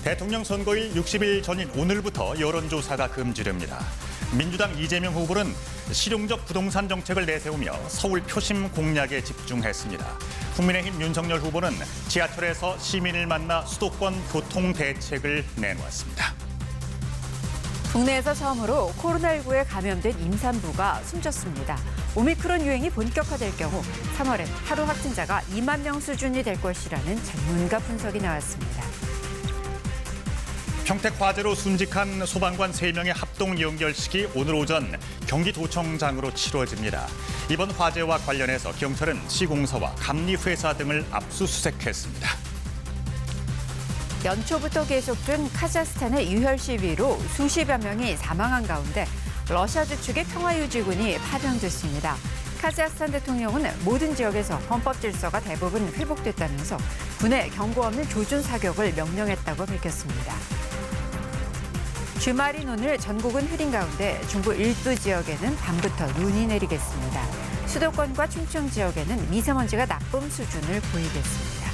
대통령 선거일 60일 전인 오늘부터 여론조사가 금지됩니다. 민주당 이재명 후보는 실용적 부동산 정책을 내세우며 서울 표심 공략에 집중했습니다. 국민의힘 윤석열 후보는 지하철에서 시민을 만나 수도권 교통 대책을 내놓았습니다. 국내에서 처음으로 코로나19에 감염된 임산부가 숨졌습니다. 오미크론 유행이 본격화될 경우 3월엔 하루 확진자가 2만 명 수준이 될 것이라는 전문가 분석이 나왔습니다. 평택 화재로 순직한 소방관 3명의 합동 연결식이 오늘 오전 경기도청장으로 치러집니다. 이번 화재와 관련해서 경찰은 시공사와 감리회사 등을 압수수색했습니다. 연초부터 계속된 카자흐스탄의 유혈 시위로 수십여 명이 사망한 가운데 러시아 주축의 평화유지군이 파병됐습니다. 카자흐스탄 대통령은 모든 지역에서 헌법 질서가 대부분 회복됐다면서 군에 경고 없는 조준 사격을 명령했다고 밝혔습니다. 주말인 오늘 전국은 흐린 가운데 중부 일부 지역에는 밤부터 눈이 내리겠습니다. 수도권과 충청 지역에는 미세먼지가 나쁨 수준을 보이겠습니다.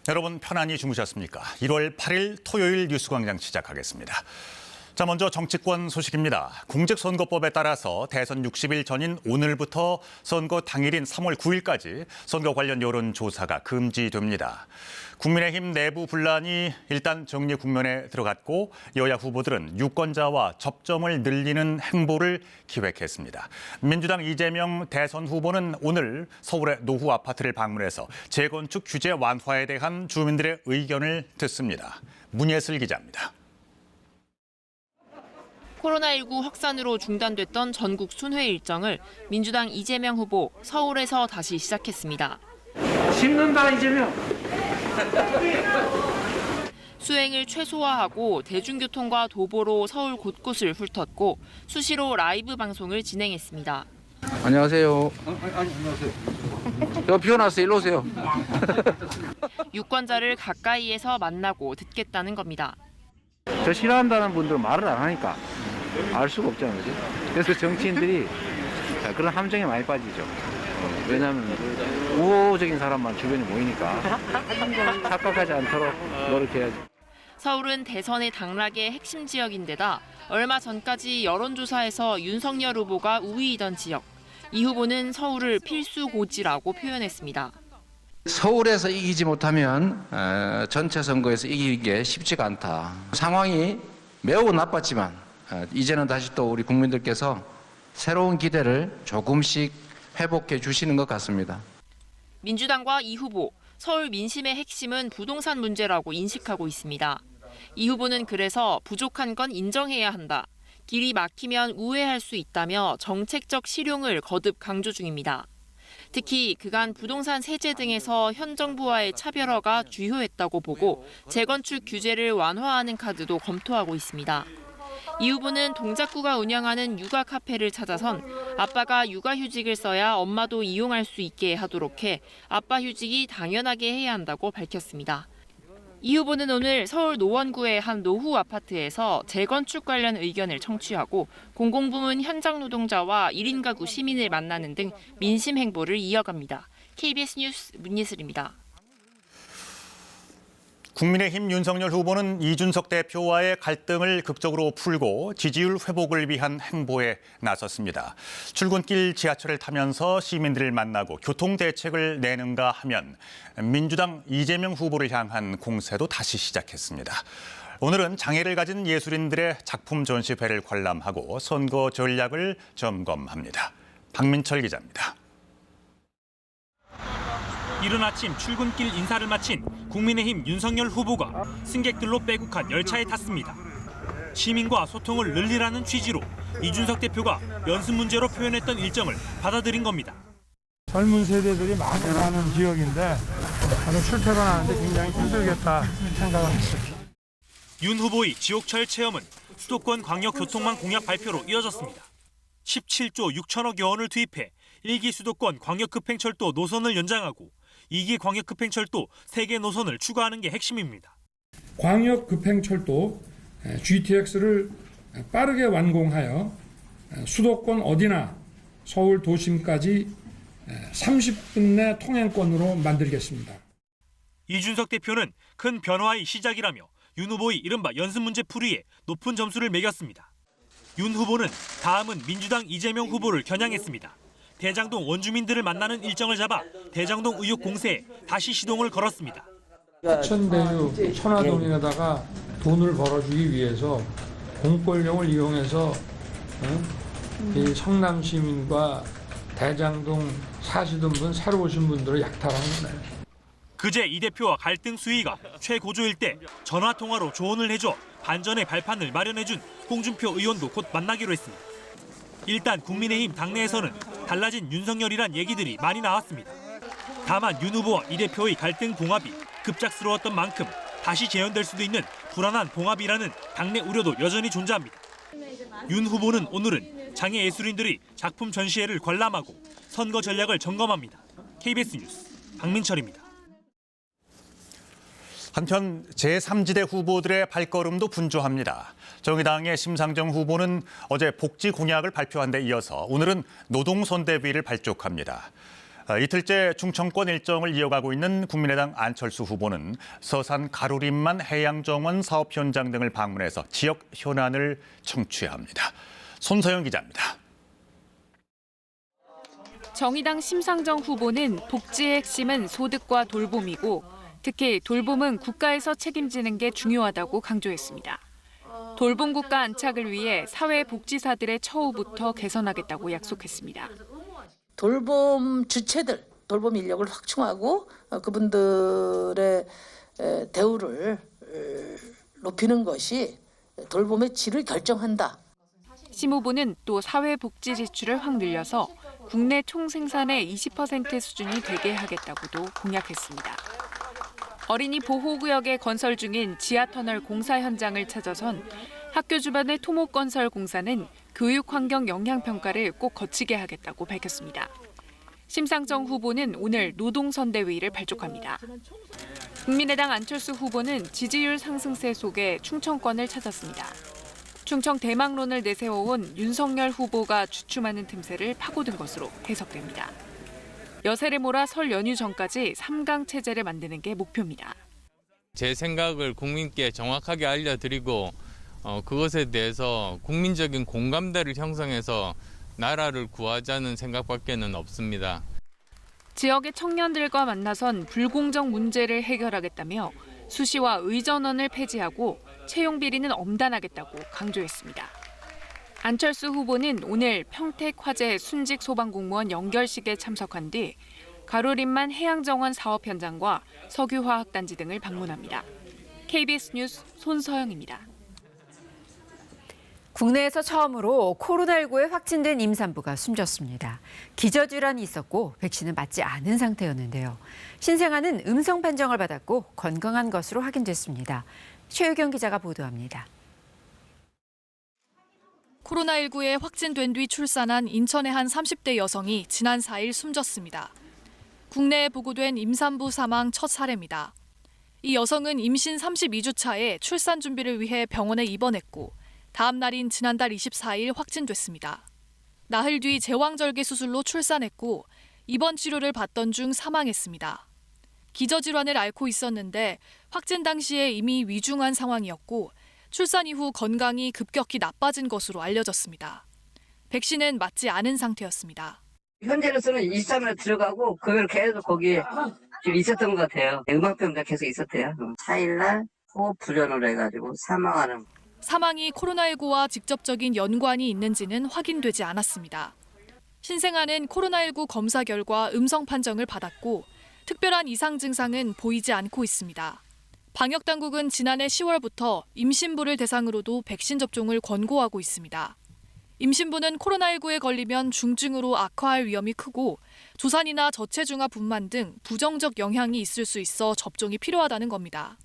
여러분 편안히 주무셨습니까? 1월 8일 토요일 뉴스광장 시작하겠습니다. 자, 먼저 정치권 소식입니다. 공직선거법에 따라서 대선 60일 전인 오늘부터 선거 당일인 3월 9일까지 선거 관련 여론조사가 금지됩니다. 국민의힘 내부 분란이 일단 정리 국면에 들어갔고 여야 후보들은 유권자와 접점을 늘리는 행보를 기획했습니다. 민주당 이재명 대선 후보는 오늘 서울의 노후 아파트를 방문해서 재건축 규제 완화에 대한 주민들의 의견을 듣습니다. 문예슬 기자입니다. 코로나19 확산으로 중단됐던 전국 순회 일정을 민주당 이재명 후보 서울에서 다시 시작했습니다. 심는다 이재명. 수행을 최소화하고 대중교통과 도보로 서울 곳곳을 훑었고 수시로 라이브 방송을 진행했습니다. 안녕하세요. 안녕하세요. 저 비워놨어요. 일로 오세요. 유권자를 가까이에서 만나고 듣겠다는 겁니다. 저 싫어한다는 분들은 말을 안 하니까 알 수가 없잖아요. 그죠? 그래서 정치인들이 그런 함정에 많이 빠지죠. 왜냐하면 우호적인 사람만 주변에 모이니까 착각하지 않도록 노력해야죠. 서울은 대선의 당락의 핵심 지역인데다 얼마 전까지 여론조사에서 윤석열 후보가 우위이던 지역. 이 후보는 서울을 필수 고지라고 표현했습니다. 서울에서 이기지 못하면 전체 선거에서 이기기 쉽지가 않다. 상황이 매우 나빴지만 이제는 다시 또 우리 국민들께서 새로운 기대를 조금씩 회복해 주시는 것 같습니다. 민주당과 이 후보, 서울 민심의 핵심은 부동산 문제라고 인식하고 있습니다. 이 후보는 그래서 부족한 건 인정해야 한다. 길이 막히면 우회할 수 있다며 정책적 실용을 거듭 강조 중입니다. 특히 그간 부동산 세제 등에서 현 정부와의 차별화가 주요했다고 보고 재건축 규제를 완화하는 카드도 검토하고 있습니다. 이 후보는 동작구가 운영하는 육아 카페를 찾아선 아빠가 육아휴직을 써야 엄마도 이용할 수 있게 하도록 해 아빠 휴직이 당연하게 해야 한다고 밝혔습니다. 이 후보는 오늘 서울 노원구의 한 노후 아파트에서 재건축 관련 의견을 청취하고 공공부문 현장 노동자와 1인 가구 시민을 만나는 등 민심 행보를 이어갑니다. KBS 뉴스 문예슬입니다. 국민의힘 윤석열 후보는 이준석 대표와의 갈등을 극적으로 풀고 지지율 회복을 위한 행보에 나섰습니다. 출근길 지하철을 타면서 시민들을 만나고 교통대책을 내는가 하면 민주당 이재명 후보를 향한 공세도 다시 시작했습니다. 오늘은 장애를 가진 예술인들의 작품 전시회를 관람하고 선거 전략을 점검합니다. 박민철 기자입니다. 이른 아침 출근길 인사를 마친 국민의힘 윤석열 후보가 승객들로 빼곡한 열차에 탔습니다. 시민과 소통을 늘리라는 취지로 이준석 대표가 연습 문제로 표현했던 일정을 받아들인 겁니다. 젊은 세대들이 많이 사는 지역인데 저는 출퇴근하는데 굉장히 힘들겠다 생각을 했어요. 윤 후보의 지옥철 체험은 수도권 광역교통망 공약 발표로 이어졌습니다. 17조 6천억여 원을 투입해 1기 수도권 광역급행철도 노선을 연장하고 2기 광역급행철도 3개 노선을 추가하는 게 핵심입니다. 광역급행철도 GTX를 빠르게 완공하여 수도권 어디나 서울 도심까지 30분 내 통행권으로 만들겠습니다. 이준석 대표는 큰 변화의 시작이라며 윤 후보의 이른바 연습 문제 풀이에 높은 점수를 매겼습니다. 윤 후보는 다음은 민주당 이재명 후보를 겨냥했습니다. 대장동 원주민들을 만나는 일정을 잡아 대장동 의혹 공세에 다시 시동을 걸었습니다. 천대유 천화동에다가 돈을 벌어주기 위해서 공권력을 이용해서 이 성남 시민과 대장동 사시던 분 새로 오신 분들을 약탈한 거네요. 그제 이 대표와 갈등 수위가 최고조일 때 전화 통화로 조언을 해줘 반전의 발판을 마련해준 홍준표 의원도 곧 만나기로 했습니다. 일단 국민의힘 당내에서는 달라진 윤석열이란 얘기들이 많이 나왔습니다. 다만 윤 후보와 이 대표의 갈등 봉합이 급작스러웠던 만큼 다시 재현될 수도 있는 불안한 봉합이라는 당내 우려도 여전히 존재합니다. 윤 후보는 오늘은 장애 예술인들이 작품 전시회를 관람하고 선거 전략을 점검합니다. KBS 뉴스 박민철입니다. 한편 제3지대 후보들의 발걸음도 분주합니다. 정의당의 심상정 후보는 어제 복지 공약을 발표한 데 이어서 오늘은 노동선대위를 발족합니다. 이틀째 충청권 일정을 이어가고 있는 국민의당 안철수 후보는 서산 가로림만 해양정원 사업 현장 등을 방문해서 지역 현안을 청취합니다. 손서영 기자입니다. 정의당 심상정 후보는 복지의 핵심은 소득과 돌봄이고 특히 돌봄은 국가에서 책임지는 게 중요하다고 강조했습니다. 돌봄 국가 안착을 위해 사회복지사들의 처우부터 개선하겠다고 약속했습니다. 돌봄 주체들, 돌봄 인력을 확충하고 그분들의 대우를 높이는 것이 돌봄의 질을 결정한다. 심 후보는 또 사회복지 지출을 확 늘려서 국내 총생산의 20% 수준이 되게 하겠다고도 공약했습니다. 어린이 보호구역에 건설 중인 지하터널 공사 현장을 찾아선 학교 주변의 토목건설 공사는 교육환경 영향평가를 꼭 거치게 하겠다고 밝혔습니다. 심상정 후보는 오늘 노동선대위를 발족합니다. 국민의당 안철수 후보는 지지율 상승세 속에 충청권을 찾았습니다. 충청 대망론을 내세워온 윤석열 후보가 주춤하는 틈새를 파고든 것으로 해석됩니다. 여세를 몰아 설 연휴 전까지 3강 체제를 만드는 게 목표입니다. 제 생각을 국민께 정확하게 알려드리고 그것에 대해서 국민적인 공감대를 형성해서 나라를 구하자는 생각밖에는 없습니다. 지역의 청년들과 만나선 불공정 문제를 해결하겠다며 수시와 의전원을 폐지하고 채용 비리는 엄단하겠다고 강조했습니다. 안철수 후보는 오늘 평택 화재 순직 소방공무원 연결식에 참석한 뒤 가로림만 해양정원 사업 현장과 석유화학단지 등을 방문합니다. KBS 뉴스 손서영입니다. 국내에서 처음으로 코로나19에 확진된 임산부가 숨졌습니다. 기저질환이 있었고 백신은 맞지 않은 상태였는데요. 신생아는 음성 판정을 받았고 건강한 것으로 확인됐습니다. 최유경 기자가 보도합니다. 코로나19에 확진된 뒤 출산한 인천의 한 30대 여성이 지난 4일 숨졌습니다. 국내에 보고된 임산부 사망 첫 사례입니다. 이 여성은 임신 32주 차에 출산 준비를 위해 병원에 입원했고 다음 날인 지난달 24일 확진됐습니다. 나흘 뒤 제왕절개 수술로 출산했고 입원 치료를 받던 중 사망했습니다. 기저질환을 앓고 있었는데 확진 당시에 이미 위중한 상황이었고 출산 이후 건강이 급격히 나빠진 것으로 알려졌습니다. 백신은 맞지 않은 상태였습니다. 현재로서는 23일에 들어가고 그걸 계속 거기에 좀 있었던 것 같아요. 음악병자 계속 있었대요. 4일날 호흡 불연으로 해가지고 사망하는. 사망이 코로나19와 직접적인 연관이 있는지는 확인되지 않았습니다. 신생아는 코로나19 검사 결과 음성 판정을 받았고 특별한 이상 증상은 보이지 않고 있습니다. 방역당국은 지난해 10월부터 임신부를 대상으로도 백신 접종을 권고하고 있습니다. 임신부는 코로나19에 걸리면 중증으로 악화할 위험이 크고 조산이나 저체중아분만 등 부정적 영향이 있을 수 있어 접종이 필요하다는 겁니다.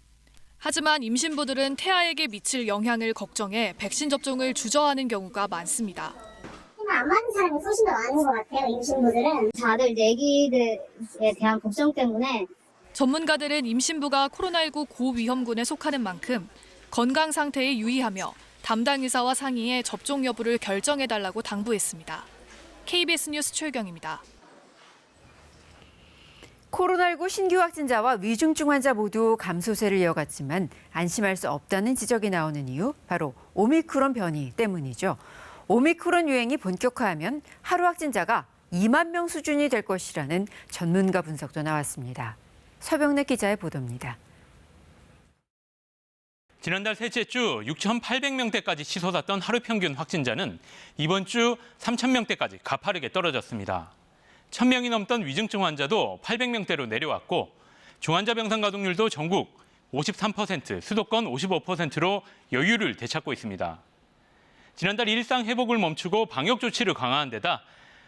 하지만 임신부들은 태아에게 미칠 영향을 걱정해 백신 접종을 주저하는 경우가 많습니다. 안 맞는 사람이 훨씬 더 많은 것 같아요, 임신부들은. 다들 아기들에 대한 걱정 때문에. 전문가들은 임신부가 코로나19 고위험군에 속하는 만큼 건강 상태에 유의하며 담당 의사와 상의해 접종 여부를 결정해달라고 당부했습니다. KBS 뉴스 최유경입니다. 코로나19 신규 확진자와 위중증 환자 모두 감소세를 이어갔지만 안심할 수 없다는 지적이 나오는 이유, 바로 오미크론 변이 때문이죠. 오미크론 유행이 본격화하면 하루 확진자가 2만 명 수준이 될 것이라는 전문가 분석도 나왔습니다. 서병래 기자의 보도입니다. 지난달 셋째 주 6,800명대까지 치솟았던 하루 평균 확진자는 이번 주 3,000명대까지 가파르게 떨어졌습니다. 1,000명이 넘던 위중증 환자도 800명대로 내려왔고 중환자 병상 가동률도 전국 53%, 수도권 55%로 여유를 되찾고 있습니다. 지난달 일상 회복을 멈추고 방역 조치를 강화한 데다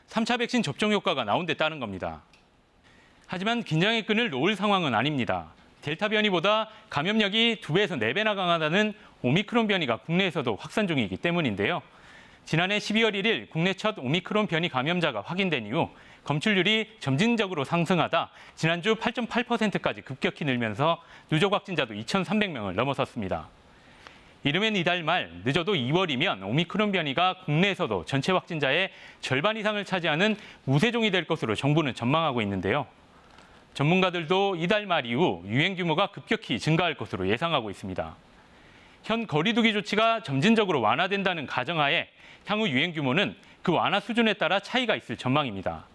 3차 백신 접종 효과가 나온 데 따른 겁니다. 하지만 긴장의 끈을 놓을 상황은 아닙니다. 델타 변이보다 감염력이 2배에서 4배나 강하다는 오미크론 변이가 국내에서도 확산 중이기 때문인데요. 지난해 12월 1일 국내 첫 오미크론 변이 감염자가 확인된 이후 검출률이 점진적으로 상승하다 지난주 8.8%까지 급격히 늘면서 누적 확진자도 2,300명을 넘어섰습니다. 이르면 이달 말, 늦어도 2월이면 오미크론 변이가 국내에서도 전체 확진자의 절반 이상을 차지하는 우세종이 될 것으로 정부는 전망하고 있는데요. 전문가들도 이달 말 이후 유행 규모가 급격히 증가할 것으로 예상하고 있습니다. 현 거리두기 조치가 점진적으로 완화된다는 가정하에 향후 유행 규모는 그 완화 수준에 따라 차이가 있을 전망입니다.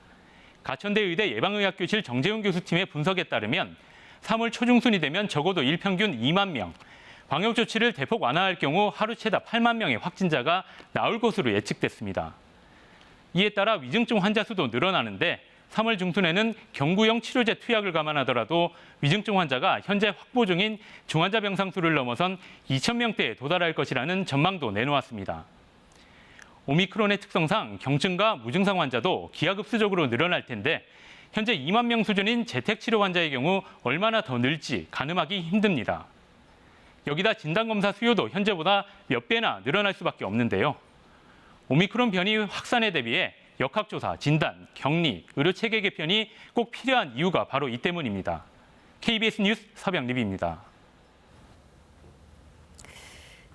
가천대 의대 예방의학교실 정재훈 교수팀의 분석에 따르면 3월 초중순이 되면 적어도 일평균 2만 명, 방역 조치를 대폭 완화할 경우 하루 최다 8만 명의 확진자가 나올 것으로 예측됐습니다. 이에 따라 위중증 환자 수도 늘어나는데 3월 중순에는 경구용 치료제 투약을 감안하더라도 위중증 환자가 현재 확보 중인 중환자 병상 수를 넘어선 2,000명대에 도달할 것이라는 전망도 내놓았습니다. 오미크론의 특성상 경증과 무증상 환자도 기하급수적으로 늘어날 텐데 현재 2만 명 수준인 재택치료 환자의 경우 얼마나 더 늘지 가늠하기 힘듭니다. 여기다 진단검사 수요도 현재보다 몇 배나 늘어날 수밖에 없는데요. 오미크론 변이 확산에 대비해 역학조사, 진단, 격리, 의료체계 개편이 꼭 필요한 이유가 바로 이 때문입니다. KBS 뉴스 서병립입니다.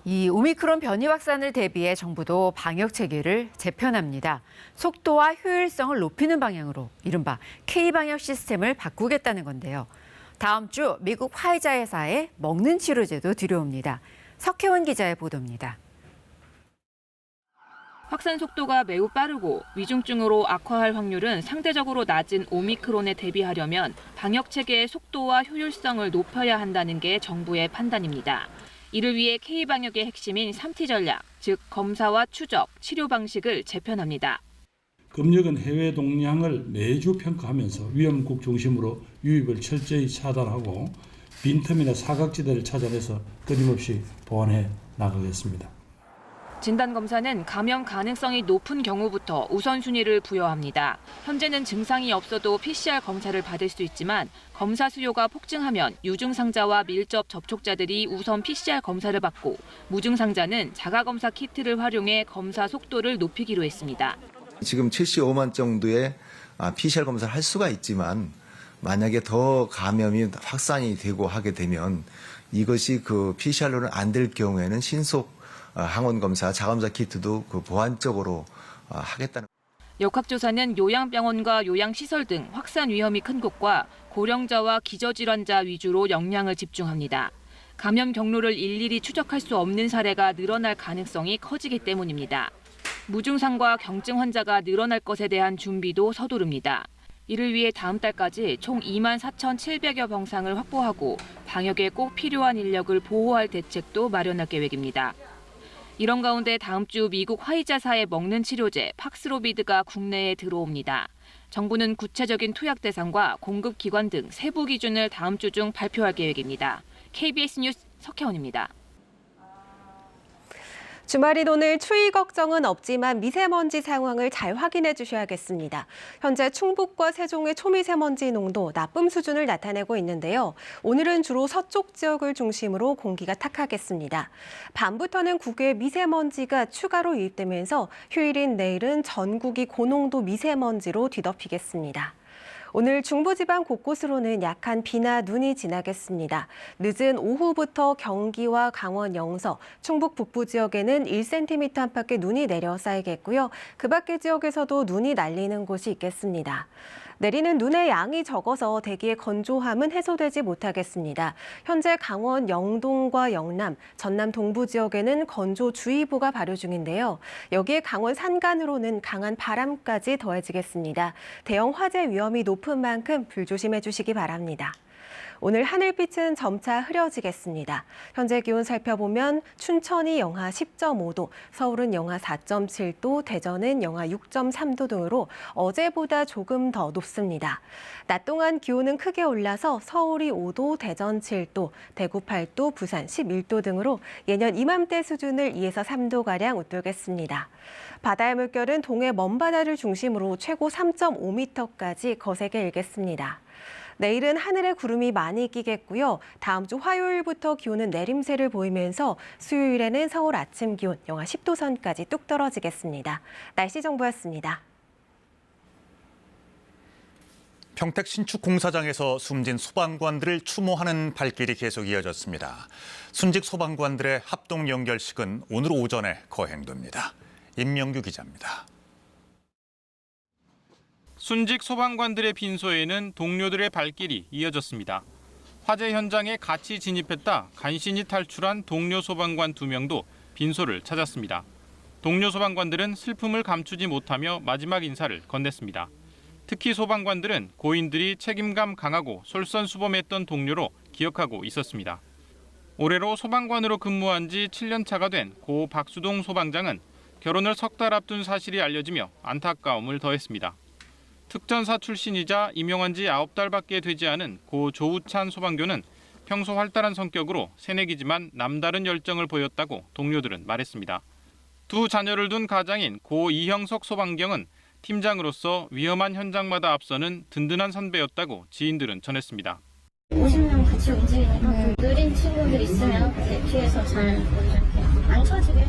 이 오미크론 변이 확산을 대비해 정부도 방역 체계를 재편합니다. 속도와 효율성을 높이는 방향으로 이른바 K-방역 시스템을 바꾸겠다는 건데요. 다음 주 미국 화이자 회사의 먹는 치료제도 들여옵니다. 석혜원 기자의 보도입니다. 확산 속도가 매우 빠르고 위중증으로 악화할 확률은 상대적으로 낮은 오미크론에 대비하려면 방역 체계의 속도와 효율성을 높여야 한다는 게 정부의 판단입니다. 이를 위해 K-방역의 핵심인 3T 전략, 즉 검사와 추적, 치료 방식을 재편합니다. 검역은 해외 동향을 매주 평가하면서 위험국 중심으로 유입을 철저히 차단하고 빈틈이나 사각지대를 찾아내서 끊임없이 보완해 나가겠습니다. 진단검사는 감염 가능성이 높은 경우부터 우선순위를 부여합니다. 현재는 증상이 없어도 PCR 검사를 받을 수 있지만 검사 수요가 폭증하면 유증상자와 밀접 접촉자들이 우선 PCR 검사를 받고 무증상자는 자가검사 키트를 활용해 검사 속도를 높이기로 했습니다. 지금 75만 정도의 PCR 검사를 할 수가 있지만 만약에 더 감염이 확산이 되고 하게 되면 이것이 그 PCR로는 안 될 경우에는 신속 항원 검사, 자가검사 키트도 그 보완적으로 하겠다는. 역학조사는 요양병원과 요양시설 등 확산 위험이 큰 곳과 고령자와 기저질환자 위주로 역량을 집중합니다. 감염 경로를 일일이 추적할 수 없는 사례가 늘어날 가능성이 커지기 때문입니다. 무증상과 경증 환자가 늘어날 것에 대한 준비도 서두릅니다. 이를 위해 다음 달까지 총 24,700여 병상을 확보하고 방역에 꼭 필요한 인력을 보호할 대책도 마련할 계획입니다. 이런 가운데 다음 주 미국 화이자사의 먹는 치료제 팍스로비드가 국내에 들어옵니다. 정부는 구체적인 투약 대상과 공급 기관 등 세부 기준을 다음 주 중 발표할 계획입니다. KBS 뉴스 석혜원입니다. 주말인 오늘 추위 걱정은 없지만 미세먼지 상황을 잘 확인해 주셔야겠습니다. 현재 충북과 세종의 초미세먼지 농도 나쁨 수준을 나타내고 있는데요. 오늘은 주로 서쪽 지역을 중심으로 공기가 탁하겠습니다. 밤부터는 국외 미세먼지가 추가로 유입되면서 휴일인 내일은 전국이 고농도 미세먼지로 뒤덮이겠습니다. 오늘 중부지방 곳곳으로는 약한 비나 눈이 지나겠습니다. 늦은 오후부터 경기와 강원 영서, 충북 북부 지역에는 1cm 안팎의 눈이 내려 쌓이겠고요. 그 밖의 지역에서도 눈이 날리는 곳이 있겠습니다. 내리는 눈의 양이 적어서 대기의 건조함은 해소되지 못하겠습니다. 현재 강원 영동과 영남, 전남 동부 지역에는 건조주의보가 발효 중인데요. 여기에 강원 산간으로는 강한 바람까지 더해지겠습니다. 대형 화재 위험이 높은 만큼 불조심해 주시기 바랍니다. 오늘 하늘빛은 점차 흐려지겠습니다. 현재 기온 살펴보면 춘천이 영하 10.5도, 서울은 영하 4.7도, 대전은 영하 6.3도 등으로 어제보다 조금 더 높습니다. 낮 동안 기온은 크게 올라서 서울이 5도, 대전 7도, 대구 8도, 부산 11도 등으로 예년 이맘때 수준을 2에서 3도가량 웃돌겠습니다. 바다의 물결은 동해 먼바다를 중심으로 최고 3.5m까지 거세게 일겠습니다. 내일은 하늘에 구름이 많이 끼겠고요. 다음 주 화요일부터 기온은 내림세를 보이면서 수요일에는 서울 아침 기온 영하 10도 선까지 뚝 떨어지겠습니다. 날씨 정보였습니다. 평택 신축 공사장에서 숨진 소방관들을 추모하는 발길이 계속 이어졌습니다. 순직 소방관들의 합동 연결식은 오늘 오전에 거행됩니다. 임명규 기자입니다. 순직 소방관들의 빈소에는 동료들의 발길이 이어졌습니다. 화재 현장에 같이 진입했다 간신히 탈출한 동료 소방관 2명도 빈소를 찾았습니다. 동료 소방관들은 슬픔을 감추지 못하며 마지막 인사를 건넸습니다. 특히 소방관들은 고인들이 책임감 강하고 솔선수범했던 동료로 기억하고 있었습니다. 올해로 소방관으로 근무한 지 7년 차가 된 고 박수동 소방장은 결혼을 석 달 앞둔 사실이 알려지며 안타까움을 더했습니다. 특전사 출신이자 임용한 지 9달밖에 되지 않은 고 조우찬 소방교는 평소 활달한 성격으로 새내기지만 남다른 열정을 보였다고 동료들은 말했습니다. 두 자녀를 둔 가장인 고 이형석 소방경은 팀장으로서 위험한 현장마다 앞서는 든든한 선배였다고 지인들은 전했습니다. 50명 같이 움직이니까 느린 친구들 있으면 뒤에서 잘 안 쳐지게.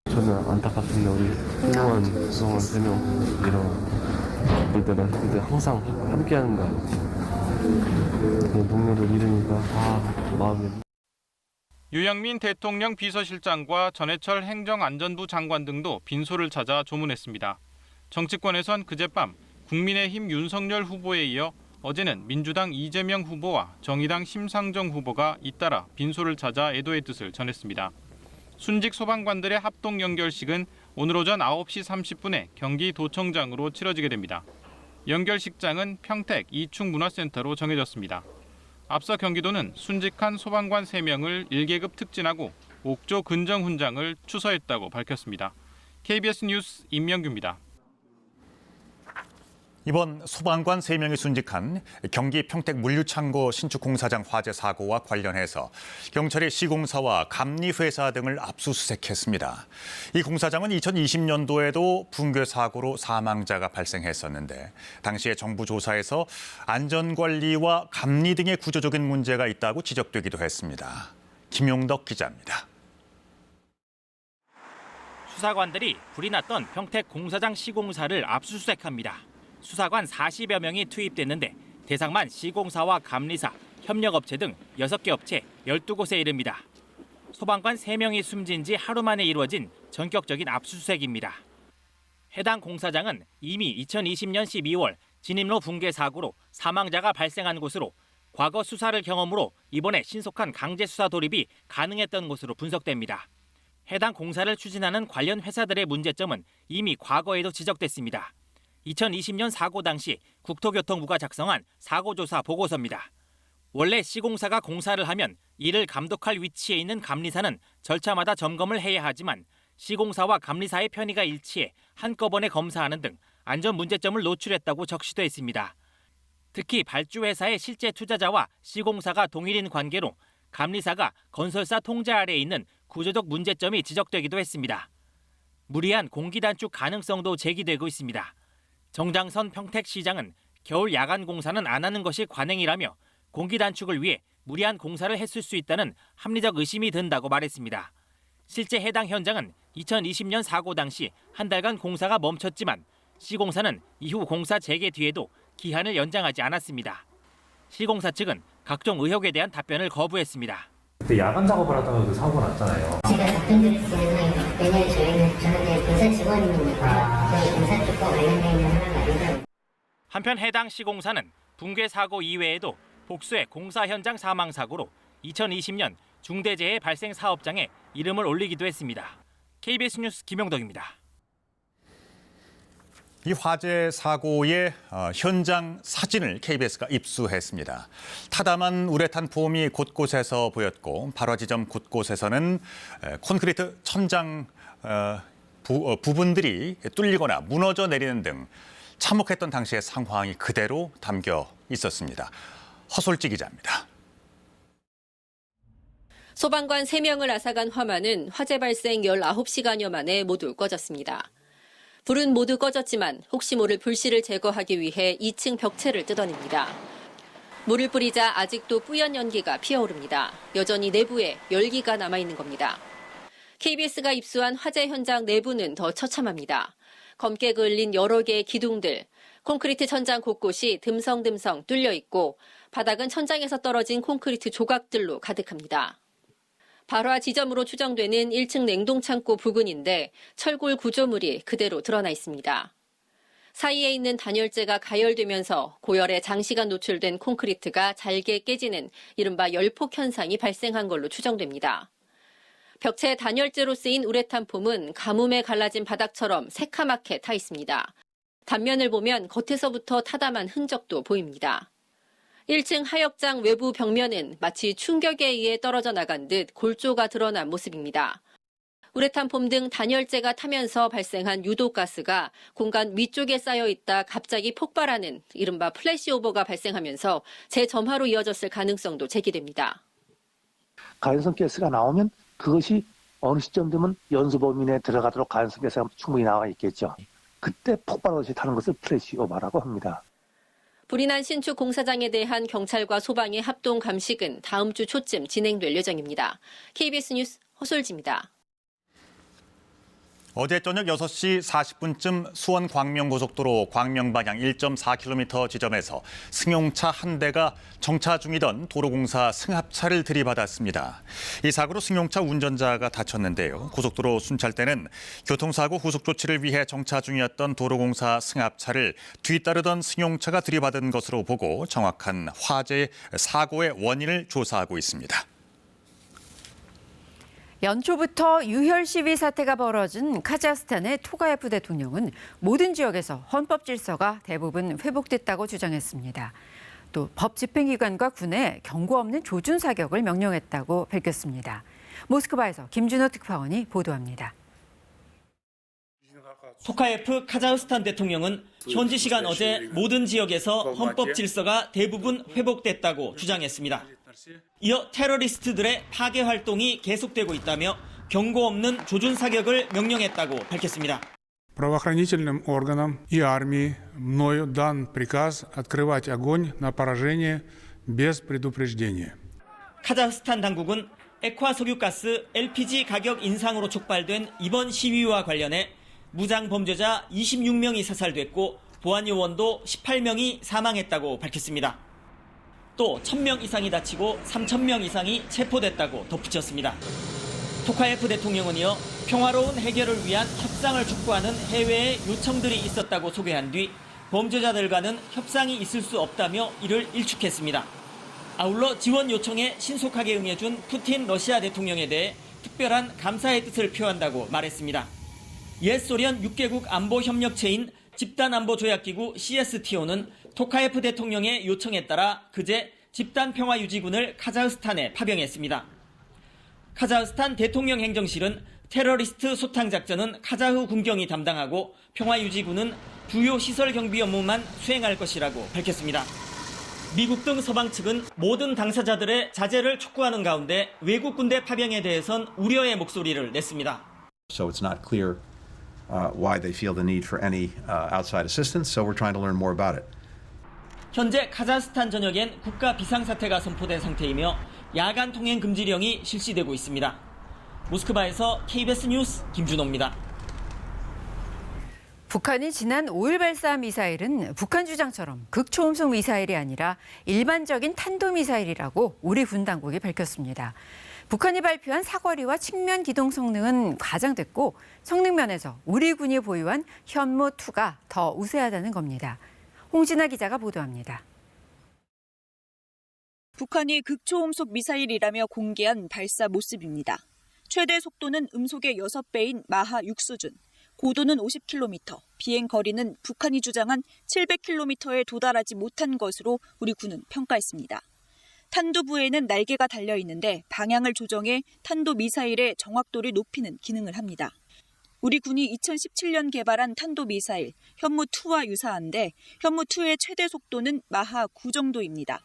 저는 안타깝습니다. 우리 훌륭한 구성원 3명 이런 볼 때는 근데 항상 함께하는 거 아니에요. 동료를 잃으니까 마음이. 유영민 대통령 비서실장과 전해철 행정안전부 장관 등도 빈소를 찾아 조문했습니다. 정치권에선 그젯밤 국민의힘 윤석열 후보에 이어 어제는 민주당 이재명 후보와 정의당 심상정 후보가 잇따라 빈소를 찾아 애도의 뜻을 전했습니다. 순직 소방관들의 합동 연결식은 오늘 오전 9시 30분에 경기 도청장으로 치러지게 됩니다. 연결식장은 평택 이충 문화센터로 정해졌습니다. 앞서 경기도는 순직한 소방관 3명을 1계급 특진하고 옥조 근정 훈장을 추서했다고 밝혔습니다. KBS 뉴스 임명규입니다. 이번 소방관 3명이 순직한 경기 평택 물류창고 신축 공사장 화재 사고와 관련해서 경찰이 시공사와 감리회사 등을 압수수색했습니다. 이 공사장은 2020년도에도 붕괴 사고로 사망자가 발생했었는데 당시에 정부 조사에서 안전관리와 감리 등의 구조적인 문제가 있다고 지적되기도 했습니다. 김용덕 기자입니다. 수사관들이 불이 났던 평택 공사장 시공사를 압수수색합니다. 수사관 40여 명이 투입됐는데 대상만 시공사와 감리사, 협력업체 등 6개 업체 12곳에 이릅니다. 소방관 3명이 숨진 지 하루 만에 이루어진 전격적인 압수수색입니다. 해당 공사장은 이미 2020년 12월 진입로 붕괴 사고로 사망자가 발생한 곳으로 과거 수사를 경험으로 이번에 신속한 강제 수사 돌입이 가능했던 곳으로 분석됩니다. 해당 공사를 추진하는 관련 회사들의 문제점은 이미 과거에도 지적됐습니다. 2020년 사고 당시 국토교통부가 작성한 사고조사 보고서입니다. 원래 시공사가 공사를 하면 이를 감독할 위치에 있는 감리사는 절차마다 점검을 해야 하지만 시공사와 감리사의 편의가 일치해 한꺼번에 검사하는 등 안전 문제점을 노출했다고 적시돼 있습니다. 특히 발주회사의 실제 투자자와 시공사가 동일인 관계로 감리사가 건설사 통제 아래에 있는 구조적 문제점이 지적되기도 했습니다. 무리한 공기 단축 가능성도 제기되고 있습니다. 정장선 평택시장은 겨울 야간 공사는 안 하는 것이 관행이라며 공기 단축을 위해 무리한 공사를 했을 수 있다는 합리적 의심이 든다고 말했습니다. 실제 해당 현장은 2020년 사고 당시 한 달간 공사가 멈췄지만 시공사는 이후 공사 재개 뒤에도 기한을 연장하지 않았습니다. 시공사 측은 각종 의혹에 대한 답변을 거부했습니다. 그때 야간 작업을 하다가 그 사고가 났잖아요. 제가 답변드렸으면 왜냐면 저는 공사 직원이니까 저희 공사 쪽과 관련되어 있는 하나가 아니고. 한편 해당 시공사는 붕괴 사고 이외에도 복수의 공사 현장 사망 사고로 2020년 중대재해 발생 사업장에 이름을 올리기도 했습니다. KBS 뉴스 김영덕입니다. 이 화재 사고의 현장 사진을 KBS가 입수했습니다. 타담한 우레탄 폼이 곳곳에서 보였고 발화 지점 곳곳에서는 콘크리트 천장 부분들이 뚫리거나 무너져 내리는 등 참혹했던 당시의 상황이 그대로 담겨 있었습니다. 허솔지 기자입니다. 소방관 3명을 앗아간 화만은 화재 발생 19시간여 만에 모두 꺼졌습니다. 불은 모두 꺼졌지만 혹시 모를 불씨를 제거하기 위해 2층 벽체를 뜯어냅니다. 물을 뿌리자 아직도 뿌연 연기가 피어오릅니다. 여전히 내부에 열기가 남아있는 겁니다. KBS가 입수한 화재 현장 내부는 더 처참합니다. 검게 그을린 여러 개의 기둥들, 콘크리트 천장 곳곳이 듬성듬성 뚫려 있고 바닥은 천장에서 떨어진 콘크리트 조각들로 가득합니다. 발화 지점으로 추정되는 1층 냉동창고 부근인데 철골 구조물이 그대로 드러나 있습니다. 사이에 있는 단열재가 가열되면서 고열에 장시간 노출된 콘크리트가 잘게 깨지는 이른바 열폭 현상이 발생한 걸로 추정됩니다. 벽체 단열재로 쓰인 우레탄 폼은 가뭄에 갈라진 바닥처럼 새카맣게 타 있습니다. 단면을 보면 겉에서부터 타담한 흔적도 보입니다. 1층 하역장 외부 벽면은 마치 충격에 의해 떨어져 나간 듯 골조가 드러난 모습입니다. 우레탄 폼 등 단열재가 타면서 발생한 유독가스가 공간 위쪽에 쌓여 있다 갑자기 폭발하는 이른바 플래시오버가 발생하면서 재점화로 이어졌을 가능성도 제기됩니다. 가연성 가스가 나오면 그것이 어느 시점 되면 연소 범위 내에 들어가도록 가연성 가스가 충분히 나와 있겠죠. 그때 폭발하듯이 타는 것을 플래시오버라고 합니다. 불이 난 신축 공사장에 대한 경찰과 소방의 합동 감식은 다음 주 초쯤 진행될 예정입니다. KBS 뉴스 허솔지입니다. 어제 저녁 6시 40분쯤 수원 광명고속도로 광명 방향 1.4km 지점에서 승용차 한 대가 정차 중이던 도로공사 승합차를 들이받았습니다. 이 사고로 승용차 운전자가 다쳤는데요. 고속도로 순찰대는 교통사고 후속 조치를 위해 정차 중이었던 도로공사 승합차를 뒤따르던 승용차가 들이받은 것으로 보고 정확한 화재 사고의 원인을 조사하고 있습니다. 연초부터 유혈 시위 사태가 벌어진 카자흐스탄의 토가예프 대통령은 모든 지역에서 헌법 질서가 대부분 회복됐다고 주장했습니다. 또 법 집행기관과 군에 경고 없는 조준 사격을 명령했다고 밝혔습니다. 모스크바에서 김준호 특파원이 보도합니다. 토카예프 카자흐스탄 대통령은 현지 시간 어제 모든 지역에서 헌법 질서가 대부분 회복됐다고 주장했습니다. 이어 테러리스트들의 파괴 활동이 계속되고 있다며 경고 없는 조준 사격을 명령했다고 밝혔습니다. Правоохранительным органам и армии мною дан приказ открывать огонь на поражение без предупреждения. 카자흐스탄 당국은 액화 석유가스 LPG 가격 인상으로 촉발된 이번 시위와 관련해 무장 범죄자 26명이 사살됐고 보안 요원도 18명이 사망했다고 밝혔습니다. 또 1,000명 이상이 다치고 3,000명 이상이 체포됐다고 덧붙였습니다. 토카예프 대통령은 이어 평화로운 해결을 위한 협상을 촉구하는 해외의 요청들이 있었다고 소개한 뒤 범죄자들과는 협상이 있을 수 없다며 이를 일축했습니다. 아울러 지원 요청에 신속하게 응해준 푸틴 러시아 대통령에 대해 특별한 감사의 뜻을 표한다고 말했습니다. 옛 소련 6개국 안보 협력체인 집단안보조약기구 CSTO는 토카예프 대통령의 요청에 따라 그제 집단평화유지군을 카자흐스탄에 파병했습니다. 카자흐스탄 대통령 행정실은 테러리스트 소탕작전은 카자흐 군경이 담당하고 평화유지군은 주요 시설 경비 업무만 수행할 것이라고 밝혔습니다. 미국 등 서방 측은 모든 당사자들의 자제를 촉구하는 가운데 외국 군대 파병에 대해선 우려의 목소리를 냈습니다. So it's not clear why they feel the need for any outside assistance, so we're trying to learn more about it. 현재 카자흐스탄 전역엔 국가 비상사태가 선포된 상태이며 야간 통행 금지령이 실시되고 있습니다. 모스크바에서 KBS 뉴스 김준호입니다. 북한이 지난 5일 발사한 미사일은 북한 주장처럼 극초음속 미사일이 아니라 일반적인 탄도미사일이라고 우리 군 당국이 밝혔습니다. 북한이 발표한 사거리와 측면 기동 성능은 과장됐고 성능 면에서 우리 군이 보유한 현무2가 더 우세하다는 겁니다. 홍진아 기자가 보도합니다. 북한이 극초음속 미사일이라며 공개한 발사 모습입니다. 최대 속도는 음속의 6배인 마하 6 수준, 고도는 50km, 비행 거리는 북한이 주장한 700km에 도달하지 못한 것으로 우리 군은 평가했습니다. 탄두부에는 날개가 달려 있는데 방향을 조정해 탄도 미사일의 정확도를 높이는 기능을 합니다. 우리 군이 2017년 개발한 탄도 미사일 현무2와 유사한데 현무2의 최대 속도는 마하 9 정도입니다.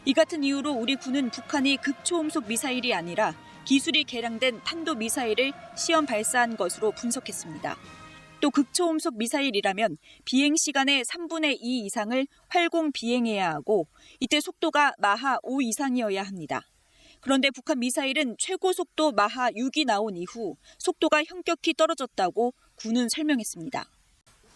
이 같은 이유로 우리 군은 북한이 극초음속 미사일이 아니라 기술이 개량된 탄도 미사일을 시험 발사한 것으로 분석했습니다. 또 극초음속 미사일이라면 비행 시간의 3분의 2 이상을 활공 비행해야 하고 이때 속도가 마하 5 이상이어야 합니다. 그런데 북한 미사일은 최고 속도 마하 6이 나온 이후 속도가 현격히 떨어졌다고 군은 설명했습니다.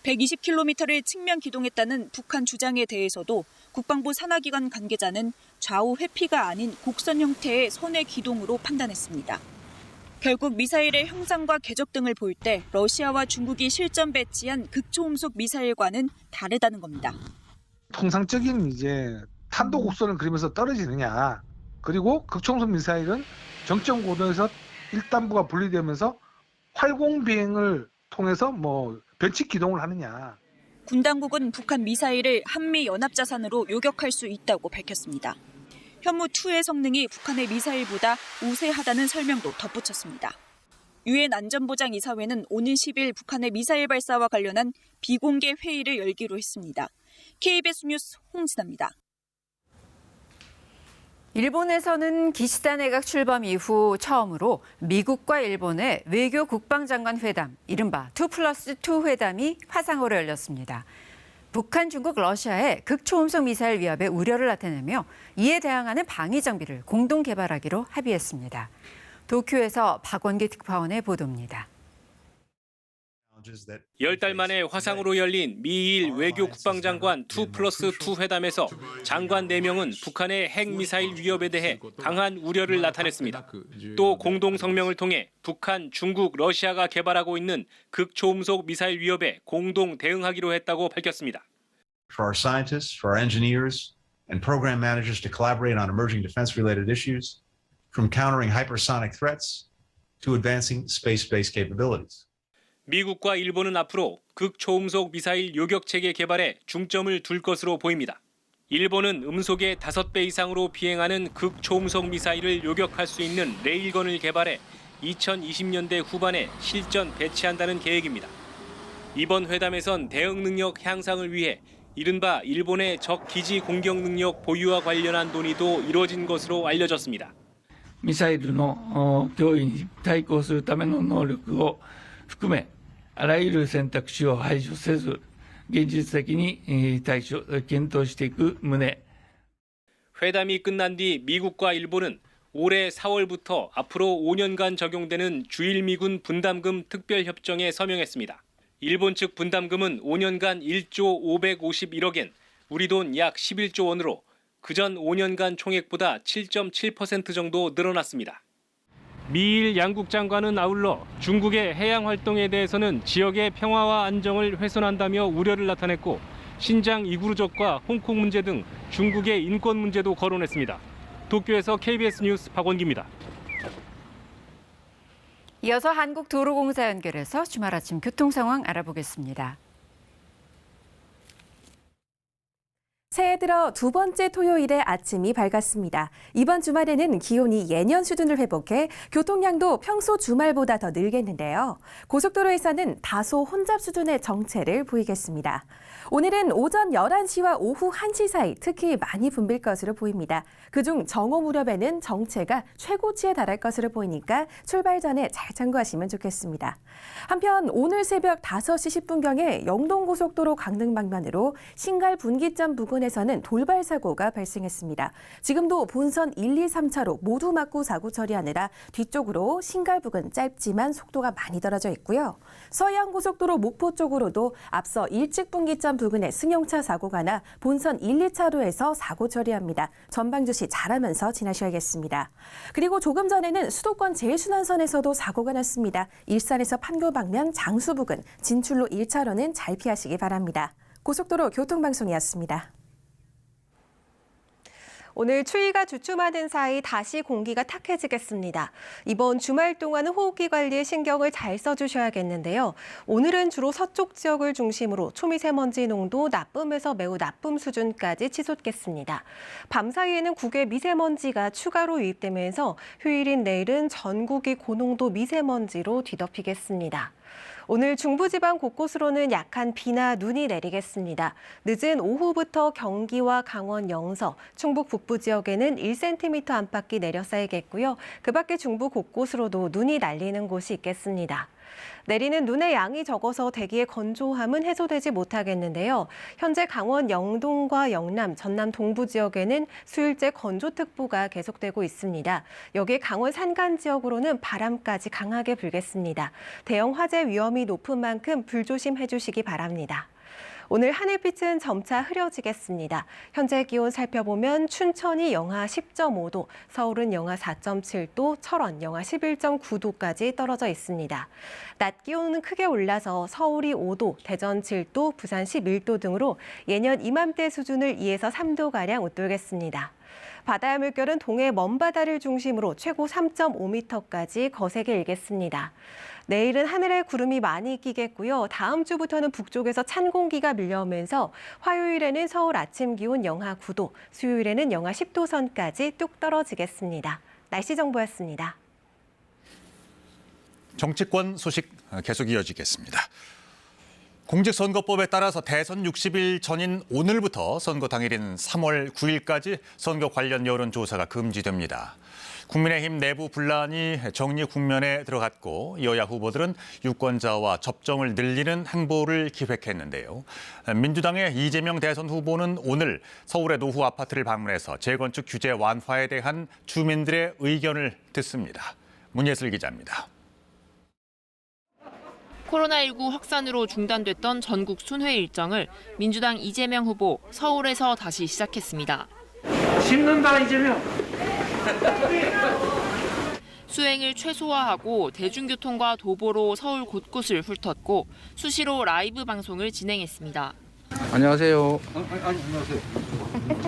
120km를 측면 기동했다는 북한 주장에 대해서도 국방부 산하기관 관계자는 좌우 회피가 아닌 곡선 형태의 선의 기동으로 판단했습니다. 결국 미사일의 형상과 궤적 등을 볼 때 러시아와 중국이 실전 배치한 극초음속 미사일과는 다르다는 겁니다. 통상적인 탄도 곡선을 그리면서 떨어지느냐, 그리고 극초음속 미사일은 정점 고도에서 1단부가 분리되면서 활공 비행을 통해서 변칙 기동을 하느냐. 군 당국은 북한 미사일을 한미 연합자산으로 요격할 수 있다고 밝혔습니다. 현무2의 성능이 북한의 미사일보다 우세하다는 설명도 덧붙였습니다. 유엔 안전보장이사회는 오는 10일 북한의 미사일 발사와 관련한 비공개 회의를 열기로 했습니다. KBS 뉴스 홍진아입니다. 일본에서는 기시다 내각 출범 이후 처음으로 미국과 일본의 외교 국방장관 회담, 이른바 2+2 회담이 화상으로 열렸습니다. 북한, 중국, 러시아의 극초음속 미사일 위협에 우려를 나타내며 이에 대항하는 방위 장비를 공동 개발하기로 합의했습니다. 도쿄에서 박원기 특파원의 보도입니다. 10달 만에 화상으로 열린 미일 외교 국방장관 2+2 회담에서 장관 4명은 북한의 핵미사일 위협에 대해 강한 우려를 나타냈습니다. 또 공동 성명을 통해 북한, 중국, 러시아가 개발하고 있는 극초음속 미사일 위협에 공동 대응하기로 했다고 밝혔습니다. For our scientists, for our engineers, and program managers to collaborate on emerging defense-related issues, from countering hypersonic threats to advancing space-based capabilities. 미국과 일본은 앞으로 극초음속 미사일 요격체계 개발에 중점을 둘 것으로 보입니다. 일본은 음속의 5배 이상으로 비행하는 극초음속 미사일을 요격할 수 있는 레일건을 개발해 2020년대 후반에 실전 배치한다는 계획입니다. 이번 회담에선 대응 능력 향상을 위해 이른바 일본의 적 기지 공격 능력 보유와 관련한 논의도 이뤄진 것으로 알려졌습니다. ミサイルの脅威に対抗するための能力を含めあらゆる選択肢を排除せず現実的に検討していく旨。 회담이 끝난 뒤 미국과 일본은 올해 4월부터 앞으로 5년간 적용되는 주일미군 분담금 특별협정에 서명했습니다. 일본 측 분담금은 5년간 1조 551억엔, 우리 돈 약 11조 원으로 그전 5년간 총액보다 7.7% 정도 늘어났습니다. 미일 양국 장관은 아울러 중국의 해양 활동에 대해서는 지역의 평화와 안정을 훼손한다며 우려를 나타냈고 신장 이구르족과 홍콩 문제 등 중국의 인권 문제도 거론했습니다. 도쿄에서 KBS 뉴스 박원기입니다. 이어서 한국도로공사 연결해서 주말 아침 교통 상황 알아보겠습니다. 새해 들어 두 번째 토요일에 아침이 밝았습니다. 이번 주말에는 기온이 예년 수준을 회복해 교통량도 평소 주말보다 더 늘겠는데요. 고속도로에서는 다소 혼잡 수준의 정체를 보이겠습니다. 오늘은 오전 11시와 오후 1시 사이 특히 많이 붐빌 것으로 보입니다. 그중 정오 무렵에는 정체가 최고치에 달할 것으로 보이니까 출발 전에 잘 참고하시면 좋겠습니다. 한편 오늘 새벽 5시 10분경에 영동고속도로 강릉 방면으로 신갈 분기점 부근에서는 돌발 사고가 발생했습니다. 지금도 본선 1, 2, 3차로 모두 막고 사고 처리하느라 뒤쪽으로 신갈 부근 짧지만 속도가 많이 떨어져 있고요. 서해안고속도로 목포 쪽으로도 앞서 일찍 분기점 부근에 승용차 사고가 나 본선 1, 2차로에서 사고 처리합니다. 전방 주시 잘하면서 지나셔야겠습니다. 그리고 조금 전에는 수도권 제일순환선에서도 사고가 났습니다. 일산에서 판교 방면 장수 부근 진출로 1차로는 잘 피하시기 바랍니다. 고속도로 교통방송이었습니다. 오늘 추위가 주춤하는 사이 다시 공기가 탁해지겠습니다. 이번 주말 동안은 호흡기 관리에 신경을 잘 써주셔야겠는데요. 오늘은 주로 서쪽 지역을 중심으로 초미세먼지 농도 나쁨에서 매우 나쁨 수준까지 치솟겠습니다. 밤 사이에는 국외 미세먼지가 추가로 유입되면서 휴일인 내일은 전국이 고농도 미세먼지로 뒤덮이겠습니다. 오늘 중부지방 곳곳으로는 약한 비나 눈이 내리겠습니다. 늦은 오후부터 경기와 강원 영서, 충북 북부 지역에는 1cm 안팎이 내려 쌓이겠고요. 그 밖에 중부 곳곳으로도 눈이 날리는 곳이 있겠습니다. 내리는 눈의 양이 적어서 대기의 건조함은 해소되지 못하겠는데요. 현재 강원 영동과 영남, 전남 동부 지역에는 수일째 건조특보가 계속되고 있습니다. 여기에 강원 산간 지역으로는 바람까지 강하게 불겠습니다. 대형 화재 위험이 높은 만큼 불조심해 주시기 바랍니다. 오늘 하늘빛은 점차 흐려지겠습니다. 현재 기온 살펴보면 춘천이 영하 10.5도, 서울은 영하 4.7도, 철원 영하 11.9도까지 떨어져 있습니다. 낮 기온은 크게 올라서 서울이 5도, 대전 7도, 부산 11도 등으로 예년 이맘때 수준을 2에서 3도가량 웃돌겠습니다. 바다의 물결은 동해 먼바다를 중심으로 최고 3.5m까지 거세게 일겠습니다. 내일은 하늘에 구름이 많이 끼겠고요. 다음 주부터는 북쪽에서 찬 공기가 밀려오면서 화요일에는 서울 아침 기온 영하 9도, 수요일에는 영하 10도 선까지 뚝 떨어지겠습니다. 날씨 정보였습니다. 정치권 소식 계속 이어지겠습니다. 공직선거법에 따라서 대선 60일 전인 오늘부터 선거 당일인 3월 9일까지 선거 관련 여론조사가 금지됩니다. 국민의힘 내부 분란이 정리 국면에 들어갔고 여야 후보들은 유권자와 접점을 늘리는 행보를 기획했는데요. 민주당의 이재명 대선 후보는 오늘 서울의 노후 아파트를 방문해서 재건축 규제 완화에 대한 주민들의 의견을 듣습니다. 문예슬 기자입니다. 코로나19 확산으로 중단됐던 전국 순회 일정을 민주당 이재명 후보 서울에서 다시 시작했습니다. 심는다 이재명. 수행을 최소화하고 대중교통과 도보로 서울 곳곳을 훑었고 수시로 라이브 방송을 진행했습니다. 안녕하세요. 안녕하세요.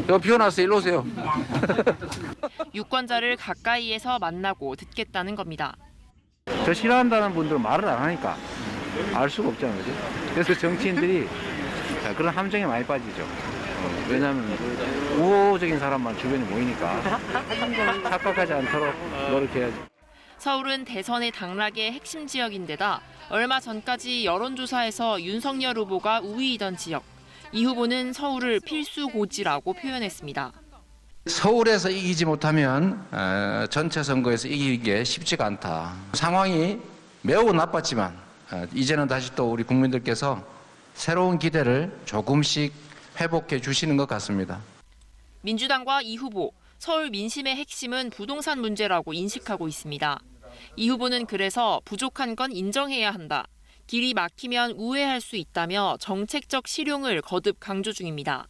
저 비워놨어요. 일로 오세요. 유권자를 가까이에서 만나고 듣겠다는 겁니다. 저 싫어한다는 분들은 말을 안 하니까 알 수가 없잖아요. 그죠? 그래서 정치인들이 그런 함정에 많이 빠지죠. 왜냐하면 우호적인 사람만 주변에 모이니까 착각하지 않도록 노력해야죠. 서울은 대선의 당락의 핵심 지역인데다 얼마 전까지 여론조사에서 윤석열 후보가 우위이던 지역. 이 후보는 서울을 필수 고지라고 표현했습니다. 서울에서 이기지 못하면 전체 선거에서 이기기 쉽지가 않다. 상황이 매우 나빴지만 이제는 다시 또 우리 국민들께서 새로운 기대를 조금씩 회복해 주시는 것 같습니다. 민주당과 이 후보, 서울 민심의 핵심은 부동산 문제라고 인식하고 있습니다. 이 후보는 그래서 부족한 건 인정해야 한다. 길이 막히면 우회할 수 있다며 정책적 실용을 거듭 강조 중입니다.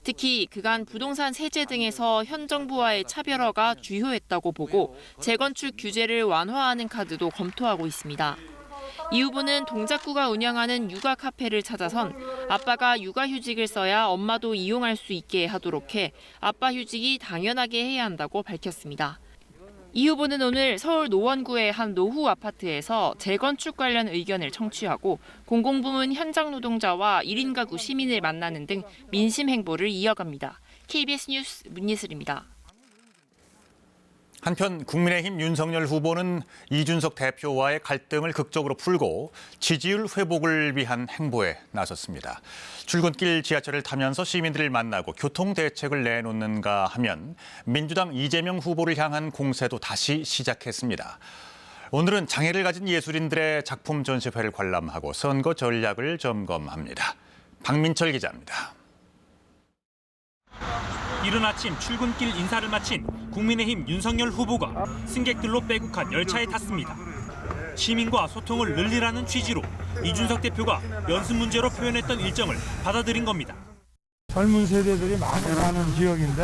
특히 그간 부동산 세제 등에서 현 정부와의 차별화가 주요했다고 보고 재건축 규제를 완화하는 카드도 검토하고 있습니다. 이 후보는 동작구가 운영하는 육아 카페를 찾아선 아빠가 육아휴직을 써야 엄마도 이용할 수 있게 하도록 해 아빠 휴직이 당연하게 해야 한다고 밝혔습니다. 이 후보는 오늘 서울 노원구의 한 노후 아파트에서 재건축 관련 의견을 청취하고 공공부문 현장 노동자와 1인 가구 시민을 만나는 등 민심 행보를 이어갑니다. KBS 뉴스 문예슬입니다. 한편 국민의힘 윤석열 후보는 이준석 대표와의 갈등을 극적으로 풀고 지지율 회복을 위한 행보에 나섰습니다. 출근길 지하철을 타면서 시민들을 만나고 교통 대책을 내놓는가 하면 민주당 이재명 후보를 향한 공세도 다시 시작했습니다. 오늘은 장애를 가진 예술인들의 작품 전시회를 관람하고 선거 전략을 점검합니다. 박민철 기자입니다. 이른 아침 출근길 인사를 마친 국민의힘 윤석열 후보가 승객들로 빼곡한 열차에 탔습니다. 시민과 소통을 늘리라는 취지로 이준석 대표가 연습 문제로 표현했던 일정을 받아들인 겁니다. 젊은 세대들이 많이 가는 지역인데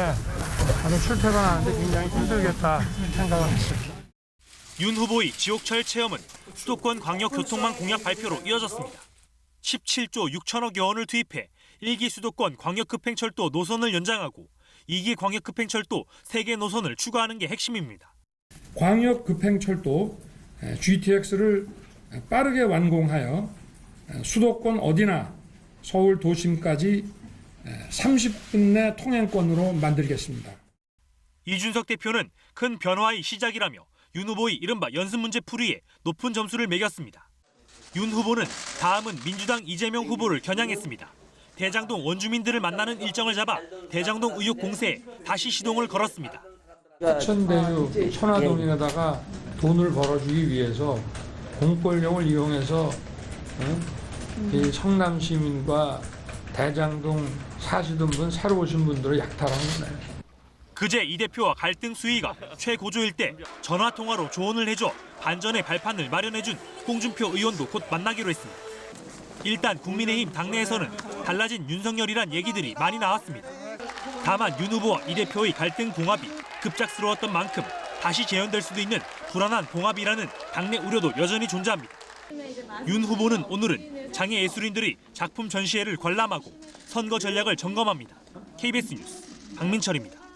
나는 출퇴근하는데 굉장히 힘들겠다 생각합니다. 윤 후보의 지옥철 체험은 수도권 광역교통망 공약 발표로 이어졌습니다. 17조 6천억여 원을 투입해 1기 수도권 광역급행철도 노선을 연장하고 2기 광역급행철도 3개 노선을 추가하는 게 핵심입니다. 광역급행철도 GTX를 빠르게 완공하여 수도권 어디나 서울 도심까지 30분 내 통행권으로 만들겠습니다. 이준석 대표는 큰 변화의 시작이라며 윤 후보의 이른바 연습 문제 풀이에 높은 점수를 매겼습니다. 윤 후보는 다음은 민주당 이재명 후보를 겨냥했습니다. 대장동 원주민들을 만나는 일정을 잡아 대장동 의혹 공세에 다시 시동을 걸었습니다. 천대유 천화동에다가 돈을 벌어주기 위해서 공권력을 이용해서 이 성남 시민과 대장동 사시던 분, 새로 오신 분들을 약탈한 거네요. 그제 이 대표와 갈등 수위가 최고조일 때 전화통화로 조언을 해줘 반전의 발판을 마련해준 홍준표 의원도 곧 만나기로 했습니다. 일단 국민의힘 당내에서는 달라진 윤석열이란 얘기들이 많이 나왔습니다. 다만 윤 후보와 이 대표의 갈등 봉합이 급작스러웠던 만큼 다시 재현될 수도 있는 불안한 봉합이라는 당내 우려도 여전히 존재합니다. 윤 후보는 오늘은 장애 예술인들이 작품 전시회를 관람하고 선거 전략을 점검합니다. KBS 뉴스 박민철입니다.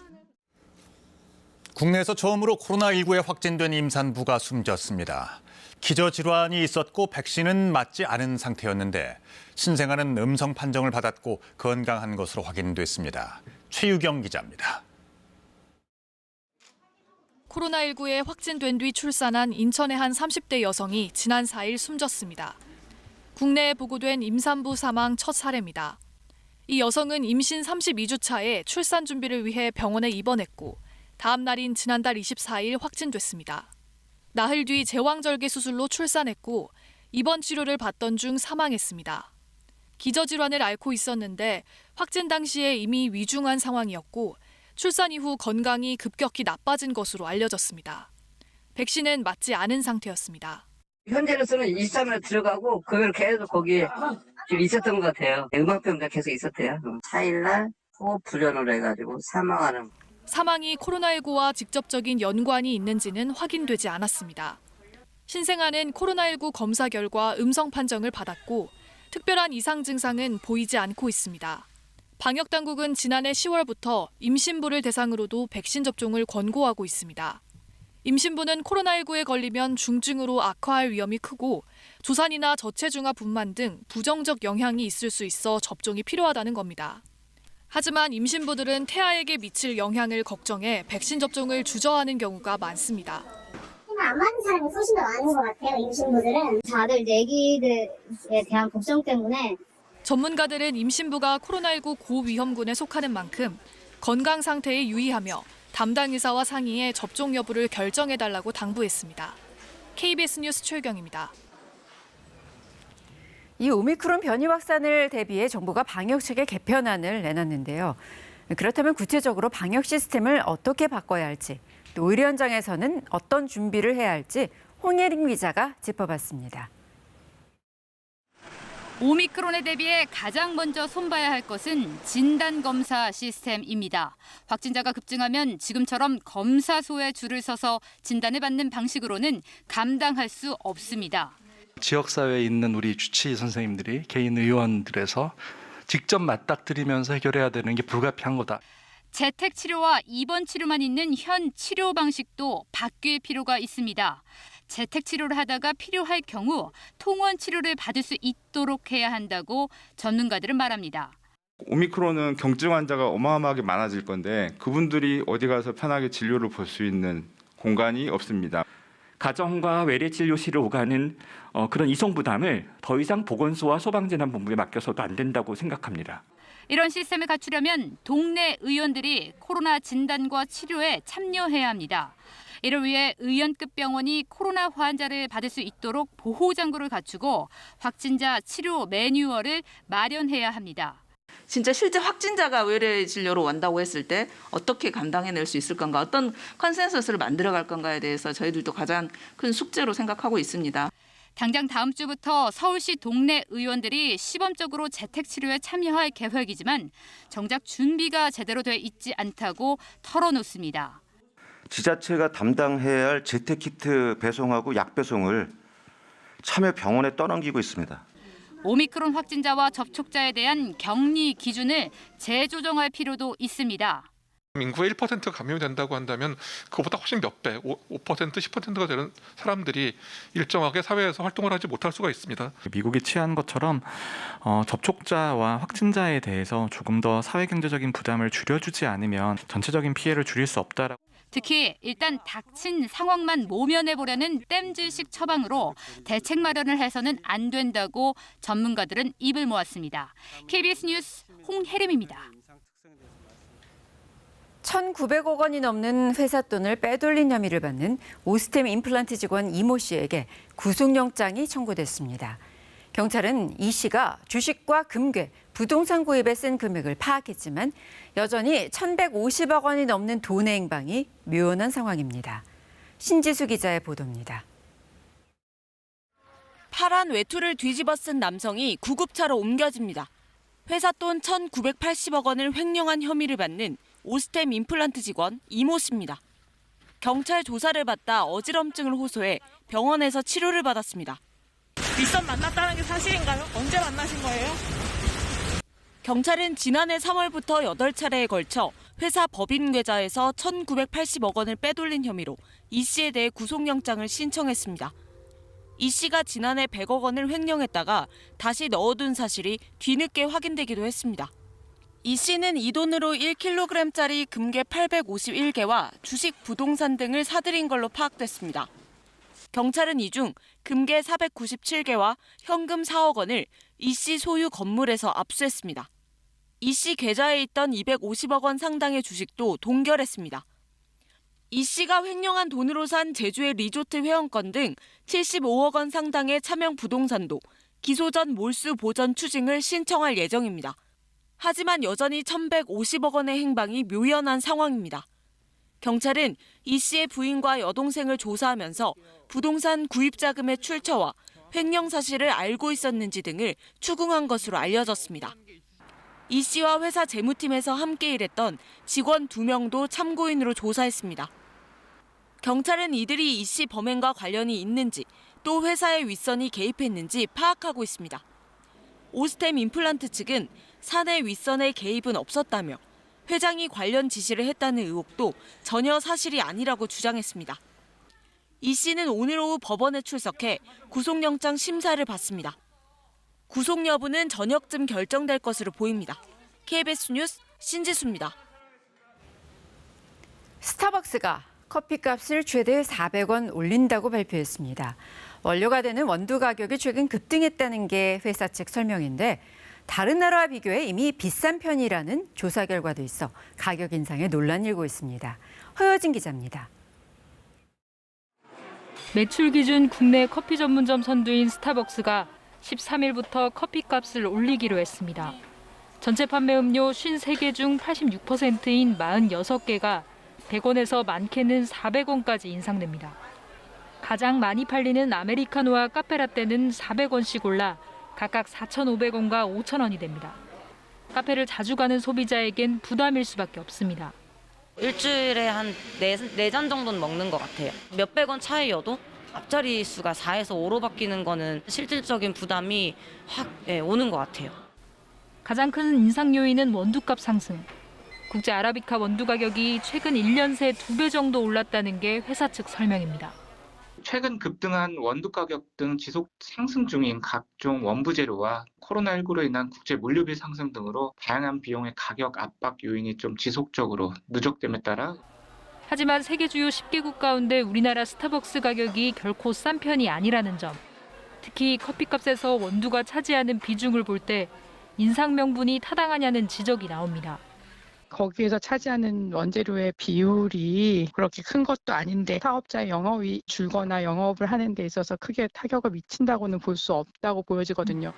국내에서 처음으로 코로나19에 확진된 임산부가 숨졌습니다. 기저질환이 있었고 백신은 맞지 않은 상태였는데 신생아는 음성 판정을 받았고 건강한 것으로 확인됐습니다. 최유경 기자입니다. 코로나19에 확진된 뒤 출산한 인천의 한 30대 여성이 지난 4일 숨졌습니다. 국내에 보고된 임산부 사망 첫 사례입니다. 이 여성은 임신 32주 차에 출산 준비를 위해 병원에 입원했고 다음 날인 지난달 24일 확진됐습니다. 나흘 뒤 제왕절개 수술로 출산했고 입원 치료를 받던 중 사망했습니다. 기저질환을 앓고 있었는데 확진 당시에 이미 위중한 상황이었고 출산 이후 건강이 급격히 나빠진 것으로 알려졌습니다. 백신은 맞지 않은 상태였습니다. 현재로서는 23일에 들어가고 그걸 계속 거기에 있었던 것 같아요. 음악병자 계속 있었대요. 4일날 호흡 불연으로 해가지고 사망하는. 사망이 코로나19와 직접적인 연관이 있는지는 확인되지 않았습니다. 신생아는 코로나19 검사 결과 음성 판정을 받았고 특별한 이상 증상은 보이지 않고 있습니다. 방역당국은 지난해 10월부터 임신부를 대상으로도 백신 접종을 권고하고 있습니다. 임신부는 코로나19에 걸리면 중증으로 악화할 위험이 크고 조산이나 저체중아 분만 등 부정적 영향이 있을 수 있어 접종이 필요하다는 겁니다. 하지만 임신부들은 태아에게 미칠 영향을 걱정해 백신 접종을 주저하는 경우가 많습니다. 안 맞는 사람이 훨씬 더 많은 것 같아요, 임신부들은. 다들 아기들에 대한 걱정 때문에. 전문가들은 임신부가 코로나19 고위험군에 속하는 만큼 건강 상태에 유의하며 담당 의사와 상의해 접종 여부를 결정해달라고 당부했습니다. KBS 뉴스 최유경입니다. 이 오미크론 변이 확산을 대비해 정부가 방역책의 개편안을 내놨는데요. 그렇다면 구체적으로 방역 시스템을 어떻게 바꿔야 할지, 또 의료 현장에서는 어떤 준비를 해야 할지 홍예림 기자가 짚어봤습니다. 오미크론에 대비해 가장 먼저 손봐야 할 것은 진단검사 시스템입니다. 확진자가 급증하면 지금처럼 검사소에 줄을 서서 진단을 받는 방식으로는 감당할 수 없습니다. 지역사회에 있는 우리 주치의 선생님들이 개인 의원들에서 직접 맞닥뜨리면서 해결해야 되는 게 불가피한 거다. 재택 치료와 입원 치료만 있는 현 치료 방식도 바뀔 필요가 있습니다. 재택 치료를 하다가 필요할 경우 통원 치료를 받을 수 있도록 해야 한다고 전문가들은 말합니다. 오미크론은 경증 환자가 어마어마하게 많아질 건데 그분들이 어디 가서 편하게 진료를 볼 수 있는 공간이 없습니다. 가정과 외래진료실을 오가는 그런 이송 부담을 더 이상 보건소와 소방재난본부에 맡겨서도 안 된다고 생각합니다. 이런 시스템을 갖추려면 동네 의원들이 코로나 진단과 치료에 참여해야 합니다. 이를 위해 의원급 병원이 코로나 환자를 받을 수 있도록 보호장구를 갖추고 확진자 치료 매뉴얼을 마련해야 합니다. 진짜 실제 확진자가 외래 진료로 온다고 했을 때 어떻게 감당해낼 수 있을 건가, 어떤 컨센서스를 만들어갈 건가에 대해서 저희들도 가장 큰 숙제로 생각하고 있습니다. 당장 다음 주부터 서울시 동네 의원들이 시범적으로 재택치료에 참여할 계획이지만 정작 준비가 제대로 돼 있지 않다고 털어놓습니다. 지자체가 담당해야 할 재택키트 배송하고 약 배송을 참여 병원에 떠넘기고 있습니다. 오미크론 확진자와 접촉자에 대한 격리 기준을 재조정할 필요도 있습니다. 인구의 1% 감염이 된다고 한다면 그것보다 훨씬 몇 배, 5%, 10%가 되는 사람들이 일정하게 사회에서 활동을 하지 못할 수가 있습니다. 미국이 취한 것처럼 접촉자와 확진자에 대해서 조금 더 사회경제적인 부담을 줄여주지 않으면 전체적인 피해를 줄일 수 없다라고. 특히 일단 닥친 상황만 모면해보려는 땜질식 처방으로 대책 마련을 해서는 안 된다고 전문가들은 입을 모았습니다. KBS 뉴스 홍혜림입니다. 1,900억 원이 넘는 회사 돈을 빼돌린 혐의를 받는 오스템 임플란트 직원 이모 씨에게 구속영장이 청구됐습니다. 경찰은 이 씨가 주식과 금괴, 부동산 구입에 쓴 금액을 파악했지만 여전히 1,150억 원이 넘는 돈의 행방이 묘연한 상황입니다. 신지수 기자의 보도입니다. 파란 외투를 뒤집어 쓴 남성이 구급차로 옮겨집니다. 회사 돈 1,980억 원을 횡령한 혐의를 받는 오스템 임플란트 직원 이모 씨입니다. 경찰 조사를 받다 어지럼증을 호소해 병원에서 치료를 받았습니다. 윗선 만났다는 게 사실인가요? 언제 만나신 거예요? 경찰은 지난해 3월부터 8차례에 걸쳐 회사 법인 계좌에서 1,980억 원을 빼돌린 혐의로 이 씨에 대해 구속영장을 신청했습니다. 이 씨가 지난해 100억 원을 횡령했다가 다시 넣어둔 사실이 뒤늦게 확인되기도 했습니다. 이 씨는 이 돈으로 1kg짜리 금괴 851개와 주식, 부동산 등을 사들인 걸로 파악됐습니다. 경찰은 이 중 금괴 497개와 현금 4억 원을 이 씨 소유 건물에서 압수했습니다. 이 씨 계좌에 있던 250억 원 상당의 주식도 동결했습니다. 이 씨가 횡령한 돈으로 산 제주의 리조트 회원권 등 75억 원 상당의 차명 부동산도 기소 전 몰수 보전 추징을 신청할 예정입니다. 하지만 여전히 1,150억 원의 행방이 묘연한 상황입니다. 경찰은 이 씨의 부인과 여동생을 조사하면서 부동산 구입 자금의 출처와 횡령 사실을 알고 있었는지 등을 추궁한 것으로 알려졌습니다. 이 씨와 회사 재무팀에서 함께 일했던 직원 2명도 참고인으로 조사했습니다. 경찰은 이들이 이 씨 범행과 관련이 있는지 또 회사의 윗선이 개입했는지 파악하고 있습니다. 오스템 임플란트 측은 사내 윗선의 개입은 없었다며 회장이 관련 지시를 했다는 의혹도 전혀 사실이 아니라고 주장했습니다. 이 씨는 오늘 오후 법원에 출석해 구속영장 심사를 받습니다. 구속 여부는 저녁쯤 결정될 것으로 보입니다. KBS 뉴스 신지수입니다. 스타벅스가 커피값을 최대 400원 올린다고 발표했습니다. 원료가 되는 원두 가격이 최근 급등했다는 게 회사 측 설명인데 다른 나라와 비교해 이미 비싼 편이라는 조사 결과도 있어 가격 인상에 논란이 일고 있습니다. 허여진 기자입니다. 매출 기준 국내 커피 전문점 선두인 스타벅스가 13일부터 커피값을 올리기로 했습니다. 전체 판매 음료 53개 중 86%인 46개가 100원에서 많게는 400원까지 인상됩니다. 가장 많이 팔리는 아메리카노와 카페라떼는 400원씩 올라 각각 4,500원과 5,000원이 됩니다. 카페를 자주 가는 소비자에겐 부담일 수밖에 없습니다. 일주일에 한 4잔 정도는 먹는 것 같아요. 몇백 원 차이여도 앞자리 수가 4에서 5로 바뀌는 거는 실질적인 부담이 확 오는 것 같아요. 가장 큰 인상 요인은 원두값 상승. 국제 아라비카 원두 가격이 최근 1년 새 2배 정도 올랐다는 게 회사 측 설명입니다. 최근 급등한 원두 가격 등 지속 상승 중인 각종 원부 재료와 코로나19로 인한 국제 물류비 상승 등으로 다양한 비용의 가격 압박 요인이 좀 지속적으로 누적됨에 따라 하지만 세계 주요 10개국 가운데 우리나라 스타벅스 가격이 결코 싼 편이 아니라는 점. 특히 커피값에서 원두가 차지하는 비중을 볼 때 인상 명분이 타당하냐는 지적이 나옵니다. 거기에서 차지하는 원재료의 비율이 그렇게 큰 것도 아닌데 사업자의 영업이 줄거나 영업을 하는 데 있어서 크게 타격을 미친다고는 볼 수 없다고 보여지거든요.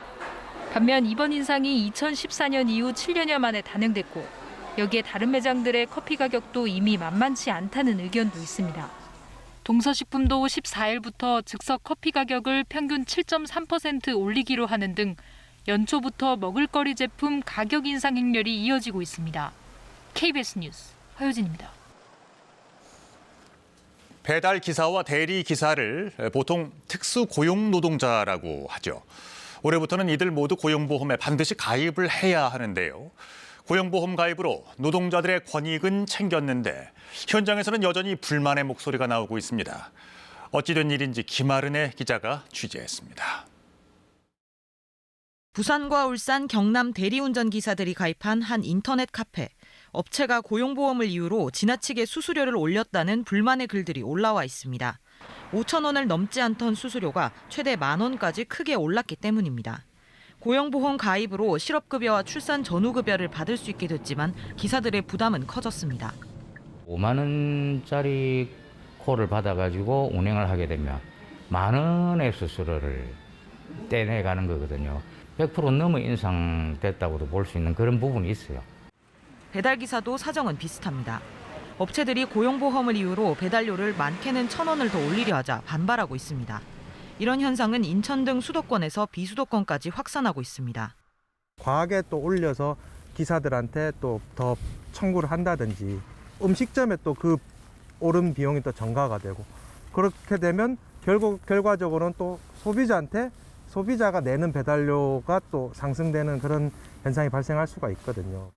반면 이번 인상이 2014년 이후 7년여 만에 단행됐고 여기에 다른 매장들의 커피 가격도 이미 만만치 않다는 의견도 있습니다. 동서식품도 14일부터 즉석 커피 가격을 평균 7.3% 올리기로 하는 등 연초부터 먹을거리 제품 가격 인상 행렬이 이어지고 있습니다. KBS 뉴스 허유진입니다. 배달 기사와 대리 기사를 보통 특수 고용 노동자라고 하죠. 올해부터는 이들 모두 고용보험에 반드시 가입을 해야 하는데요. 고용보험 가입으로 노동자들의 권익은 챙겼는데 현장에서는 여전히 불만의 목소리가 나오고 있습니다. 어찌된 일인지 김아른의 기자가 취재했습니다. 부산과 울산, 경남 대리운전 기사들이 가입한 한 인터넷 카페. 업체가 고용보험을 이유로 지나치게 수수료를 올렸다는 불만의 글들이 올라와 있습니다. 5천 원을 넘지 않던 수수료가 최대 10,000원까지 크게 올랐기 때문입니다. 고용보험 가입으로 실업급여와 출산 전후급여를 받을 수 있게 됐지만 기사들의 부담은 커졌습니다. 5만 원짜리 콜을 받아가지고 운행을 하게 되면 10,000원의 수수료를 떼내가는 거거든요. 100% 넘어 인상됐다고도 볼 수 있는 그런 부분이 있어요. 배달기사도 사정은 비슷합니다. 업체들이 고용보험을 이유로 배달료를 많게는 1,000원을 더 올리려 하자 반발하고 있습니다. 이런 현상은 인천 등 수도권에서 비수도권까지 확산하고 있습니다. 과하게 또 올려서 기사들한테 또 더 청구를 한다든지 음식점에 또 그 오른 비용이 또 전가가 되고 그렇게 되면 결과적으로는 또 소비자가 내는 배달료가 또 상승되는 그런 현상이 발생할 수가 있거든요.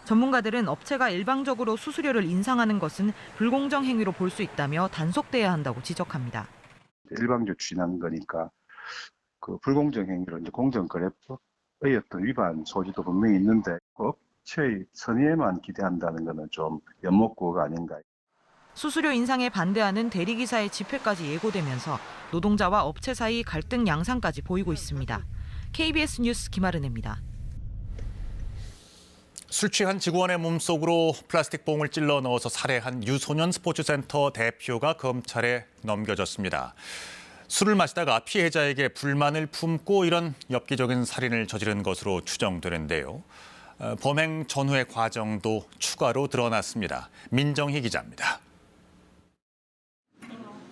전문가들은 업체가 일방적으로 수수료를 인상하는 것은 불공정 행위로 볼 수 있다며 단속돼야 한다고 지적합니다. 일방적으로 추진하는 거니까 그 불공정 행위로 이제 공정거래법의 어떤 위반 소지도 분명히 있는데 그 업체의 선의에만 기대한다는 것은 좀 연목구호가 아닌가. 수수료 인상에 반대하는 대리기사의 집회까지 예고되면서 노동자와 업체 사이 갈등 양상까지 보이고 있습니다. KBS 뉴스 김아른입니다. 술 취한 직원의 몸속으로 플라스틱 봉을 찔러 넣어서 살해한 유소년 스포츠센터 대표가 검찰에 넘겨졌습니다. 술을 마시다가 피해자에게 불만을 품고 이런 엽기적인 살인을 저지른 것으로 추정되는데요. 범행 전후의 과정도 추가로 드러났습니다. 민정희 기자입니다.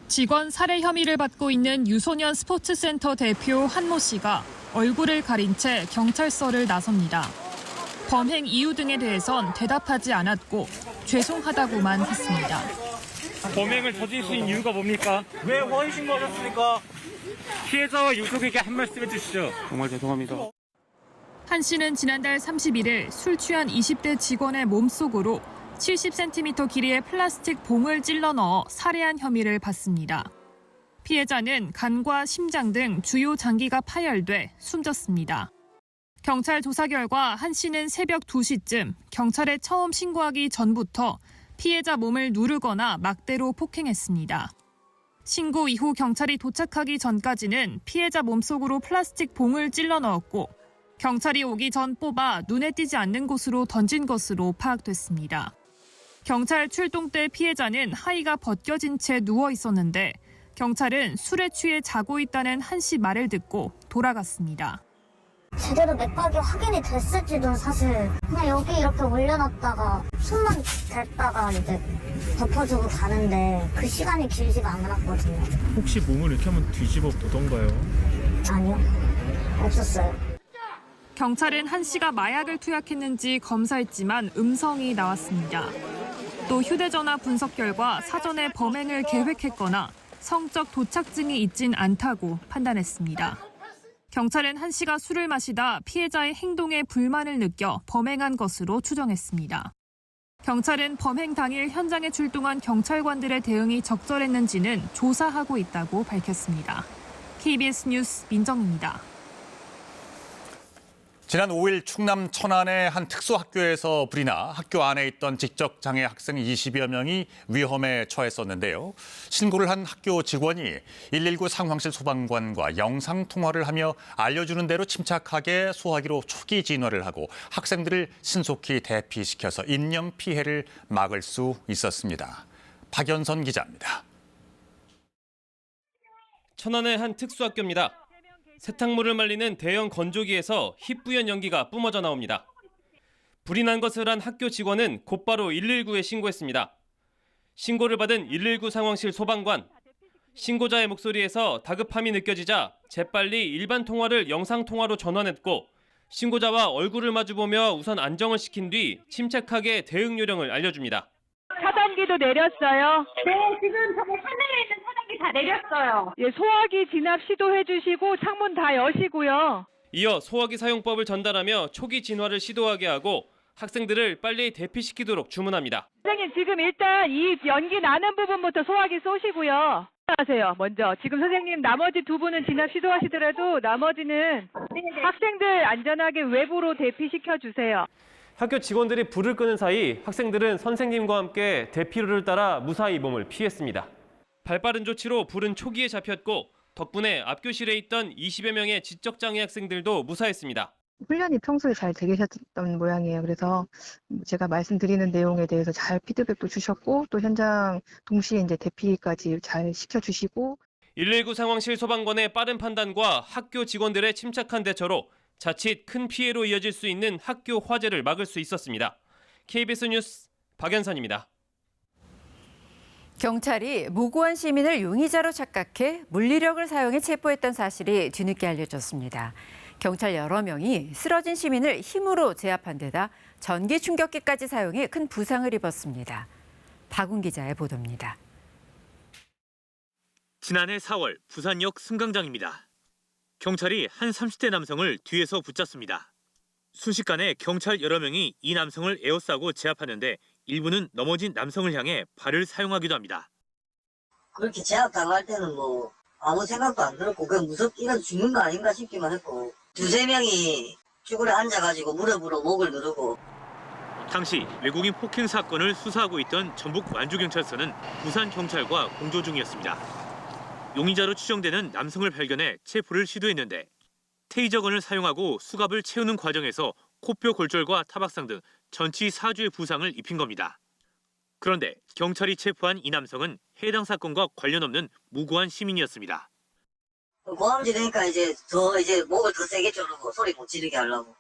직원 살해 혐의를 받고 있는 유소년 스포츠센터 대표 한모 씨가 얼굴을 가린 채 경찰서를 나섭니다. 범행 이유 등에 대해선 대답하지 않았고 죄송하다고만 했습니다. 범행을 저지르신 이유가 뭡니까? 왜 허위 신고하셨습니까? 피해자와 유족에게 한 말씀 해주시죠. 정말 죄송합니다. 한 씨는 지난달 31일 술 취한 20대 직원의 몸속으로 70cm 길이의 플라스틱 봉을 찔러 넣어 살해한 혐의를 받습니다. 피해자는 간과 심장 등 주요 장기가 파열돼 숨졌습니다. 경찰 조사 결과 한 씨는 새벽 2시쯤 경찰에 처음 신고하기 전부터 피해자 몸을 누르거나 막대로 폭행했습니다. 신고 이후 경찰이 도착하기 전까지는 피해자 몸속으로 플라스틱 봉을 찔러 넣었고 경찰이 오기 전 뽑아 눈에 띄지 않는 곳으로 던진 것으로 파악됐습니다. 경찰 출동 때 피해자는 하의가 벗겨진 채 누워 있었는데 경찰은 술에 취해 자고 있다는 한 씨 말을 듣고 돌아갔습니다. 제대로 맥박이 확인이 됐을지도 사실 그냥 여기 이렇게 올려놨다가 손만 댔다가 이제 덮어주고 가는데 그 시간이 길지가 않았거든요. 혹시 몸을 이렇게 한번 뒤집어 보던가요? 아니요, 없었어요. 경찰은 한 씨가 마약을 투약했는지 검사했지만 음성이 나왔습니다. 또 휴대전화 분석 결과 사전에 범행을 계획했거나 성적 도착증이 있진 않다고 판단했습니다. 경찰은 한 씨가 술을 마시다 피해자의 행동에 불만을 느껴 범행한 것으로 추정했습니다. 경찰은 범행 당일 현장에 출동한 경찰관들의 대응이 적절했는지는 조사하고 있다고 밝혔습니다. KBS 뉴스 민정입니다. 지난 5일 충남 천안의 한 특수학교에서 불이 나 학교 안에 있던 지적장애 학생 20여 명이 위험에 처했었는데요. 신고를 한 학교 직원이 119 상황실 소방관과 영상통화를 하며 알려주는 대로 침착하게 소화기로 초기 진화를 하고 학생들을 신속히 대피시켜서 인명피해를 막을 수 있었습니다. 박연선 기자입니다. 천안의 한 특수학교입니다. 세탁물을 말리는 대형 건조기에서 희뿌연 연기가 뿜어져 나옵니다. 불이 난 것을 한 학교 직원은 곧바로 119에 신고했습니다. 신고를 받은 119 상황실 소방관. 신고자의 목소리에서 다급함이 느껴지자 재빨리 일반 통화를 영상 통화로 전환했고 신고자와 얼굴을 마주보며 우선 안정을 시킨 뒤 침착하게 대응 요령을 알려줍니다. 차단기도 내렸어요. 네, 지금 저기 하늘에 있는 차단기 창문이 다 내렸어요. 예, 소화기 진압 시도해 주시고 창문 다 여시고요. 이어 소화기 사용법을 전달하며 초기 진화를 시도하게 하고 학생들을 빨리 대피시키도록 주문합니다. 선생님 지금 일단 이 연기 나는 부분부터 소화기 쏘시고요. 하세요. 먼저 지금 선생님 나머지 두 분은 진압 시도하시더라도 나머지는 학생들 안전하게 외부로 대피시켜 주세요. 학교 직원들이 불을 끄는 사이 학생들은 선생님과 함께 대피로를 따라 무사히 몸을 피했습니다. 발빠른 조치로 불은 초기에 잡혔고 덕분에 앞교실에 있던 20여 명의 지적장애 학생들도 무사했습니다. 훈련이 평소에 잘 되셨던 모양이에요. 그래서 제가 말씀드리는 내용에 대해서 잘 피드백도 주셨고 또 현장 동시에 이제 대피까지 잘 시켜주시고 119 상황실 소방관의 빠른 판단과 학교 직원들의 침착한 대처로 자칫 큰 피해로 이어질 수 있는 학교 화재를 막을 수 있었습니다. KBS 뉴스 박연선입니다. 경찰이 무고한 시민을 용의자로 착각해 물리력을 사용해 체포했던 사실이 뒤늦게 알려졌습니다. 경찰 여러 명이 쓰러진 시민을 힘으로 제압한 데다 전기 충격기까지 사용해 큰 부상을 입었습니다. 박운 기자의 보도입니다. 지난해 4월 부산역 승강장입니다. 경찰이 한 30대 남성을 뒤에서 붙잡습니다. 순식간에 경찰 여러 명이 이 남성을 에워싸고 제압하는데 일부는 넘어진 남성을 향해 발을 사용하기도 합니다. 그렇게 제압당할 때는 아무 생각도 안 들었고 그냥 무섭기라도 죽는 거 아닌가 싶기만 했고 두세 명이 쭈그려 앉아가지고 무릎으로 목을 누르고. 당시 외국인 폭행 사건을 수사하고 있던 전북 완주경찰서는 부산경찰과 공조 중이었습니다. 용의자로 추정되는 남성을 발견해 체포를 시도했는데 테이저건을 사용하고 수갑을 채우는 과정에서 코뼈 골절과 타박상 등 전치 4주의 부상을 입힌 겁니다. 그런데 경찰이 체포한 이 남성은 해당 사건과 관련 없는 무고한 시민이었습니다. 고함지 되니까 더 목을 더 세게 조르고 소리 못 지르게 하려고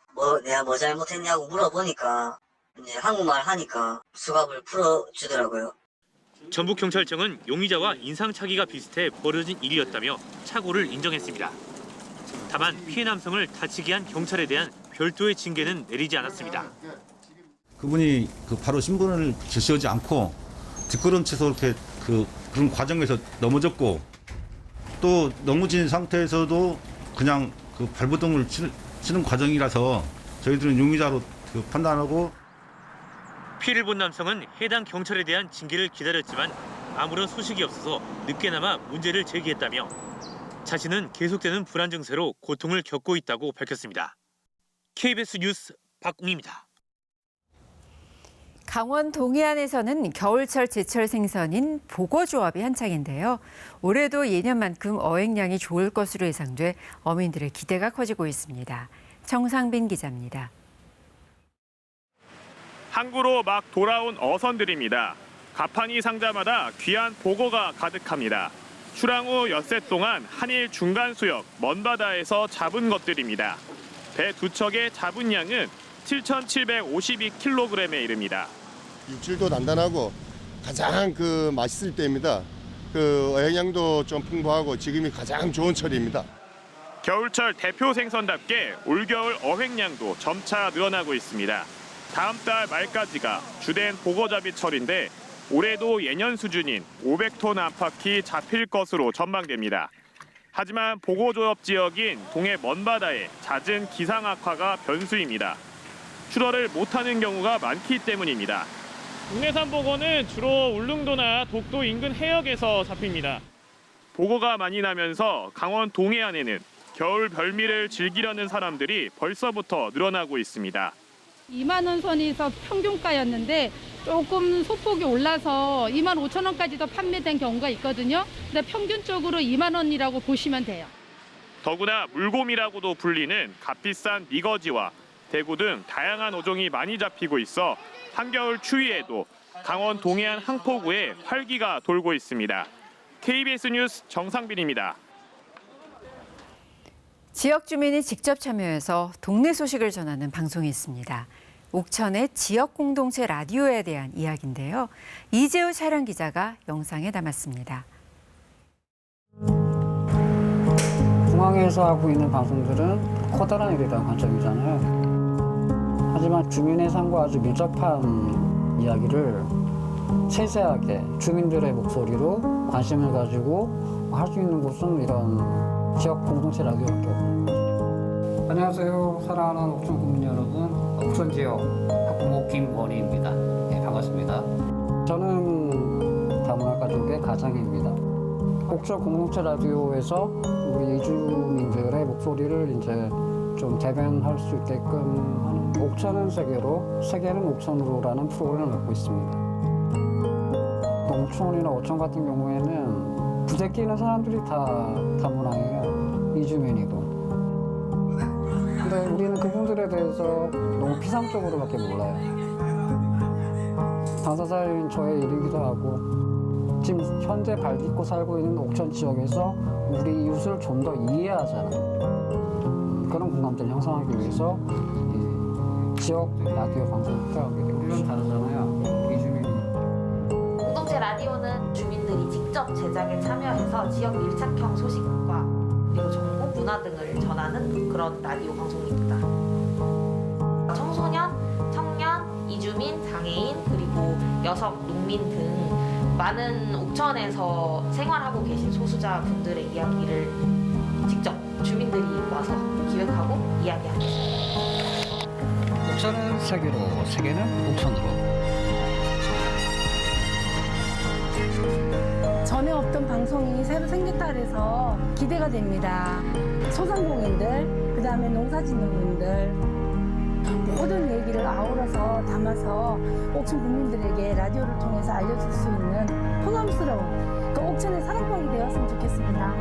내가 뭐 잘못했냐고 물어보니까 이제 한국말 하니까 수갑을 풀어주더라고요. 전북경찰청은 용의자와 인상착의가 비슷해 벌어진 일이었다며 착오를 인정했습니다. 다만 피해 남성을 다치게 한 경찰에 대한 별도의 징계는 내리지 않았습니다. 그분이 바로 신분을 제시하지 않고 뒷걸음치서 이렇게 그런 과정에서 넘어졌고 또 넘어진 상태에서도 그냥 발버둥을 치는 과정이라서 저희들은 용의자로 판단하고. 피해를 본 남성은 해당 경찰에 대한 징계를 기다렸지만 아무런 소식이 없어서 늦게나마 문제를 제기했다며 자신은 계속되는 불안 증세로 고통을 겪고 있다고 밝혔습니다. KBS 뉴스 박웅입니다. 강원 동해안에서는 겨울철 제철 생선인 보고조업이 한창인데요. 올해도 예년만큼 어획량이 좋을 것으로 예상돼 어민들의 기대가 커지고 있습니다. 정상빈 기자입니다. 항구로 막 돌아온 어선들입니다. 가판이 상자마다 귀한 보고가 가득합니다. 출항 후 엿새 동안 한일 중간 수역 먼바다에서 잡은 것들입니다. 배 두 척의 잡은 양은 7,752kg에 이릅니다. 육질도 단단하고 가장 맛있을 때입니다. 어획량도 좀 풍부하고 지금이 가장 좋은 철입니다. 겨울철 대표 생선답게 올겨울 어획량도 점차 늘어나고 있습니다. 다음 달 말까지가 주된 보고잡이철인데 올해도 예년 수준인 500톤 안팎이 잡힐 것으로 전망됩니다. 하지만 보고조업 지역인 동해 먼바다의 잦은 기상 악화가 변수입니다. 출어를 못하는 경우가 많기 때문입니다. 국내산 보고는 주로 울릉도나 독도 인근 해역에서 잡힙니다. 보고가 많이 나면서 강원 동해안에는 겨울 별미를 즐기려는 사람들이 벌써부터 늘어나고 있습니다. 2만 원 선에서 평균가였는데 조금 소폭이 올라서 2만 5천 원까지도 판매된 경우가 있거든요. 근데 평균적으로 2만 원이라고 보시면 돼요. 더구나 물곰이라고도 불리는 값비싼 미거지와 대구 등 다양한 어종이 많이 잡히고 있어 한겨울 추위에도 강원 동해안 항포구에 활기가 돌고 있습니다. KBS 뉴스 정상빈입니다. 지역 주민이 직접 참여해서 동네 소식을 전하는 방송이 있습니다. 옥천의 지역 공동체 라디오에 대한 이야기인데요. 이재우 촬영 기자가 영상에 담았습니다. 중앙에서 하고 있는 방송들은 커다란 일에 대한 관점이잖아요. 하지만 주민의 삶과 아주 밀접한 이야기를 세세하게 주민들의 목소리로 관심을 가지고 할 수 있는 곳은 이런 지역 공동체 라디오밖에 없습니다. 안녕하세요. 사랑하는 옥천 국민 여러분. 옥천 지역 학부모 김원희입니다. 네, 반갑습니다. 저는 다문화 가족의 가장입니다. 옥천 공동체 라디오에서 우리 이주민들의 목소리를 이제 좀 대변할 수 있게끔 하는 옥천은 세계로, 세계는 옥천으로라는 프로그램을 맡고 있습니다. 농촌이나 어촌 같은 경우에는 부대 끼는 사람들이 다 다문화예요. 이주민이고. 근데 우리는 그분들에 대해서 너무 피상적으로밖에 몰라요. 당사자인 저의 일이기도 하고 지금 현재 발 딛고 살고 있는 옥천 지역에서 우리 이웃을 좀 더 이해하자는 그런 공감대를 형성하기 위해서 지역 라디오 방송을 시작하게 되고 물론 다르잖아요. 이주민이. 공동체 라디오는 주민들이 직접 제작에 참여해서 지역 밀착형 소식과 그리고 정보, 문화 등을 전하는 그런 라디오 방송입니다. 청소년, 청년, 이주민, 장애인, 그리고 여성, 농민 등 많은 옥천에서 생활하고 계신 소수자 분들의 이야기를 직접 주민들이 와서 기획하고 이야기합니다. 옥천은 세계로, 세계는 옥천으로. 전에 없던 방송이 새로 생겼다 그래서 기대가 됩니다. 소상공인들, 그 다음에 농사짓는 분들 모든 얘기를 아우러서 담아서 옥천 국민들에게 라디오를 통해서 알려줄 수 있는 호감스러운 그 옥천의 사랑방이 되었으면 좋겠습니다.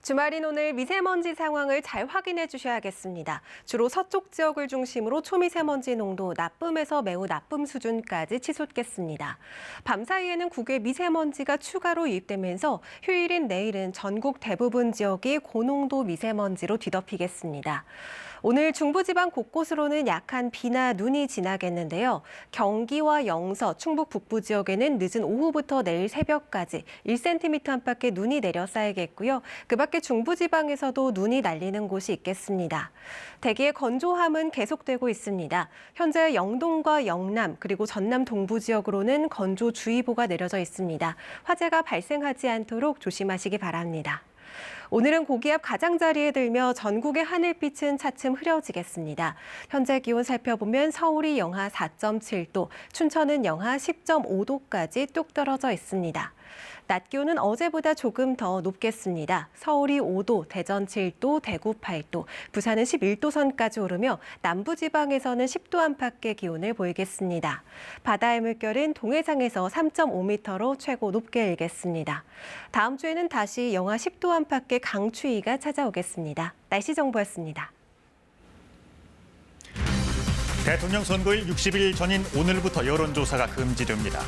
주말인 오늘 미세먼지 상황을 잘 확인해 주셔야겠습니다. 주로 서쪽 지역을 중심으로 초미세먼지 농도 나쁨에서 매우 나쁨 수준까지 치솟겠습니다. 밤 사이에는 국외 미세먼지가 추가로 유입되면서 휴일인 내일은 전국 대부분 지역이 고농도 미세먼지로 뒤덮이겠습니다. 오늘 중부지방 곳곳으로는 약한 비나 눈이 지나겠는데요. 경기와 영서, 충북 북부 지역에는 늦은 오후부터 내일 새벽까지 1cm 안팎의 눈이 내려 쌓이겠고요. 그 밖에 중부지방에서도 눈이 날리는 곳이 있겠습니다. 대기의 건조함은 계속되고 있습니다. 현재 영동과 영남 그리고 전남 동부 지역으로는 건조주의보가 내려져 있습니다. 화재가 발생하지 않도록 조심하시기 바랍니다. 오늘은 고기압 가장자리에 들며 전국의 하늘빛은 차츰 흐려지겠습니다. 현재 기온 살펴보면 서울이 영하 4.7도, 춘천은 영하 10.5도까지 뚝 떨어져 있습니다. 낮 기온은 어제보다 조금 더 높겠습니다. 서울이 5도, 대전 7도, 대구 8도, 부산은 11도 선까지 오르며 남부지방에서는 10도 안팎의 기온을 보이겠습니다. 바다의 물결은 동해상에서 3.5m로 최고 높게 일겠습니다. 다음 주에는 다시 영하 10도 안팎의 강추위가 찾아오겠습니다. 날씨 정보였습니다. 대통령 선거일 60일 전인 오늘부터 여론조사가 금지됩니다.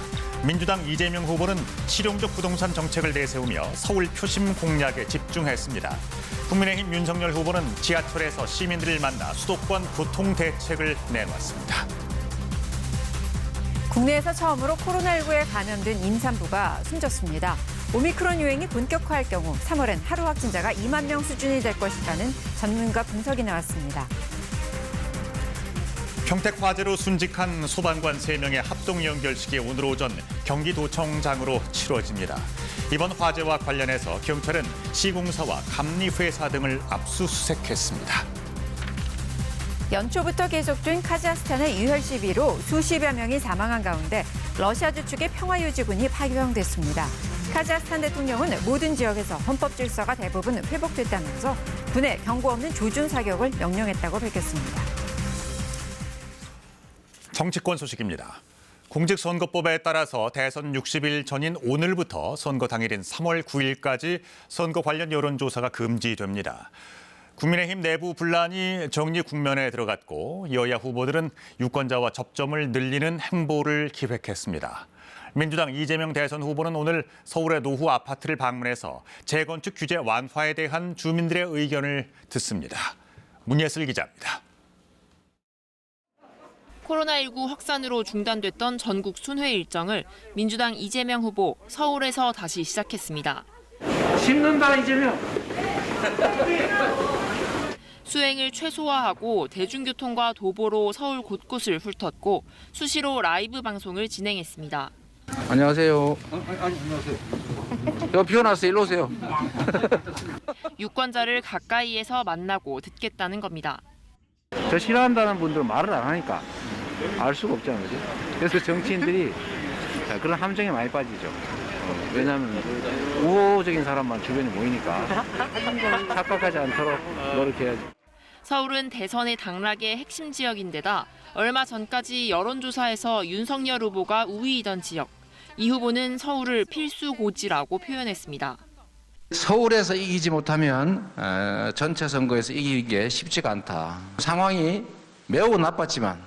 민주당 이재명 후보는 실용적 부동산 정책을 내세우며 서울 표심 공략에 집중했습니다. 국민의힘 윤석열 후보는 지하철에서 시민들을 만나 수도권 교통 대책을 내놨습니다. 국내에서 처음으로 코로나19에 감염된 임산부가 숨졌습니다. 오미크론 유행이 본격화할 경우 3월엔 하루 확진자가 2만 명 수준이 될 것이라는 전문가 분석이 나왔습니다. 평택 화재로 순직한 소방관 3명의 합동 연결식이 오늘 오전 경기도청장으로 치러집니다. 이번 화재와 관련해서 경찰은 시공사와 감리회사 등을 압수수색했습니다. 연초부터 계속된 카자흐스탄의 유혈 시비로 수십여 명이 사망한 가운데 러시아주 측의 평화유지군이 파병됐습니다. 카자흐스탄 대통령은 모든 지역에서 헌법 질서가 대부분 회복됐다면서 군에 경고 없는 조준 사격을 명령했다고 밝혔습니다. 정치권 소식입니다. 공직선거법에 따라서 대선 60일 전인 오늘부터 선거 당일인 3월 9일까지 선거 관련 여론조사가 금지됩니다. 국민의힘 내부 분란이 정리 국면에 들어갔고 여야 후보들은 유권자와 접점을 늘리는 행보를 기획했습니다. 민주당 이재명 대선 후보는 오늘 서울의 노후 아파트를 방문해서 재건축 규제 완화에 대한 주민들의 의견을 듣습니다. 문예슬 기자입니다. 코로나19 확산으로 중단됐던 전국 순회 일정을 민주당 이재명 후보 서울에서 다시 시작했습니다. 신는다 이재명. 수행을 최소화하고 대중교통과 도보로 서울 곳곳을 훑었고 수시로 라이브 방송을 진행했습니다. 안녕하세요. 안녕하세요. 저 비워놨어요. 일로 오세요. 유권자를 가까이에서 만나고 듣겠다는 겁니다. 저 싫어한다는 분들은 말을 안 하니까 알 수가 없잖아요. 그죠? 그래서 정치인들이 그런 함정에 많이 빠지죠. 왜냐하면 우호적인 사람만 주변에 모이니까 착각하지 않도록 노력해야죠. 서울은 대선의 당락의 핵심 지역인데다 얼마 전까지 여론조사에서 윤석열 후보가 우위이던 지역. 이 후보는 서울을 필수 고지라고 표현했습니다. 서울에서 이기지 못하면 전체 선거에서 이기기 쉽지가 않다. 상황이 매우 나빴지만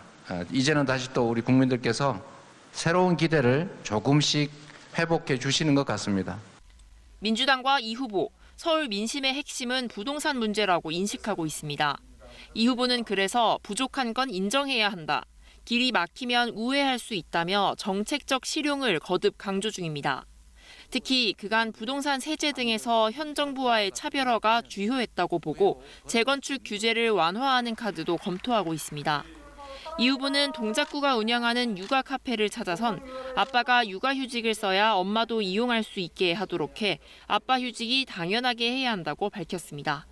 이제는 다시 또 우리 국민들께서 새로운 기대를 조금씩 회복해 주시는 것 같습니다. 민주당과 이 후보, 서울 민심의 핵심은 부동산 문제라고 인식하고 있습니다. 이 후보는 그래서 부족한 건 인정해야 한다. 길이 막히면 우회할 수 있다며 정책적 실용을 거듭 강조 중입니다. 특히 그간 부동산 세제 등에서 현 정부와의 차별화가 주요했다고 보고 재건축 규제를 완화하는 카드도 검토하고 있습니다. 이 후보는 동작구가 운영하는 육아 카페를 찾아선 아빠가 육아휴직을 써야 엄마도 이용할 수 있게 하도록 해 아빠 휴직이 당연하게 해야 한다고 밝혔습니다.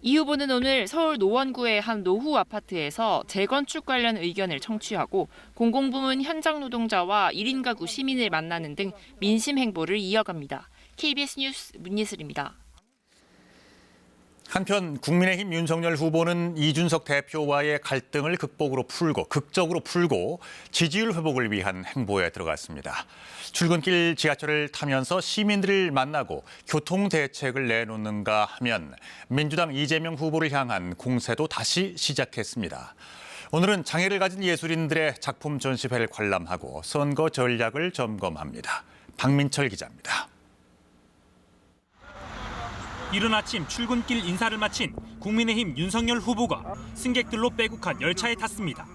이 후보는 오늘 서울 노원구의 한 노후 아파트에서 재건축 관련 의견을 청취하고 공공부문 현장 노동자와 1인 가구 시민을 만나는 등 민심 행보를 이어갑니다. KBS 뉴스 문예슬입니다. 한편 국민의힘 윤석열 후보는 이준석 대표와의 갈등을 극적으로 풀고 지지율 회복을 위한 행보에 들어갔습니다. 출근길 지하철을 타면서 시민들을 만나고 교통 대책을 내놓는가 하면 민주당 이재명 후보를 향한 공세도 다시 시작했습니다. 오늘은 장애를 가진 예술인들의 작품 전시회를 관람하고 선거 전략을 점검합니다. 박민철 기자입니다. 이른 아침 출근길 인사를 마친 국민의힘 윤석열 후보가 승객들로 빼곡한 열차에 탔습니다.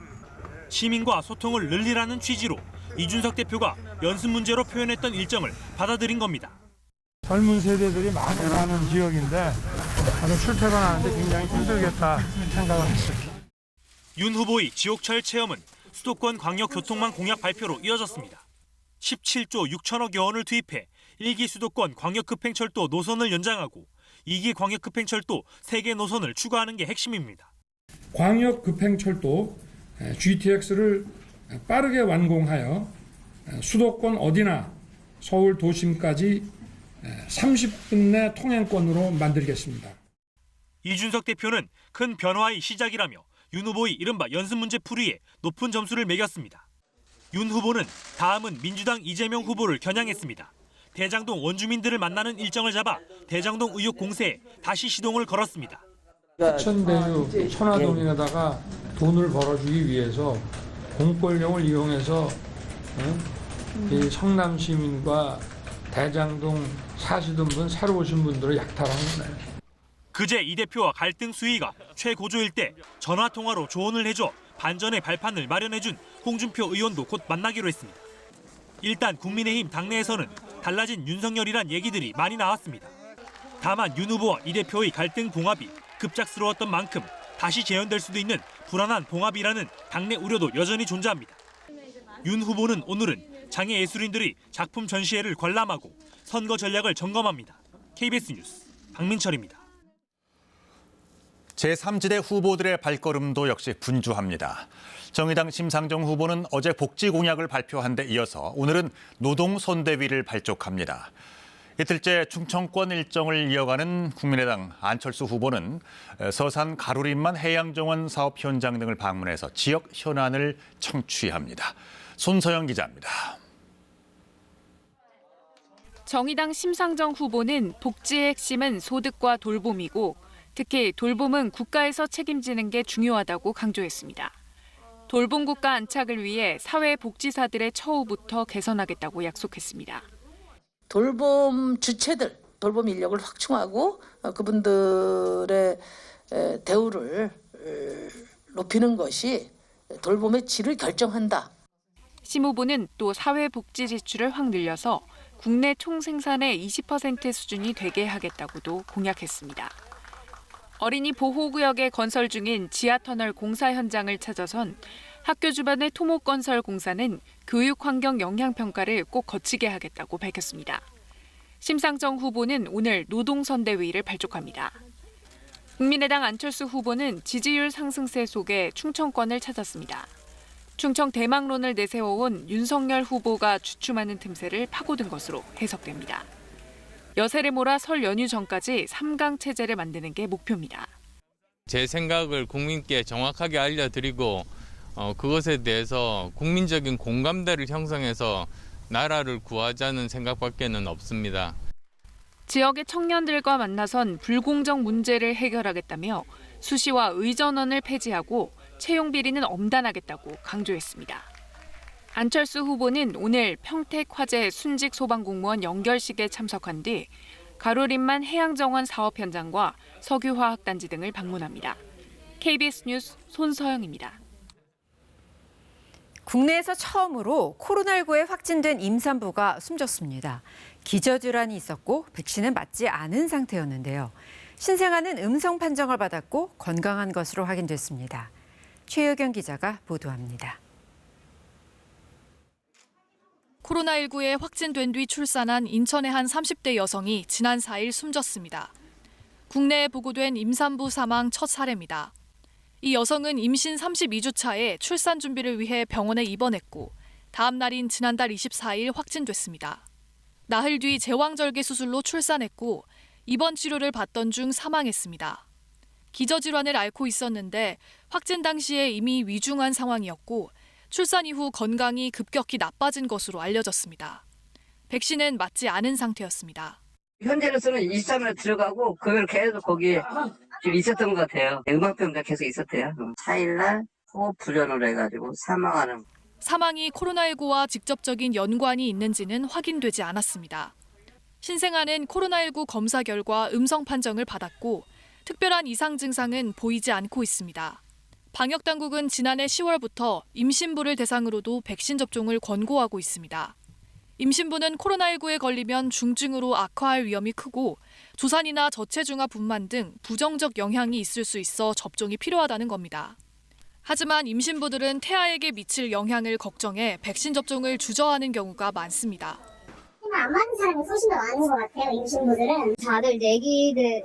시민과 소통을 늘리라는 취지로 이준석 대표가 연습 문제로 표현했던 일정을 받아들인 겁니다. 젊은 세대들이 많이 사는 지역인데 저는 출퇴근하는데 굉장히 힘들겠다 생각을 했습니다. 윤 후보의 지옥철 체험은 수도권 광역교통망 공약 발표로 이어졌습니다. 17조 6천억여 원을 투입해 1기 수도권 광역급행철도 노선을 연장하고 2기 광역급행철도 3개 노선을 추가하는 게 핵심입니다. 광역급행철도 GTX를 빠르게 완공하여 수도권 어디나 서울 도심까지 30분 내 통행권으로 만들겠습니다. 이준석 대표는 큰 변화의 시작이라며 윤 후보의 이른바 연습 문제 풀이에 높은 점수를 매겼습니다. 윤 후보는 다음은 민주당 이재명 후보를 겨냥했습니다. 대장동 원주민들을 만나는 일정을 잡아 대장동 의혹 공세에 다시 시동을 걸었습니다. 천대유 천화동에다가 돈을 벌어주기 위해서 공권력을 이용해서 이 성남 시민과 대장동 사시던 분, 새로 오신 분들을 약탈한 거예요. 그제 이 대표와 갈등 수위가 최고조일 때 전화통화로 조언을 해줘 반전의 발판을 마련해준 홍준표 의원도 곧 만나기로 했습니다. 일단 국민의힘 당내에서는 달라진 윤석열이란 얘기들이 많이 나왔습니다. 다만 윤 후보와 이 대표의 갈등 봉합이 급작스러웠던 만큼 다시 재현될 수도 있는 불안한 봉합이라는 당내 우려도 여전히 존재합니다. 윤 후보는 오늘은 장애 예술인들이 작품 전시회를 관람하고 선거 전략을 점검합니다. KBS 뉴스 박민철입니다. 제3지대 후보들의 발걸음도 역시 분주합니다. 정의당 심상정 후보는 어제 복지 공약을 발표한 데 이어서 오늘은 노동선대위를 발족합니다. 이틀째 충청권 일정을 이어가는 국민의당 안철수 후보는 서산 가로림만 해양정원 사업 현장 등을 방문해서 지역 현안을 청취합니다. 손서영 기자입니다. 정의당 심상정 후보는 복지의 핵심은 소득과 돌봄이고 특히 돌봄은 국가에서 책임지는 게 중요하다고 강조했습니다. 돌봄 국가 안착을 위해 사회복지사들의 처우부터 개선하겠다고 약속했습니다. 돌봄 주체들, 돌봄 인력을 확충하고 그분들의 대우를 높이는 것이 돌봄의 질을 결정한다. 심 후보는 또 사회복지 지출을 확 늘려서 국내 총생산의 20% 수준이 되게 하겠다고도 공약했습니다. 어린이 보호구역에 건설 중인 지하터널 공사 현장을 찾아선 학교 주변의 토목건설 공사는 교육환경 영향평가를 꼭 거치게 하겠다고 밝혔습니다. 심상정 후보는 오늘 노동선대위를 발족합니다. 국민의당 안철수 후보는 지지율 상승세 속에 충청권을 찾았습니다. 충청 대망론을 내세워온 윤석열 후보가 주춤하는 틈새를 파고든 것으로 해석됩니다. 여세를 몰아 설 연휴 전까지 3강 체제를 만드는 게 목표입니다. 제 생각을 국민께 정확하게 알려드리고 그것에 대해서 국민적인 공감대를 형성해서 나라를 구하자는 생각밖에는 없습니다. 지역의 청년들과 만나선 불공정 문제를 해결하겠다며 수시와 의전원을 폐지하고 채용 비리는 엄단하겠다고 강조했습니다. 안철수 후보는 오늘 평택 화재 순직 소방공무원 연결식에 참석한 뒤 가로림만 해양정원 사업 현장과 석유화학단지 등을 방문합니다. KBS 뉴스 손서영입니다. 국내에서 처음으로 코로나19에 확진된 임산부가 숨졌습니다. 기저질환이 있었고 백신은 맞지 않은 상태였는데요. 신생아는 음성 판정을 받았고 건강한 것으로 확인됐습니다. 최유경 기자가 보도합니다. 코로나19에 확진된 뒤 출산한 인천의 한 30대 여성이 지난 4일 숨졌습니다. 국내에 보고된 임산부 사망 첫 사례입니다. 이 여성은 임신 32주 차에 출산 준비를 위해 병원에 입원했고 다음 날인 지난달 24일 확진됐습니다. 나흘 뒤 제왕절개 수술로 출산했고 입원 치료를 받던 중 사망했습니다. 기저질환을 앓고 있었는데 확진 당시에 이미 위중한 상황이었고 출산 이후 건강이 급격히 나빠진 것으로 알려졌습니다. 백신은 맞지 않은 상태였습니다. 현재로서는 23일에 들어가고 그걸 계속 거기에 지금 있었던 것 같아요. 음악병자 계속 있었대요. 4일날 호흡불련으로 해가지고 사망하는. 사망이 코로나19와 직접적인 연관이 있는지는 확인되지 않았습니다. 신생아는 코로나19 검사 결과 음성 판정을 받았고 특별한 이상 증상은 보이지 않고 있습니다. 방역당국은 지난해 10월부터 임신부를 대상으로도 백신 접종을 권고하고 있습니다. 임신부는 코로나19에 걸리면 중증으로 악화할 위험이 크고 조산이나 저체중아 분만 등 부정적 영향이 있을 수 있어 접종이 필요하다는 겁니다. 하지만 임신부들은 태아에게 미칠 영향을 걱정해 백신 접종을 주저하는 경우가 많습니다. 안 맞는 사람이 훨씬 더 많은 것 같아요, 임신부들은. 다들 내기들에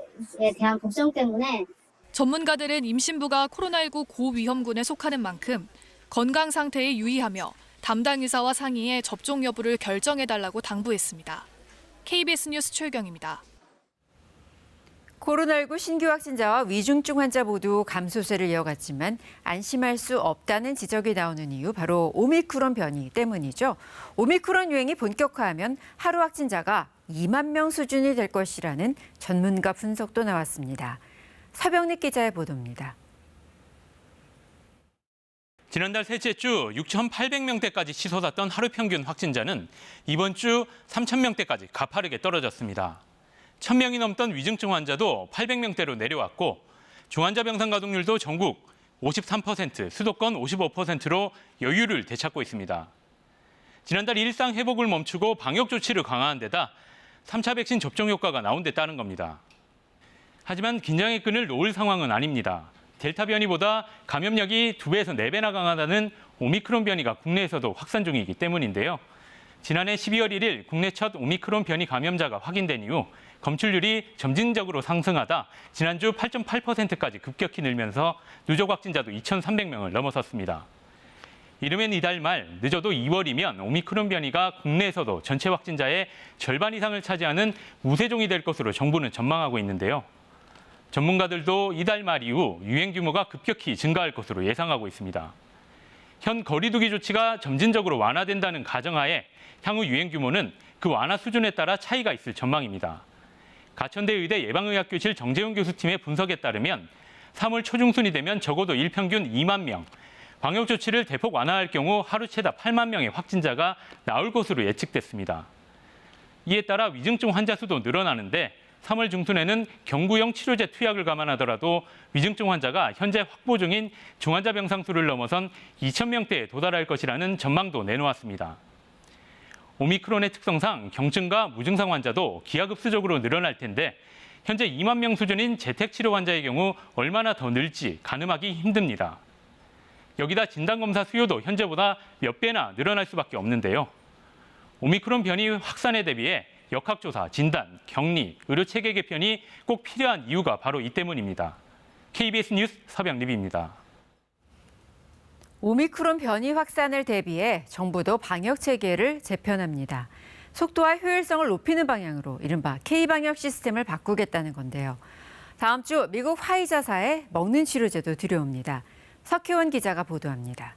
대한 걱정 때문에. 전문가들은 임신부가 코로나19 고위험군에 속하는 만큼 건강 상태에 유의하며 담당 의사와 상의해 접종 여부를 결정해달라고 당부했습니다. KBS 뉴스 최경입니다. 코로나19 신규 확진자와 위중증 환자 모두 감소세를 이어갔지만 안심할 수 없다는 지적이 나오는 이유 바로 오미크론 변이 때문이죠. 오미크론 유행이 본격화하면 하루 확진자가 2만 명 수준이 될 것이라는 전문가 분석도 나왔습니다. 서병립 기자의 보도입니다. 지난달 셋째 주 6,800명대까지 치솟았던 하루 평균 확진자는 이번 주 3,000명대까지 가파르게 떨어졌습니다. 1,000명이 넘던 위중증 환자도 800명대로 내려왔고 중환자 병상 가동률도 전국 53%, 수도권 55%로 여유를 되찾고 있습니다. 지난달 일상 회복을 멈추고 방역 조치를 강화한 데다 3차 백신 접종 효과가 나온 데 따른 겁니다. 하지만 긴장의 끈을 놓을 상황은 아닙니다. 델타 변이보다 감염력이 2배에서 4배나 강하다는 오미크론 변이가 국내에서도 확산 중이기 때문인데요. 지난해 12월 1일 국내 첫 오미크론 변이 감염자가 확인된 이후 검출률이 점진적으로 상승하다 지난주 8.8%까지 급격히 늘면서 누적 확진자도 2,300명을 넘어섰습니다. 이르면 이달 말, 늦어도 2월이면 오미크론 변이가 국내에서도 전체 확진자의 절반 이상을 차지하는 우세종이 될 것으로 정부는 전망하고 있는데요. 전문가들도 이달 말 이후 유행 규모가 급격히 증가할 것으로 예상하고 있습니다. 현 거리두기 조치가 점진적으로 완화된다는 가정하에 향후 유행 규모는 그 완화 수준에 따라 차이가 있을 전망입니다. 가천대 의대 예방의학교실 정재훈 교수팀의 분석에 따르면 3월 초중순이 되면 적어도 일평균 2만 명, 방역 조치를 대폭 완화할 경우 하루 최다 8만 명의 확진자가 나올 것으로 예측됐습니다. 이에 따라 위중증 환자 수도 늘어나는데 3월 중순에는 경구용 치료제 투약을 감안하더라도 위중증 환자가 현재 확보 중인 중환자 병상 수를 넘어선 2,000명대에 도달할 것이라는 전망도 내놓았습니다. 오미크론의 특성상 경증과 무증상 환자도 기하급수적으로 늘어날 텐데 현재 2만 명 수준인 재택치료 환자의 경우 얼마나 더 늘지 가늠하기 힘듭니다. 여기다 진단검사 수요도 현재보다 몇 배나 늘어날 수밖에 없는데요. 오미크론 변이 확산에 대비해 역학조사, 진단, 격리, 의료체계 개편이 꼭 필요한 이유가 바로 이 때문입니다. KBS 뉴스 서병립입니다. 오미크론 변이 확산을 대비해 정부도 방역 체계를 재편합니다. 속도와 효율성을 높이는 방향으로 이른바 K방역 시스템을 바꾸겠다는 건데요. 다음 주 미국 화이자사의 먹는 치료제도 들여옵니다. 석혜원 기자가 보도합니다.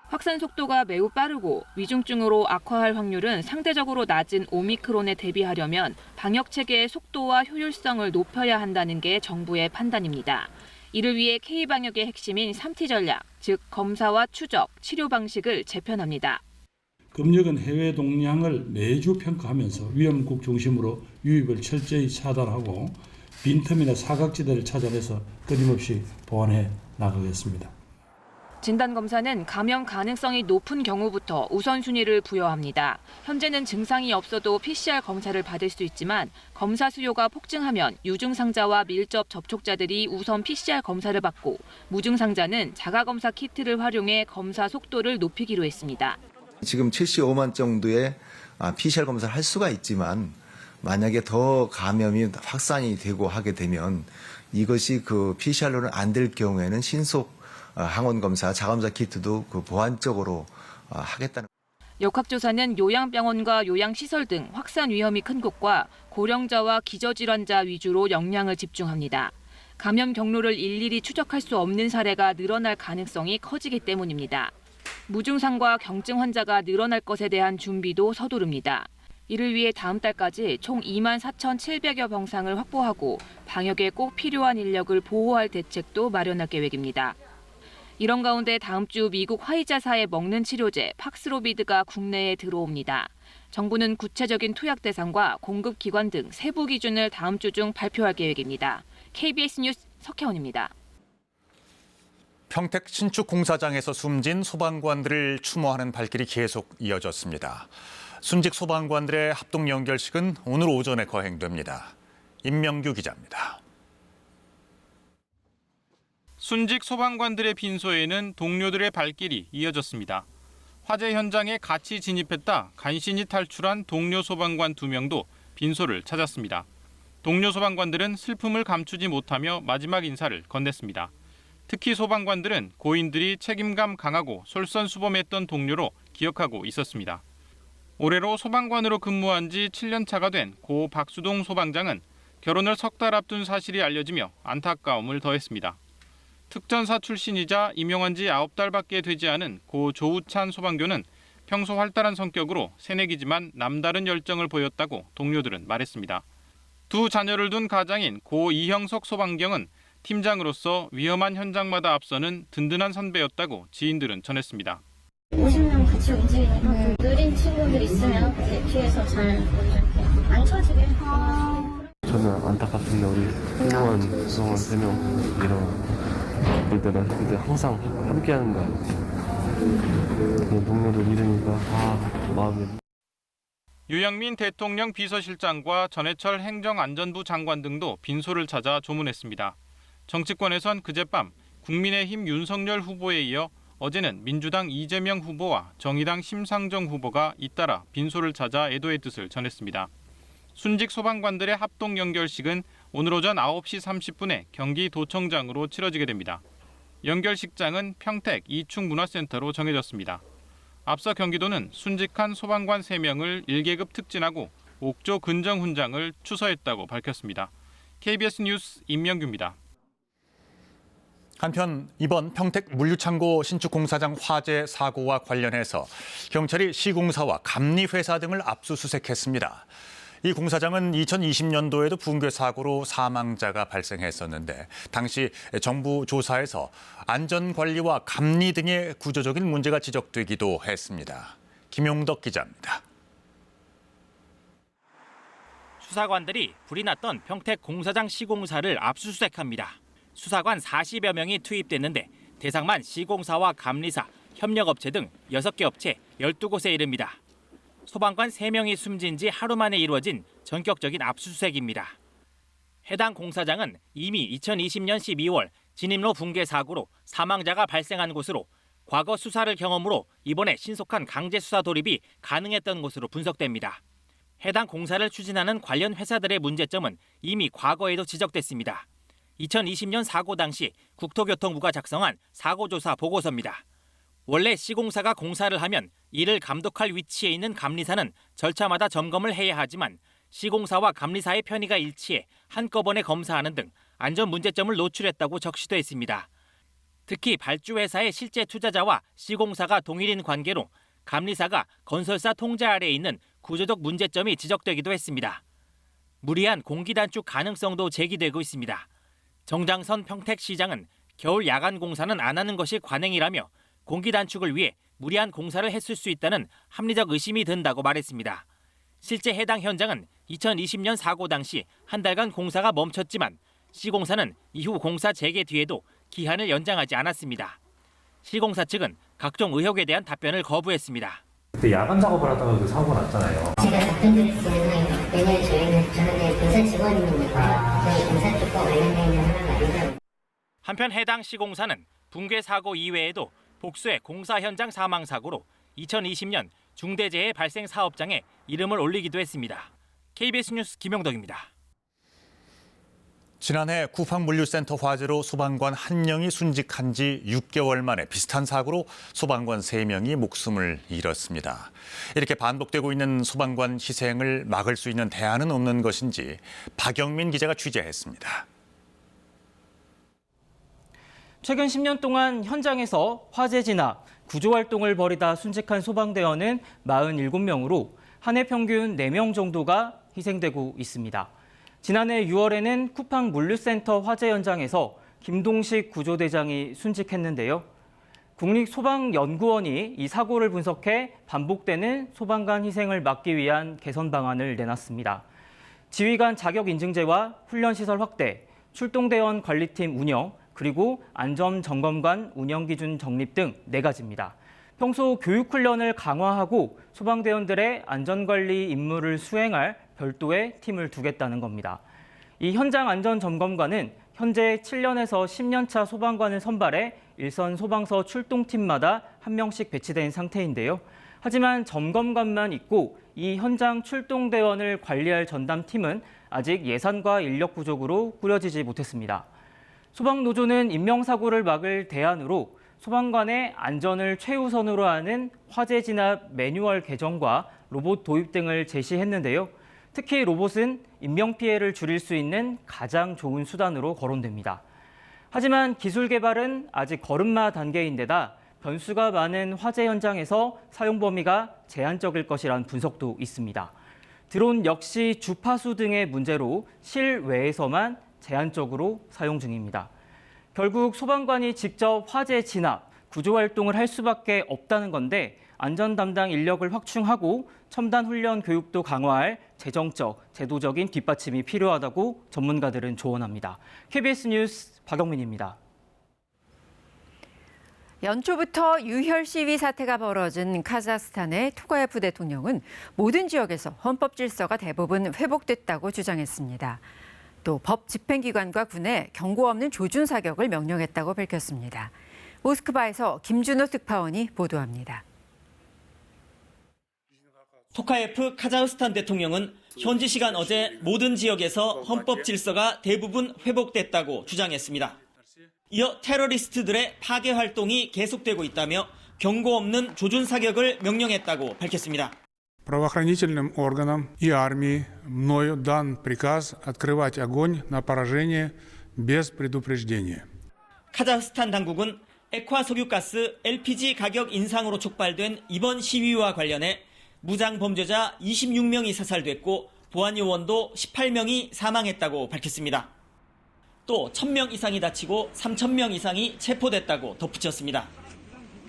확산 속도가 매우 빠르고 위중증으로 악화할 확률은 상대적으로 낮은 오미크론에 대비하려면 방역 체계의 속도와 효율성을 높여야 한다는 게 정부의 판단입니다. 이를 위해 K방역의 핵심인 3T 전략, 즉 검사와 추적, 치료 방식을 재편합니다. 검역은 해외 동향을 매주 평가하면서 위험국 중심으로 유입을 철저히 차단하고 빈틈이나 사각지대를 찾아내서 끊임없이 보완해 나가겠습니다. 진단검사는 감염 가능성이 높은 경우부터 우선순위를 부여합니다. 현재는 증상이 없어도 PCR 검사를 받을 수 있지만 검사 수요가 폭증하면 유증상자와 밀접 접촉자들이 우선 PCR 검사를 받고 무증상자는 자가검사 키트를 활용해 검사 속도를 높이기로 했습니다. 지금 75만 정도의 PCR 검사를 할 수가 있지만 만약에 더 감염이 확산이 되고 하게 되면 이것이 그 PCR로는 안 될 경우에는 신속 항원 검사, 자가검사 키트도 그 보완적으로 하겠다는. 역학조사는 요양병원과 요양시설 등 확산 위험이 큰 곳과 고령자와 기저질환자 위주로 역량을 집중합니다. 감염 경로를 일일이 추적할 수 없는 사례가 늘어날 가능성이 커지기 때문입니다. 무증상과 경증 환자가 늘어날 것에 대한 준비도 서두릅니다. 이를 위해 다음 달까지 총 2만 4,700여 병상을 확보하고 방역에 꼭 필요한 인력을 보호할 대책도 마련할 계획입니다. 이런 가운데 다음 주 미국 화이자사의 먹는 치료제 팍스로비드가 국내에 들어옵니다. 정부는 구체적인 투약 대상과 공급 기관 등 세부 기준을 다음 주 중 발표할 계획입니다. KBS 뉴스 석혜원입니다. 평택 신축 공사장에서 숨진 소방관들을 추모하는 발길이 계속 이어졌습니다. 순직 소방관들의 합동 연결식은 오늘 오전에 거행됩니다. 임명규 기자입니다. 순직 소방관들의 빈소에는 동료들의 발길이 이어졌습니다. 화재 현장에 같이 진입했다 간신히 탈출한 동료 소방관 2명도 빈소를 찾았습니다. 동료 소방관들은 슬픔을 감추지 못하며 마지막 인사를 건넸습니다. 특히 소방관들은 고인들이 책임감 강하고 솔선수범했던 동료로 기억하고 있었습니다. 올해로 소방관으로 근무한 지 7년 차가 된 고 박수동 소방장은 결혼을 석 달 앞둔 사실이 알려지며 안타까움을 더했습니다. 특전사 출신이자 임용한 지 9달밖에 되지 않은 고 조우찬 소방교는 평소 활달한 성격으로 새내기지만 남다른 열정을 보였다고 동료들은 말했습니다. 두 자녀를 둔 가장인 고 이형석 소방경은 팀장으로서 위험한 현장마다 앞서는 든든한 선배였다고 지인들은 전했습니다. 50년 같이 움직이니까 느린 친구들 있으면 제 뒤에서 잘 안 쳐지게. 저는 안타깝습니다. 우리 승무원 3명 이런 때나 했을 때 항상 함께하는 거 같아요. 동료들 잃으니까 마음이. 유영민 대통령 비서실장과 전해철 행정안전부 장관 등도 빈소를 찾아 조문했습니다. 정치권에선 그젯밤 국민의힘 윤석열 후보에 이어 어제는 민주당 이재명 후보와 정의당 심상정 후보가 잇따라 빈소를 찾아 애도의 뜻을 전했습니다. 순직 소방관들의 합동 연결식은 오늘 오전 9시 30분에 경기도청장으로 치러지게 됩니다. 연결식장은 평택 이충문화센터로 정해졌습니다. 앞서 경기도는 순직한 소방관 3명을 1계급 특진하고 옥조 근정훈장을 추서했다고 밝혔습니다. KBS 뉴스 임명규입니다. 한편 이번 평택 물류창고 신축 공사장 화재 사고와 관련해서 경찰이 시공사와 감리회사 등을 압수수색했습니다. 이 공사장은 2020년도에도 붕괴 사고로 사망자가 발생했었는데 당시 정부 조사에서 안전관리와 감리 등의 구조적인 문제가 지적되기도 했습니다. 김용덕 기자입니다. 수사관들이 불이 났던 평택 공사장 시공사를 압수수색합니다. 수사관 40여 명이 투입됐는데 대상만 시공사와 감리사, 협력업체 등 6개 업체 12곳에 이릅니다. 소방관 3명이 숨진 지 하루 만에 이루어진 전격적인 압수수색입니다. 해당 공사장은 이미 2020년 12월 진입로 붕괴 사고로 사망자가 발생한 곳으로 과거 수사를 경험으로 이번에 신속한 강제 수사 돌입이 가능했던 것으로 분석됩니다. 해당 공사를 추진하는 관련 회사들의 문제점은 이미 과거에도 지적됐습니다. 2020년 사고 당시 국토교통부가 작성한 사고조사 보고서입니다. 원래 시공사가 공사를 하면 이를 감독할 위치에 있는 감리사는 절차마다 점검을 해야 하지만 시공사와 감리사의 편의가 일치해 한꺼번에 검사하는 등 안전 문제점을 노출했다고 적시돼 있습니다. 특히 발주회사의 실제 투자자와 시공사가 동일인 관계로 감리사가 건설사 통제 아래에 있는 구조적 문제점이 지적되기도 했습니다. 무리한 공기 단축 가능성도 제기되고 있습니다. 정장선 평택시장은 겨울 야간 공사는 안 하는 것이 관행이라며 공기 단축을 위해 무리한 공사를 했을 수 있다는 합리적 의심이 든다고 말했습니다. 실제 해당 현장은 2020년 사고 당시 한 달간 공사가 멈췄지만 시공사는 이후 공사 재개 뒤에도 기한을 연장하지 않았습니다. 시공사 측은 각종 의혹에 대한 답변을 거부했습니다. 그때 야간 작업을 하다가 그 사고가 났잖아요. 제가 답변 드리기에는 왜냐면 저는 공사 직원입니다. 저희 공사 쪽과 관련되어 있는 하나가 아니죠. 한편 해당 시공사는 붕괴 사고 이외에도 복수의 공사 현장 사망 사고로 2020년 중대재해 발생 사업장에 이름을 올리기도 했습니다. KBS 뉴스 김영덕입니다. 지난해 쿠팡물류센터 화재로 소방관 1명이 순직한 지 6개월 만에 비슷한 사고로 소방관 3명이 목숨을 잃었습니다. 이렇게 반복되고 있는 소방관 희생을 막을 수 있는 대안은 없는 것인지 박영민 기자가 취재했습니다. 최근 10년 동안 현장에서 화재 진압, 구조 활동을 벌이다 순직한 소방대원은 47명으로 한 해 평균 4명 정도가 희생되고 있습니다. 지난해 6월에는 쿠팡 물류센터 화재 현장에서 김동식 구조대장이 순직했는데요. 국립소방연구원이 이 사고를 분석해 반복되는 소방관 희생을 막기 위한 개선 방안을 내놨습니다. 지휘관 자격 인증제와 훈련시설 확대, 출동대원 관리팀 운영, 그리고 안전점검관 운영기준 정립 등 4가지입니다. 평소 교육훈련을 강화하고 소방대원들의 안전관리 임무를 수행할 별도의 팀을 두겠다는 겁니다. 이 현장 안전점검관은 현재 7년에서 10년차 소방관을 선발해 일선 소방서 출동팀마다 1명씩 배치된 상태인데요. 하지만 점검관만 있고 이 현장 출동대원을 관리할 전담팀은 아직 예산과 인력 부족으로 꾸려지지 못했습니다. 소방노조는 인명사고를 막을 대안으로 소방관의 안전을 최우선으로 하는 화재 진압 매뉴얼 개정과 로봇 도입 등을 제시했는데요. 특히 로봇은 인명피해를 줄일 수 있는 가장 좋은 수단으로 거론됩니다. 하지만 기술 개발은 아직 걸음마 단계인데다 변수가 많은 화재 현장에서 사용 범위가 제한적일 것이란 분석도 있습니다. 드론 역시 주파수 등의 문제로 실외에서만 제한적으로 사용 중입니다. 결국 소방관이 직접 화재 진압, 구조 활동을 할 수밖에 없다는 건데 안전 담당 인력을 확충하고 첨단 훈련 교육도 강화할 재정적, 제도적인 뒷받침이 필요하다고 전문가들은 조언합니다. KBS 뉴스 박영민입니다. 연초부터 유혈 시위 사태가 벌어진 카자흐스탄의 토카예프 대통령은 모든 지역에서 헌법 질서가 대부분 회복됐다고 주장했습니다. 또 법 집행기관과 군에 경고 없는 조준 사격을 명령했다고 밝혔습니다. 모스크바에서 김준호 특파원이 보도합니다. 토카예프 카자흐스탄 대통령은 현지 시간 어제 모든 지역에서 헌법 질서가 대부분 회복됐다고 주장했습니다. 이어 테러리스트들의 파괴 활동이 계속되고 있다며 경고 없는 조준 사격을 명령했다고 밝혔습니다. Правоохранительным органам и армии мною дан приказ открывать огонь на поражение без предупреждения. 카자흐스탄 당국은 액화 석유가스 LPG 가격 인상으로 촉발된 이번 시위와 관련해 무장 범죄자 26명이 사살됐고 보안 요원도 18명이 사망했다고 밝혔습니다. 또 1,000명 이상이 다치고 3,000명 이상이 체포됐다고 덧붙였습니다.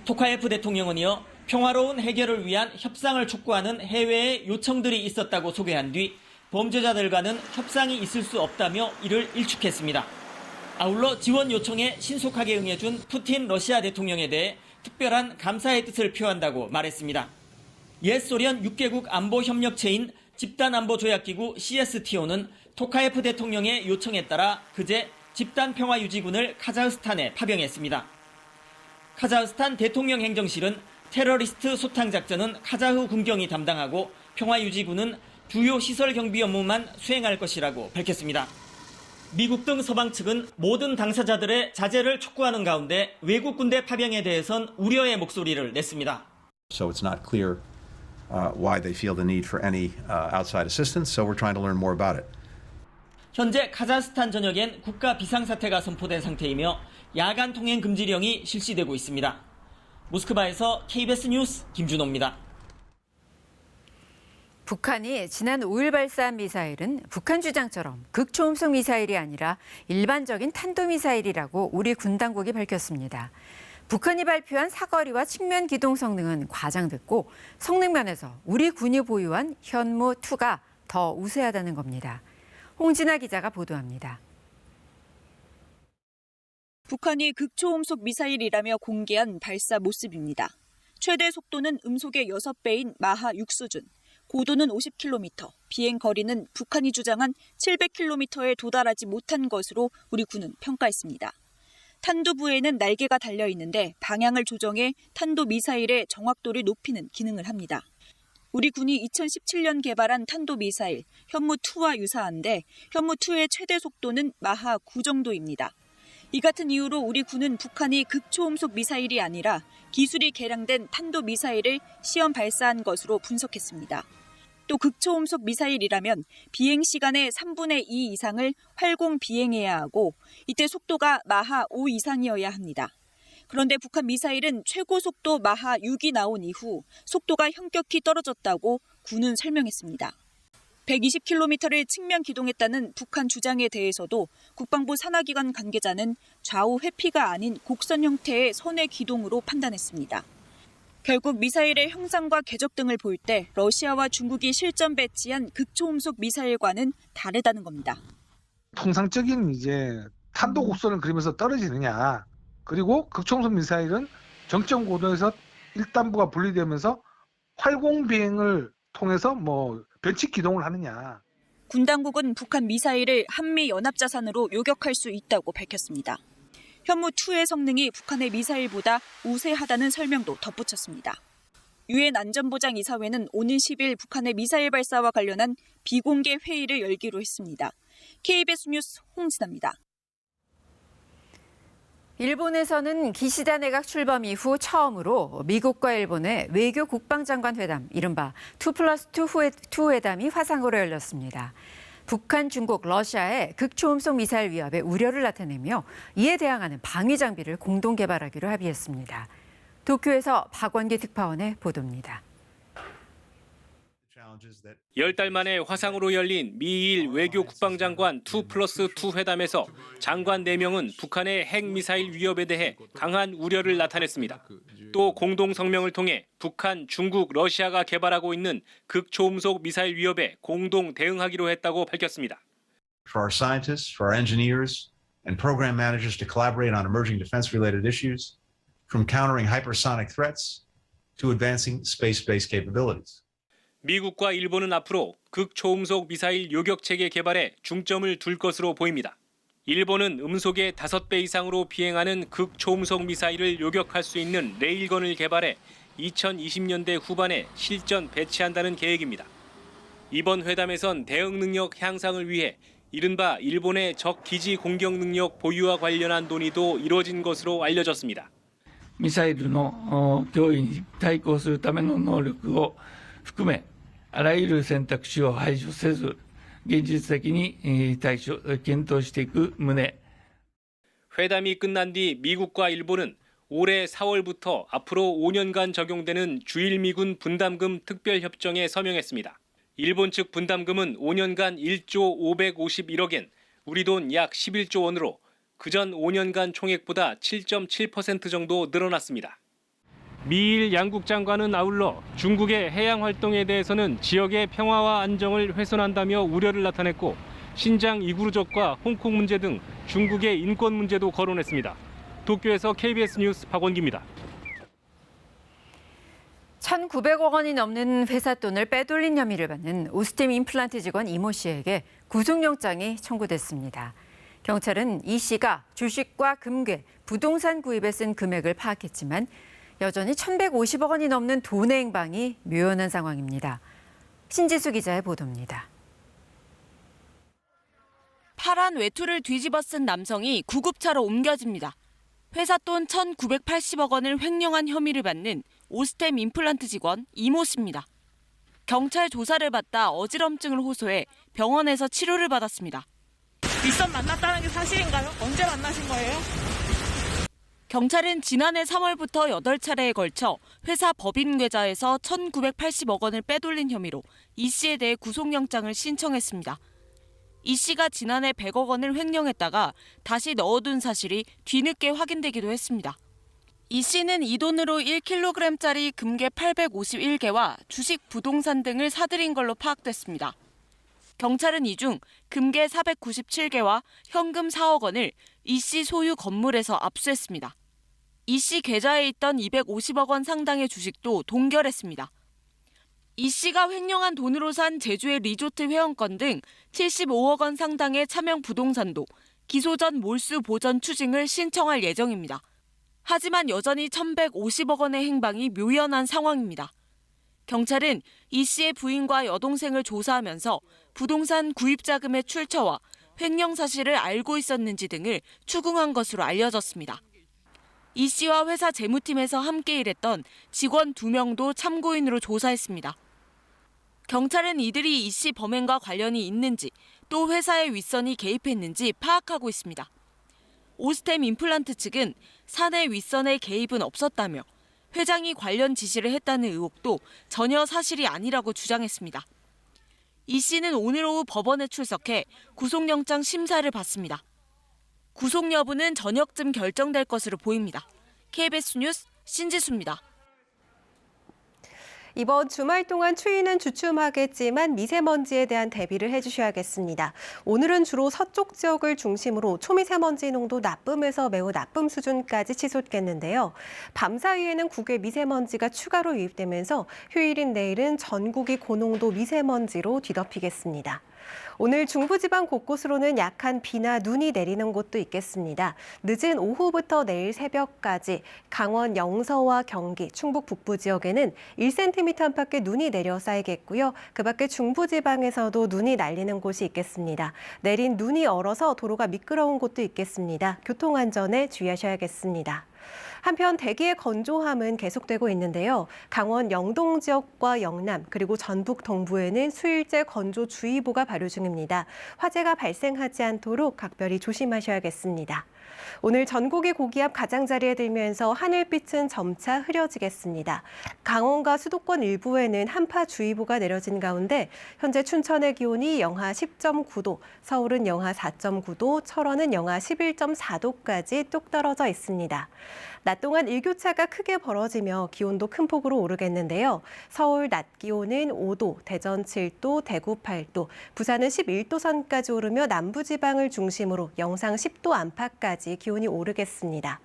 토카예프 대통령은 이어 평화로운 해결을 위한 협상을 촉구하는 해외의 요청들이 있었다고 소개한 뒤 범죄자들과는 협상이 있을 수 없다며 이를 일축했습니다. 아울러 지원 요청에 신속하게 응해준 푸틴 러시아 대통령에 대해 특별한 감사의 뜻을 표한다고 말했습니다. 옛 소련 6개국 안보 협력체인 집단안보조약기구 CSTO는 토카예프 대통령의 요청에 따라 그제 집단평화유지군을 카자흐스탄에 파병했습니다. 카자흐스탄 대통령 행정실은 테러리스트 소탕작전은 카자흐 군경이 담당하고 평화유지군은 주요 시설 경비 업무만 수행할 것이라고 밝혔습니다. 미국 등 서방 측은 모든 당사자들의 자제를 촉구하는 가운데 외국 군대 파병에 대해선 우려의 목소리를 냈습니다. So it's not clear why they feel the need for any outside assistance, so we're trying to learn more about it. 현재 카자흐스탄 전역엔 국가 비상사태가 선포된 상태이며 야간 통행 금지령이 실시되고 있습니다. 모스크바에서 KBS 뉴스 김준호입니다. 북한이 지난 5일 발사한 미사일은 북한 주장처럼 극초음속 미사일이 아니라 일반적인 탄도미사일이라고 우리 군 당국이 밝혔습니다. 북한이 발표한 사거리와 측면 기동 성능은 과장됐고 성능면에서 우리 군이 보유한 현무2가 더 우세하다는 겁니다. 홍진아 기자가 보도합니다. 북한이 극초음속 미사일이라며 공개한 발사 모습입니다. 최대 속도는 음속의 6배인 마하 6 수준, 고도는 50km, 비행 거리는 북한이 주장한 700km에 도달하지 못한 것으로 우리 군은 평가했습니다. 탄두부에는 날개가 달려 있는데 방향을 조정해 탄도 미사일의 정확도를 높이는 기능을 합니다. 우리 군이 2017년 개발한 탄도 미사일 현무2와 유사한데 현무2의 최대 속도는 마하 9 정도입니다. 이 같은 이유로 우리 군은 북한이 극초음속 미사일이 아니라 기술이 개량된 탄도 미사일을 시험 발사한 것으로 분석했습니다. 또 극초음속 미사일이라면 비행 시간의 3분의 2 이상을 활공 비행해야 하고 이때 속도가 마하 5 이상이어야 합니다. 그런데 북한 미사일은 최고 속도 마하 6이 나온 이후 속도가 현격히 떨어졌다고 군은 설명했습니다. 120km를 측면 기동했다는 북한 주장에 대해서도 국방부 산하기관 관계자는 좌우 회피가 아닌 곡선 형태의 선의 기동으로 판단했습니다. 결국 미사일의 형상과 궤적 등을 볼 때 러시아와 중국이 실전 배치한 극초음속 미사일과는 다르다는 겁니다. 통상적인 탄도 곡선을 그리면서 떨어지느냐, 그리고 극초음속 미사일은 정점 고도에서 1단부가 분리되면서 활공 비행을 통해서 변칙 기동을 하느냐. 군 당국은 북한 미사일을 한미 연합자산으로 요격할 수 있다고 밝혔습니다. 현무2의 성능이 북한의 미사일보다 우세하다는 설명도 덧붙였습니다. 유엔 안전보장이사회는 오는 10일 북한의 미사일 발사와 관련한 비공개 회의를 열기로 했습니다. KBS 뉴스 홍진아입니다. 일본에서는 기시다 내각 출범 이후 처음으로 미국과 일본의 외교 국방장관 회담, 이른바 2+2 회담이 화상으로 열렸습니다. 북한, 중국, 러시아의 극초음속 미사일 위협에 우려를 나타내며 이에 대항하는 방위 장비를 공동 개발하기로 합의했습니다. 도쿄에서 박원기 특파원의 보도입니다. 10달 만에 화상으로 열린 미일 외교 국방장관 2+2 회담에서 장관 4명은 북한의 핵미사일 위협에 대해 강한 우려를 나타냈습니다. 또 공동 성명을 통해 북한, 중국, 러시아가 개발하고 있는 극초음속 미사일 위협에 공동 대응하기로 했다고 밝혔습니다. For our scientists, for our engineers, and program managers to collaborate on emerging defense-related issues, from countering hypersonic threats to advancing space-based capabilities. 미국과 일본은 앞으로 극초음속 미사일 요격체계 개발에 중점을 둘 것으로 보입니다. 일본은 음속의 5배 이상으로 비행하는 극초음속 미사일을 요격할 수 있는 레일건을 개발해 2020년대 후반에 실전 배치한다는 계획입니다. 이번 회담에선 대응 능력 향상을 위해 이른바 일본의 적 기지 공격 능력 보유와 관련한 논의도 이뤄진 것으로 알려졌습니다. ミサイルの脅威に対抗するための能力を含めあらゆる選択肢を排除せず現実的に検討していく旨。 회담이 끝난 뒤 미국과 일본은 올해 4월부터 앞으로 5년간 적용되는 주일미군 분담금 특별협정에 서명했습니다. 일본 측 분담금은 5년간 1조 551억엔, 우리 돈 약 11조 원으로 그전 5년간 총액보다 7.7% 정도 늘어났습니다. 미일 양국 장관은 아울러 중국의 해양 활동에 대해서는 지역의 평화와 안정을 훼손한다며 우려를 나타냈고 신장 이구르족과 홍콩 문제 등 중국의 인권 문제도 거론했습니다. 도쿄에서 KBS 뉴스 박원기입니다. 1,900억 원이 넘는 회사 돈을 빼돌린 혐의를 받는 오스템 임플란트 직원 이모 씨에게 구속영장이 청구됐습니다. 경찰은 이 씨가 주식과 금괴, 부동산 구입에 쓴 금액을 파악했지만 여전히 1,150억 원이 넘는 돈의 행방이 묘연한 상황입니다. 신지수 기자의 보도입니다. 파란 외투를 뒤집어 쓴 남성이 구급차로 옮겨집니다. 회사 돈 1,980억 원을 횡령한 혐의를 받는 오스템 임플란트 직원 이모 씨입니다. 경찰 조사를 받다 어지럼증을 호소해 병원에서 치료를 받았습니다. 윗선 만났다는 게 사실인가요? 언제 만나신 거예요? 경찰은 지난해 3월부터 8차례에 걸쳐 회사 법인 계좌에서 1,980억 원을 빼돌린 혐의로 이 씨에 대해 구속영장을 신청했습니다. 이 씨가 지난해 100억 원을 횡령했다가 다시 넣어둔 사실이 뒤늦게 확인되기도 했습니다. 이 씨는 이 돈으로 1kg짜리 금괴 851개와 주식, 부동산 등을 사들인 걸로 파악됐습니다. 경찰은 이 중 금괴 497개와 현금 4억 원을 이 씨 소유 건물에서 압수했습니다. 이 씨 계좌에 있던 250억 원 상당의 주식도 동결했습니다. 이 씨가 횡령한 돈으로 산 제주의 리조트 회원권 등 75억 원 상당의 차명 부동산도 기소 전 몰수 보전 추징을 신청할 예정입니다. 하지만 여전히 1,150억 원의 행방이 묘연한 상황입니다. 경찰은 이 씨의 부인과 여동생을 조사하면서 부동산 구입 자금의 출처와 횡령 사실을 알고 있었는지 등을 추궁한 것으로 알려졌습니다. 이 씨와 회사 재무팀에서 함께 일했던 직원 2명도 참고인으로 조사했습니다. 경찰은 이들이 이 씨 범행과 관련이 있는지 또 회사의 윗선이 개입했는지 파악하고 있습니다. 오스템 임플란트 측은 사내 윗선의 개입은 없었다며 회장이 관련 지시를 했다는 의혹도 전혀 사실이 아니라고 주장했습니다. 이 씨는 오늘 오후 법원에 출석해 구속영장 심사를 받습니다. 구속 여부는 저녁쯤 결정될 것으로 보입니다. KBS 뉴스 신지수입니다. 이번 주말 동안 추위는 주춤하겠지만 미세먼지에 대한 대비를 해주셔야겠습니다. 오늘은 주로 서쪽 지역을 중심으로 초미세먼지 농도 나쁨에서 매우 나쁨 수준까지 치솟겠는데요. 밤사이에는 국외 미세먼지가 추가로 유입되면서 휴일인 내일은 전국이 고농도 미세먼지로 뒤덮이겠습니다. 오늘 중부지방 곳곳으로는 약한 비나 눈이 내리는 곳도 있겠습니다. 늦은 오후부터 내일 새벽까지 강원 영서와 경기, 충북 북부 지역에는 1cm 안팎의 눈이 내려 쌓이겠고요. 그 밖에 중부지방에서도 눈이 날리는 곳이 있겠습니다. 내린 눈이 얼어서 도로가 미끄러운 곳도 있겠습니다. 교통안전에 주의하셔야겠습니다. 한편 대기의 건조함은 계속되고 있는데요. 강원 영동 지역과 영남 그리고 전북 동부에는 수일제 건조주의보가 발효 중입니다. 화재가 발생하지 않도록 각별히 조심하셔야겠습니다. 오늘 전국이 고기압 가장자리에 들면서 하늘빛은 점차 흐려지겠습니다. 강원과 수도권 일부에는 한파주의보가 내려진 가운데 현재 춘천의 기온이 영하 10.9도, 서울은 영하 4.9도, 철원은 영하 11.4도까지 뚝 떨어져 있습니다. 낮 동안 일교차가 크게 벌어지며 기온도 큰 폭으로 오르겠는데요. 서울 낮 기온은 5도, 대전 7도, 대구 8도, 부산은 11도 선까지 오르며 남부지방을 중심으로 영상 10도 안팎까지 기온이 오르겠습니다.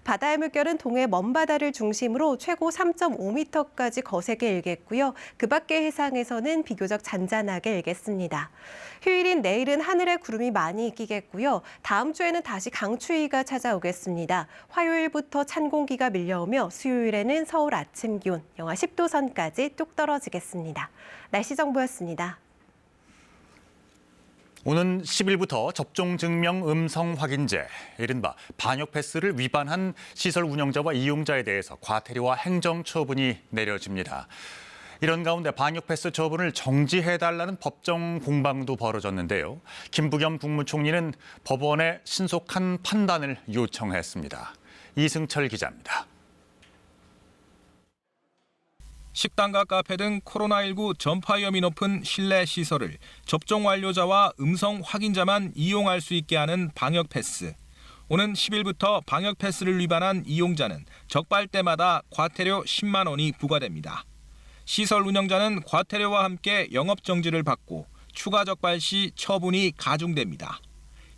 바다의 물결은 동해 먼바다를 중심으로 최고 3.5m까지 거세게 일겠고요. 그 밖의 해상에서는 비교적 잔잔하게 일겠습니다. 휴일인 내일은 하늘에 구름이 많이 끼겠고요. 다음 주에는 다시 강추위가 찾아오겠습니다. 화요일부터 찬 공기가 밀려오며 수요일에는 서울 아침 기온 영하 10도 선까지 뚝 떨어지겠습니다. 날씨 정보였습니다. 오는 10일부터 접종 증명 음성 확인제, 이른바 방역 패스를 위반한 시설 운영자와 이용자에 대해서 과태료와 행정 처분이 내려집니다. 이런 가운데 방역 패스 처분을 정지해달라는 법정 공방도 벌어졌는데요. 김부겸 국무총리는 법원에 신속한 판단을 요청했습니다. 이승철 기자입니다. 식당과 카페 등 코로나19 전파 위험이 높은 실내 시설을 접종 완료자와 음성 확인자만 이용할 수 있게 하는 방역 패스. 오는 10일부터 방역 패스를 위반한 이용자는 적발 때마다 과태료 10만 원이 부과됩니다. 시설 운영자는 과태료와 함께 영업 정지를 받고 추가 적발 시 처분이 가중됩니다.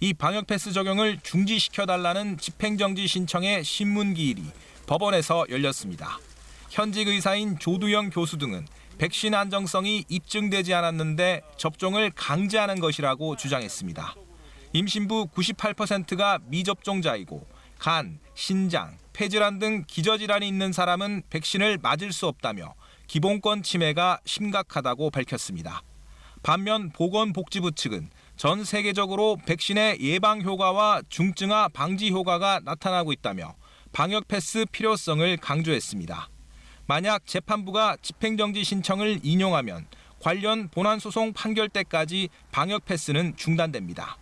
이 방역 패스 적용을 중지시켜달라는 집행정지 신청의 신문 기일이 법원에서 열렸습니다. 현직 의사인 조두영 교수 등은 백신 안정성이 입증되지 않았는데 접종을 강제하는 것이라고 주장했습니다. 임신부 98%가 미접종자이고 간, 신장, 폐질환 등 기저질환이 있는 사람은 백신을 맞을 수 없다며 기본권 침해가 심각하다고 밝혔습니다. 반면 보건복지부 측은 전 세계적으로 백신의 예방 효과와 중증화 방지 효과가 나타나고 있다며 방역 패스 필요성을 강조했습니다. 만약 재판부가 집행정지 신청을 인용하면 관련 본안소송 판결 때까지 방역 패스는 중단됩니다.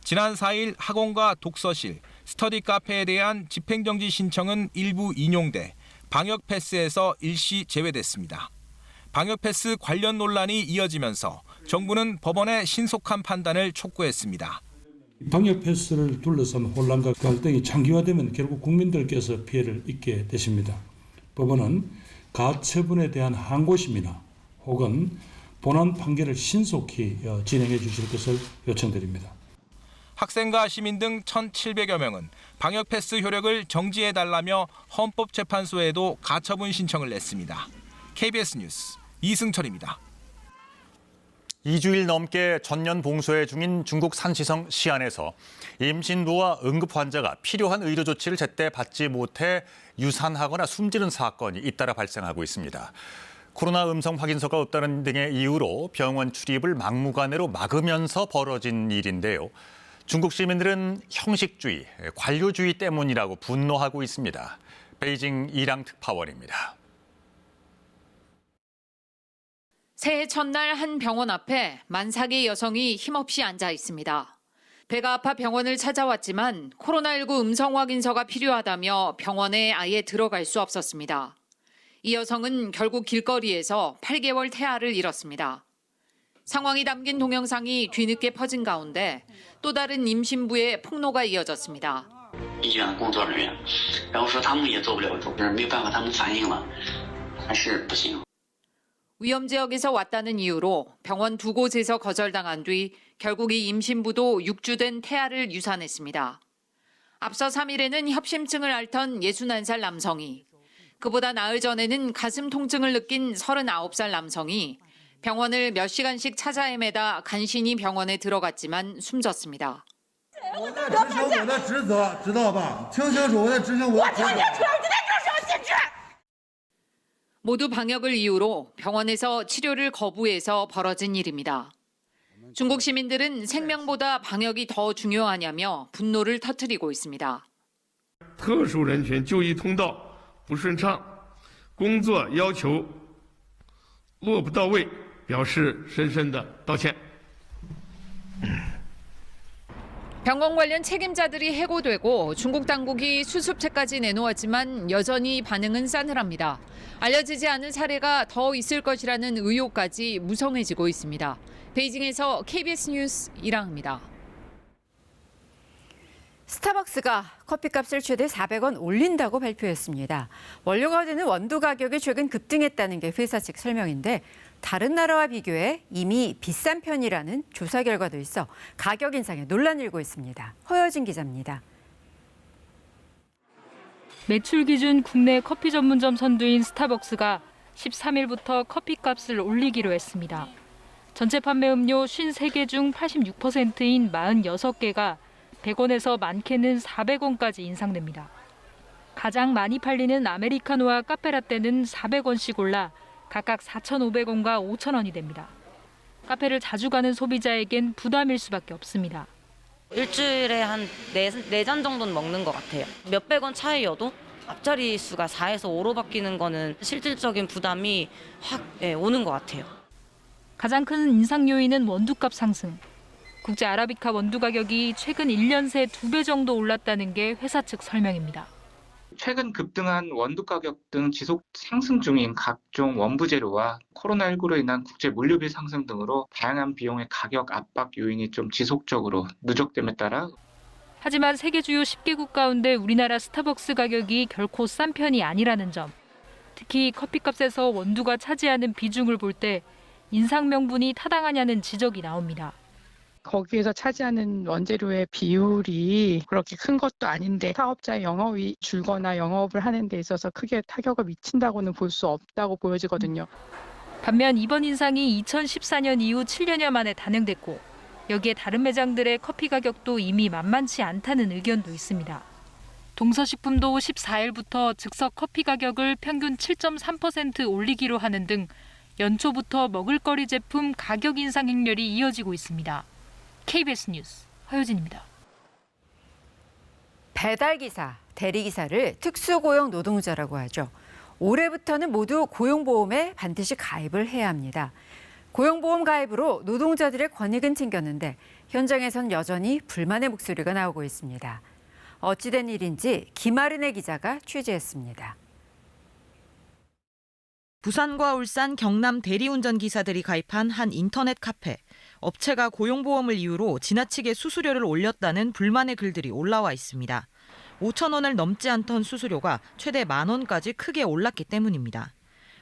지난 4일 학원과 독서실, 스터디 카페에 대한 집행정지 신청은 일부 인용돼 방역 패스에서 일시 제외됐습니다. 방역 패스 관련 논란이 이어지면서 정부는 법원의 신속한 판단을 촉구했습니다. 방역 패스를 둘러싼 혼란과 갈등이 장기화되면 결국 국민들께서 피해를 입게 되십니다. 법원은 가처분에 대한 항고심이나 혹은 본안 판결을 신속히 진행해 주실 것을 요청드립니다. 학생과 시민 등 1,700여 명은 방역 패스 효력을 정지해달라며 헌법재판소에도 가처분 신청을 냈습니다. KBS 뉴스 이승철입니다. 2주일 넘게 전면 봉쇄 중인 중국 산시성 시안에서 임신부와 응급 환자가 필요한 의료 조치를 제때 받지 못해 유산하거나 숨지는 사건이 잇따라 발생하고 있습니다. 코로나 음성 확인서가 없다는 등의 이유로 병원 출입을 막무가내로 막으면서 벌어진 일인데요. 중국 시민들은 형식주의, 관료주의 때문이라고 분노하고 있습니다. 베이징 이랑 특파원입니다. 새해 첫날 한 병원 앞에 만삭의 여성이 힘없이 앉아 있습니다. 배가 아파 병원을 찾아왔지만 코로나19 음성 확인서가 필요하다며 병원에 아예 들어갈 수 없었습니다. 이 여성은 결국 길거리에서 8개월 태아를 잃었습니다. 상황이 담긴 동영상이 뒤늦게 퍼진 가운데 또 다른 임신부의 폭로가 이어졌습니다. 위험 지역에서 왔다는 이유로 병원 두 곳에서 거절당한 뒤 결국 이 임신부도 6주 된 태아를 유산했습니다. 앞서 3일에는 협심증을 앓던 61살 남성이, 그보다 나흘 전에는 가슴 통증을 느낀 39살 남성이 병원을 몇 시간씩 찾아 헤매다 간신히 병원에 들어갔지만 숨졌습니다. 모두 방역을 이유로 병원에서 치료를 거부해서 벌어진 일입니다. 중국 시민들은 생명보다 방역이 더 중요하냐며 분노를 터뜨리고 있습니다. 特殊人群就医通道不顺畅，工作要求落不到位，表示深深的道歉。 병원 관련 책임자들이 해고되고 중국 당국이 수습책까지 내놓았지만 여전히 반응은 싸늘합니다. 알려지지 않은 사례가 더 있을 것이라는 의혹까지 무성해지고 있습니다. 베이징에서 KBS 뉴스 이랑입니다. 스타벅스가 커피값을 최대 400원 올린다고 발표했습니다. 원료가 되는 원두 가격이 최근 급등했다는 게 회사 측 설명인데 다른 나라와 비교해 이미 비싼 편이라는 조사 결과도 있어 가격 인상에 논란이 일고 있습니다. 허여진 기자입니다. 매출 기준 국내 커피 전문점 선두인 스타벅스가 13일부터 커피값을 올리기로 했습니다. 전체 판매 음료 53개 중 86%인 46개가 100원에서 많게는 400원까지 인상됩니다. 가장 많이 팔리는 아메리카노와 카페라떼는 400원씩 올라 각각 4,500원과 5,000원이 됩니다. 카페를 자주 가는 소비자에겐 부담일 수밖에 없습니다. 일주일에 한 4잔 정도는 먹는 것 같아요. 몇백 원 차이여도 앞자리 수가 4에서 5로 바뀌는 거는 실질적인 부담이 확 오는 것 같아요. 가장 큰 인상 요인은 원두값 상승. 국제 아라비카 원두 가격이 최근 1년 새 2배 정도 올랐다는 게 회사 측 설명입니다. 최근 급등한 원두 가격 등 지속 상승 중인 각종 원부 재료와 코로나19로 인한 국제 물류비 상승 등으로 다양한 비용의 가격 압박 요인이 좀 지속적으로 누적됨에 따라 하지만 세계 주요 10개국 가운데 우리나라 스타벅스 가격이 결코 싼 편이 아니라는 점. 특히 커피값에서 원두가 차지하는 비중을 볼 때 인상 명분이 타당하냐는 지적이 나옵니다. 거기에서 차지하는 원재료의 비율이 그렇게 큰 것도 아닌데 사업자의 영업이 줄거나 영업을 하는 데 있어서 크게 타격을 미친다고는 볼 수 없다고 보여지거든요. 반면 이번 인상이 2014년 이후 7년여 만에 단행됐고 여기에 다른 매장들의 커피 가격도 이미 만만치 않다는 의견도 있습니다. 동서식품도 14일부터 즉석 커피 가격을 평균 7.3% 올리기로 하는 등 연초부터 먹을거리 제품 가격 인상 행렬이 이어지고 있습니다. KBS 뉴스 허효진입니다. 배달기사, 대리기사를 특수고용 노동자라고 하죠. 올해부터는 모두 고용보험에 반드시 가입을 해야 합니다. 고용보험 가입으로 노동자들의 권익은 챙겼는데 현장에선 여전히 불만의 목소리가 나오고 있습니다. 어찌된 일인지 김아른의 기자가 취재했습니다. 부산과 울산, 경남 대리운전 기사들이 가입한 한 인터넷 카페. 업체가 고용보험을 이유로 지나치게 수수료를 올렸다는 불만의 글들이 올라와 있습니다. 5천 원을 넘지 않던 수수료가 최대 10,000원까지 크게 올랐기 때문입니다.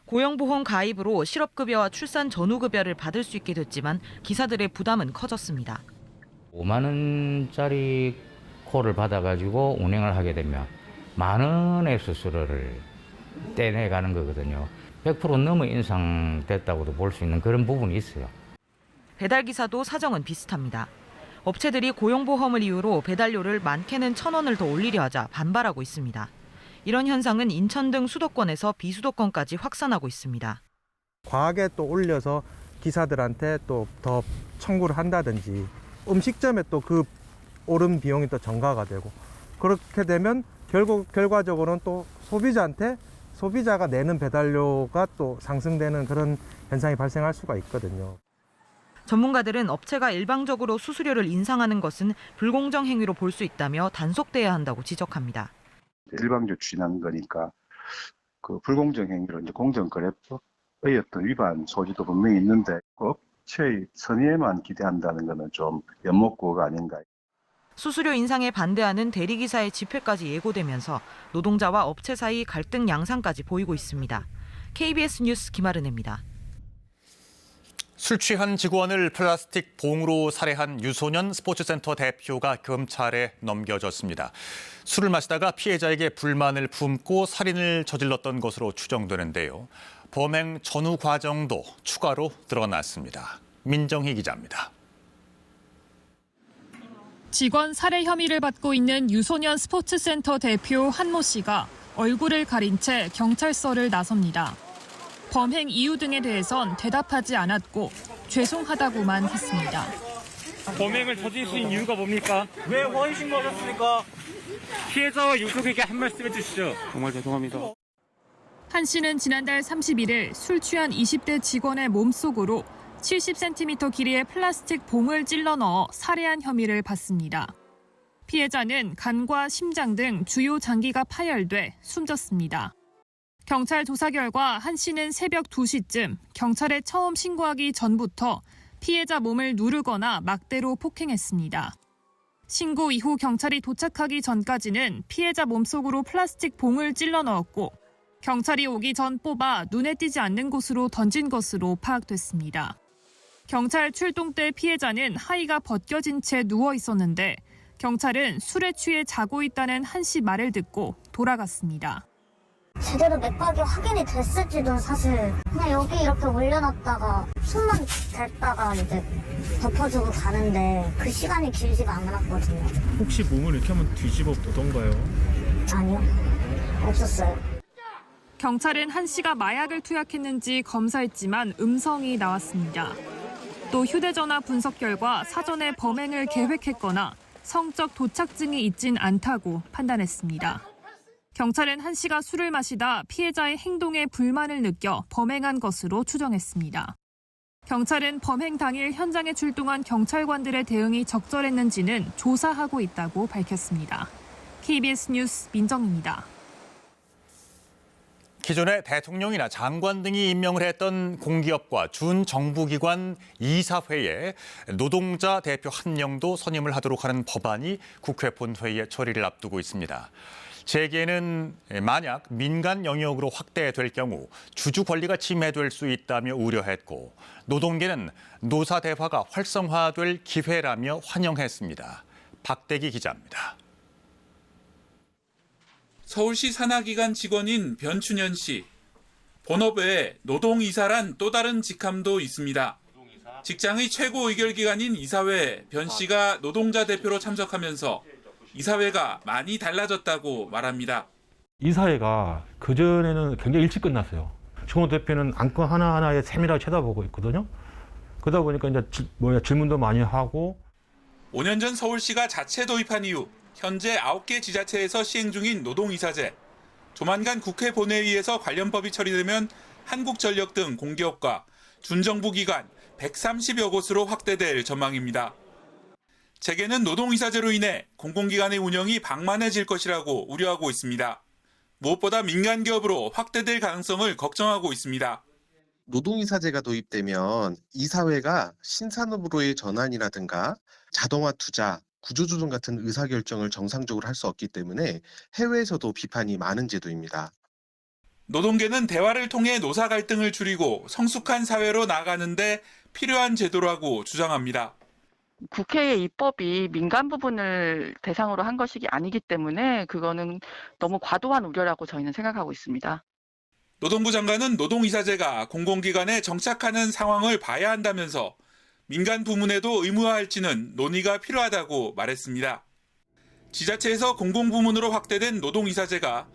고용보험 가입으로 실업급여와 출산 전후급여를 받을 수 있게 됐지만 기사들의 부담은 커졌습니다. 5만 원짜리 콜을 받아가지고 운행을 하게 되면 10,000원의 수수료를 떼내가는 거거든요. 100% 넘어 인상됐다고도 볼 수 있는 그런 부분이 있어요. 배달기사도 사정은 비슷합니다. 업체들이 고용보험을 이유로 배달료를 많게는 1,000원을 더 올리려 하자 반발하고 있습니다. 이런 현상은 인천 등 수도권에서 비수도권까지 확산하고 있습니다. 과하게 또 올려서 기사들한테 또 더 청구를 한다든지 음식점에 또 그 오른 비용이 또 전가가 되고 그렇게 되면 결과적으로는 또 소비자가 내는 배달료가 또 상승되는 그런 현상이 발생할 수가 있거든요. 전문가들은 업체가 일방적으로 수수료를 인상하는 것은 불공정 행위로 볼 수 있다며 단속돼야 한다고 지적합니다. 일방적으로 추진하는 거니까 그 불공정 행위로 이제 공정거래법의 어떤 위반 소지도 분명히 있는데 그 업체의 선의에만 기대한다는 것은 좀 연목구호가 아닌가. 수수료 인상에 반대하는 대리기사의 집회까지 예고되면서 노동자와 업체 사이 갈등 양상까지 보이고 있습니다. KBS 뉴스 김아른입니다. 술 취한 직원을 플라스틱 봉으로 살해한 유소년 스포츠센터 대표가 검찰에 넘겨졌습니다. 술을 마시다가 피해자에게 불만을 품고 살인을 저질렀던 것으로 추정되는데요. 범행 전후 과정도 추가로 드러났습니다. 민정희 기자입니다. 직원 살해 혐의를 받고 있는 유소년 스포츠센터 대표 한모 씨가 얼굴을 가린 채 경찰서를 나섭니다. 범행 이유 등에 대해선 대답하지 않았고 죄송하다고만 했습니다. 범행을 저지르신 이유가 뭡니까? 왜 허위 신고하셨습니까? 피해자와 유족에게 한 말씀 해주시죠. 정말 죄송합니다. 한 씨는 지난달 31일 술 취한 20대 직원의 몸속으로 70cm 길이의 플라스틱 봉을 찔러 넣어 살해한 혐의를 받습니다. 피해자는 간과 심장 등 주요 장기가 파열돼 숨졌습니다. 경찰 조사 결과 한 씨는 새벽 2시쯤 경찰에 처음 신고하기 전부터 피해자 몸을 누르거나 막대로 폭행했습니다. 신고 이후 경찰이 도착하기 전까지는 피해자 몸속으로 플라스틱 봉을 찔러 넣었고 경찰이 오기 전 뽑아 눈에 띄지 않는 곳으로 던진 것으로 파악됐습니다. 경찰 출동 때 피해자는 하의가 벗겨진 채 누워 있었는데 경찰은 술에 취해 자고 있다는 한 씨 말을 듣고 돌아갔습니다. 제대로 맥박이 확인이 됐을지도 사실 그냥 여기 이렇게 올려놨다가 손만 댔다가 이제 덮어주고 가는데 그 시간이 길지가 않았거든요. 혹시 몸을 이렇게 한번 뒤집어 보던가요? 아니요, 없었어요. 경찰은 한 씨가 마약을 투약했는지 검사했지만 음성이 나왔습니다. 또 휴대전화 분석 결과 사전에 범행을 계획했거나 성적 도착증이 있진 않다고 판단했습니다. 경찰은 한 씨가 술을 마시다 피해자의 행동에 불만을 느껴 범행한 것으로 추정했습니다. 경찰은 범행 당일 현장에 출동한 경찰관들의 대응이 적절했는지는 조사하고 있다고 밝혔습니다. KBS 뉴스 민정입니다. 기존에 대통령이나 장관 등이 임명을 했던 공기업과 준정부기관 이사회에 노동자 대표 한 명도 선임을 하도록 하는 법안이 국회 본회의에 처리를 앞두고 있습니다. 재개는 만약 민간 영역으로 확대될 경우 주주 권리가 침해될 수 있다며 우려했고 노동계는 노사 대화가 활성화될 기회라며 환영했습니다. 박대기 기자입니다. 서울시 산하기관 직원인 변춘현 씨. 본업 외에 노동이사란 또 다른 직함도 있습니다. 직장의 최고 의결기관인 이사회에 변 씨가 노동자 대표로 참석하면서 이사회가 많이 달라졌다고 말합니다. 이사회가 그전에는 굉장히 일찍 끝났어요. 최고 대표는 안건 하나하나에 세밀하게 쳐다보고 있거든요. 그러다 보니까 이제 질문도 많이 하고. 5년 전 서울시가 자체 도입한 이후 현재 9개 지자체에서 시행 중인 노동이사제. 조만간 국회 본회의에서 관련 법이 처리되면 한국전력 등 공기업과 준정부 기관 130여 곳으로 확대될 전망입니다. 재개는 노동이사제로 인해 공공기관의 운영이 방만해질 것이라고 우려하고 있습니다. 무엇보다 민간기업으로 확대될 가능성을 걱정하고 있습니다. 노동이사제가 도입되면 이사회가 신산업으로의 전환이라든가 자동화 투자, 구조조정 같은 의사결정을 정상적으로 할 수 없기 때문에 해외에서도 비판이 많은 제도입니다. 노동계는 대화를 통해 노사 갈등을 줄이고 성숙한 사회로 나아가는 데 필요한 제도라고 주장합니다. 국회의 입법이 민간 부분을 대상으로 한 것이 아니기 때문에 그거는 너무 과도한 우려라고 저희는 생각하고 있습니다. 노동부 장관은 노동이사제가 공공기관에 정착하는 상황을 봐야 한다면서 민간 부문에도 의무화할지는 논의가 필요하다고 말했습니다. 지자체에서 공공부문으로 확대된 노동이사제가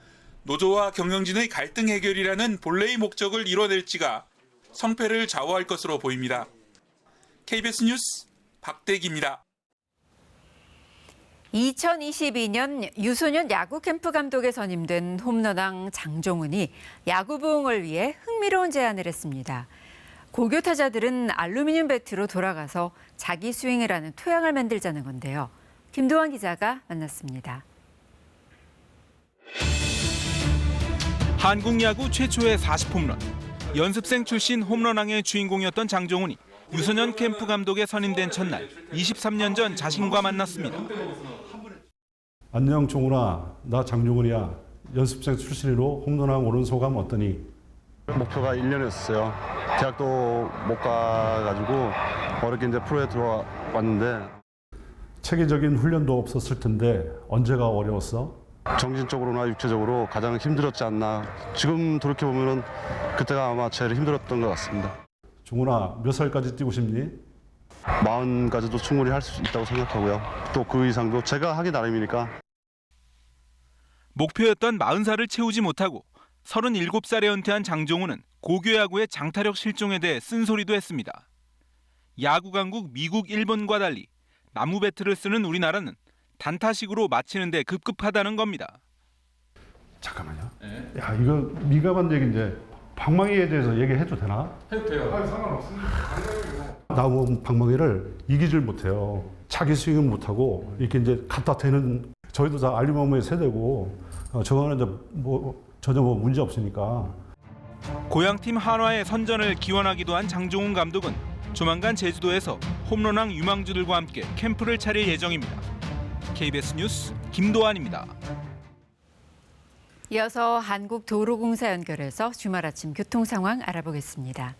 노조와 경영진의 갈등 해결이라는 본래의 목적을 이뤄낼지가 성패를 좌우할 것으로 보입니다. KBS 뉴스 박대기입니다. 2022년 유소년 야구 캠프 감독에 선임된 홈런왕 장종훈이 야구 부흥을 위해 흥미로운 제안을 했습니다. 고교 타자들은 알루미늄 배트로 돌아가서 자기 스윙을 하는 토양을 만들자는 건데요. 김도환 기자가 만났습니다. 한국 야구 최초의 40홈런. 연습생 출신 홈런왕의 주인공이었던 장종훈이 유소년 캠프 감독에 선임된 첫날 23년 전 자신과 만났습니다. 안녕 종훈아, 나 장종훈이야. 연습생 출신으로 홈런왕 오른 소감 어떠니? 목표가 1년이었어요. 대학도 못 가가지고 어렵게 이제 프로에 들어왔는데. 체계적인 훈련도 없었을 텐데 언제가 어려웠어? 정신적으로나 육체적으로 가장 힘들었지 않나. 지금 돌이켜보면 그때가 아마 제일 힘들었던 것 같습니다. 종훈아, 몇 살까지 뛰고 싶니? 40까지도 충분히 할 수 있다고 생각하고요. 또 그 이상도 제가 하기 나름이니까. 목표였던 40살을 채우지 못하고 37살에 은퇴한 장종훈은 고교 야구의 장타력 실종에 대해 쓴소리도 했습니다. 야구 강국 미국, 일본과 달리 나무 배트를 쓰는 우리나라는 단타식으로 마치는 데 급급하다는 겁니다. 잠깐만요. 네. 야, 이거 민감한 얘기인데 방망이에 대해서 얘기해도 되나? 해도 돼요. 상관없습니다. 나무 방망이를 이기질 못해요. 자기 스윙은 못하고 이렇게 이제 갖다 대는, 저희도 다 알루미늄의 세대고 저거는 이제 전혀 문제 없으니까. 고향팀 한화의 선전을 기원하기도 한 장종훈 감독은 조만간 제주도에서 홈런왕 유망주들과 함께 캠프를 차릴 예정입니다. KBS 뉴스 김도환입니다. 이어서 한국도로공사 연결해서 주말 아침 교통 상황 알아보겠습니다.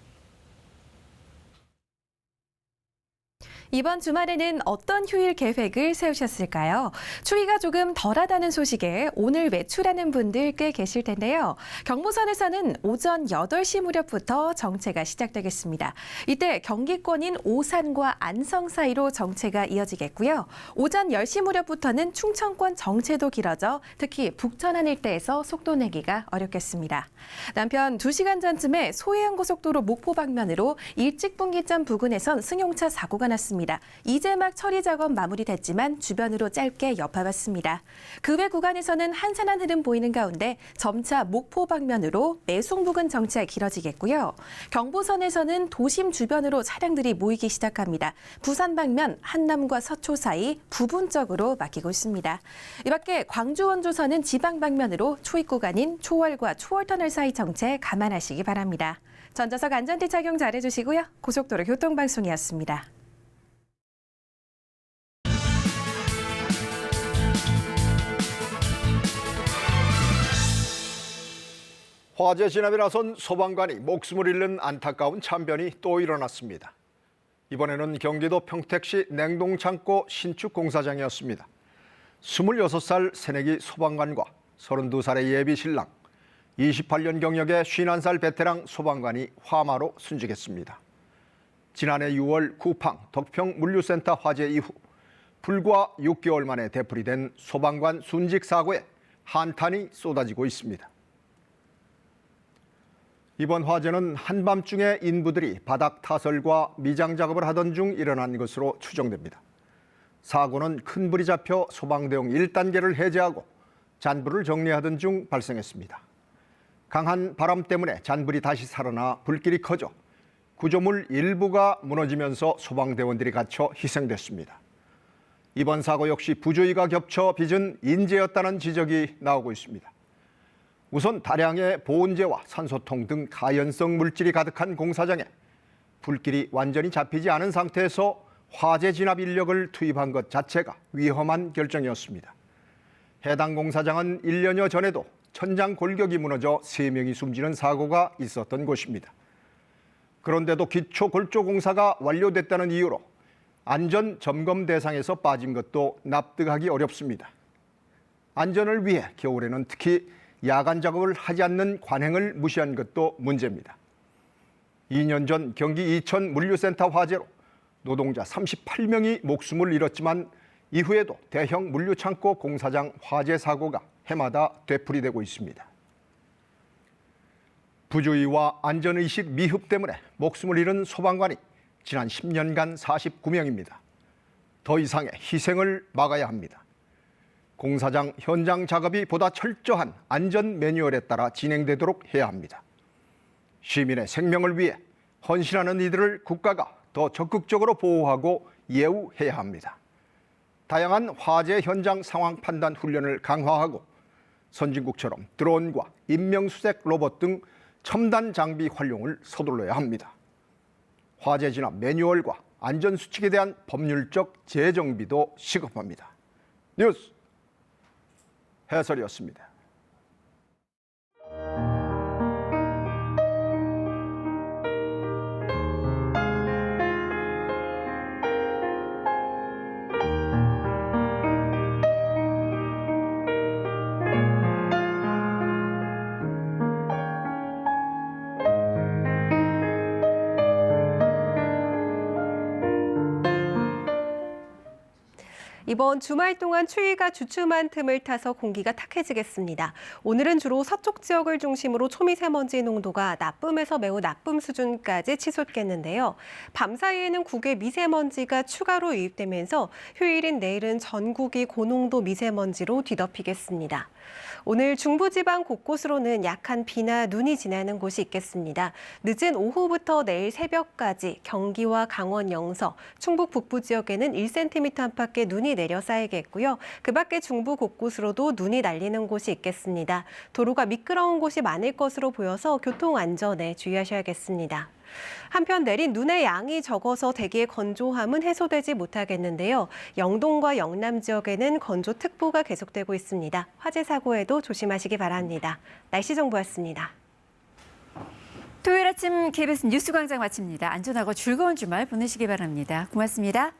이번 주말에는 어떤 휴일 계획을 세우셨을까요? 추위가 조금 덜하다는 소식에 오늘 외출하는 분들 꽤 계실 텐데요. 경부선에서는 오전 8시 무렵부터 정체가 시작되겠습니다. 이때 경기권인 오산과 안성 사이로 정체가 이어지겠고요. 오전 10시 무렵부터는 충청권 정체도 길어져 특히 북천안 일대에서 속도 내기가 어렵겠습니다. 남편 2시간 전쯤에 소해안고속도로 목포 방면으로 일직분기점 부근에선 승용차 사고가 났습니다. 이제 막 처리 작업 마무리됐지만 주변으로 짧게 여파봤습니다. 그 외 구간에서는 한산한 흐름 보이는 가운데 점차 목포 방면으로 매송 부근 정체 길어지겠고요. 경부선에서는 도심 주변으로 차량들이 모이기 시작합니다. 부산 방면 한남과 서초 사이 부분적으로 막히고 있습니다. 이 밖에 광주 원주선은 지방 방면으로 초입 구간인 초월과 초월터널 사이 정체 감안하시기 바랍니다. 전좌석 안전띠 착용 잘해주시고요. 고속도로 교통방송이었습니다. 화재 진압에 나선 소방관이 목숨을 잃는 안타까운 참변이 또 일어났습니다. 이번에는 경기도 평택시 냉동창고 신축 공사장이었습니다. 26살 새내기 소방관과 32살의 예비 신랑, 28년 경력의 51살 베테랑 소방관이 화마로 순직했습니다. 지난해 6월 쿠팡 덕평 물류센터 화재 이후 불과 6개월 만에 되풀이된 소방관 순직 사고에 한탄이 쏟아지고 있습니다. 이번 화재는 한밤중에 인부들이 바닥 타설과 미장 작업을 하던 중 일어난 것으로 추정됩니다. 사고는 큰 불이 잡혀 소방대응 1단계를 해제하고 잔불을 정리하던 중 발생했습니다. 강한 바람 때문에 잔불이 다시 살아나 불길이 커져 구조물 일부가 무너지면서 소방대원들이 갇혀 희생됐습니다. 이번 사고 역시 부주의가 겹쳐 빚은 인재였다는 지적이 나오고 있습니다. 우선 다량의 보온재와 산소통 등 가연성 물질이 가득한 공사장에 불길이 완전히 잡히지 않은 상태에서 화재 진압 인력을 투입한 것 자체가 위험한 결정이었습니다. 해당 공사장은 1년여 전에도 천장 골격이 무너져 3명이 숨지는 사고가 있었던 곳입니다. 그런데도 기초 골조 공사가 완료됐다는 이유로 안전 점검 대상에서 빠진 것도 납득하기 어렵습니다. 안전을 위해 겨울에는 특히 야간 작업을 하지 않는 관행을 무시한 것도 문제입니다. 2년 전 경기 이천 물류센터 화재로 노동자 38명이 목숨을 잃었지만 이후에도 대형 물류창고 공사장 화재 사고가 해마다 되풀이되고 있습니다. 부주의와 안전의식 미흡 때문에 목숨을 잃은 소방관이 지난 10년간 49명입니다. 더 이상의 희생을 막아야 합니다. 공사장 현장 작업이 보다 철저한 안전 매뉴얼에 따라 진행되도록 해야 합니다. 시민의 생명을 위해 헌신하는 이들을 국가가 더 적극적으로 보호하고 예우해야 합니다. 다양한 화재 현장 상황 판단 훈련을 강화하고 선진국처럼 드론과 인명수색 로봇 등 첨단 장비 활용을 서둘러야 합니다. 화재 진압 매뉴얼과 안전수칙에 대한 법률적 재정비도 시급합니다. 뉴스 해설이었습니다. 이번 주말 동안 추위가 주춤한 틈을 타서 공기가 탁해지겠습니다. 오늘은 주로 서쪽 지역을 중심으로 초미세먼지 농도가 나쁨에서 매우 나쁨 수준까지 치솟겠는데요. 밤 사이에는 국외 미세먼지가 추가로 유입되면서 휴일인 내일은 전국이 고농도 미세먼지로 뒤덮이겠습니다. 오늘 중부지방 곳곳으로는 약한 비나 눈이 지나는 곳이 있겠습니다. 늦은 오후부터 내일 새벽까지 경기와 강원 영서, 충북 북부 지역에는 1cm 안팎의 눈이 내려 쌓이겠고요. 그 밖에 중부 곳곳으로도 눈이 날리는 곳이 있겠습니다. 도로가 미끄러운 곳이 많을 것으로 보여서 교통 안전에 주의하셔야겠습니다. 한편 내린 눈의 양이 적어서 대기의 건조함은 해소되지 못하겠는데요. 영동과 영남 지역에는 건조특보가 계속되고 있습니다. 화재 사고에도 조심하시기 바랍니다. 날씨 정보였습니다. 토요일 아침 KBS 뉴스광장 마칩니다. 안전하고 즐거운 주말 보내시기 바랍니다. 고맙습니다.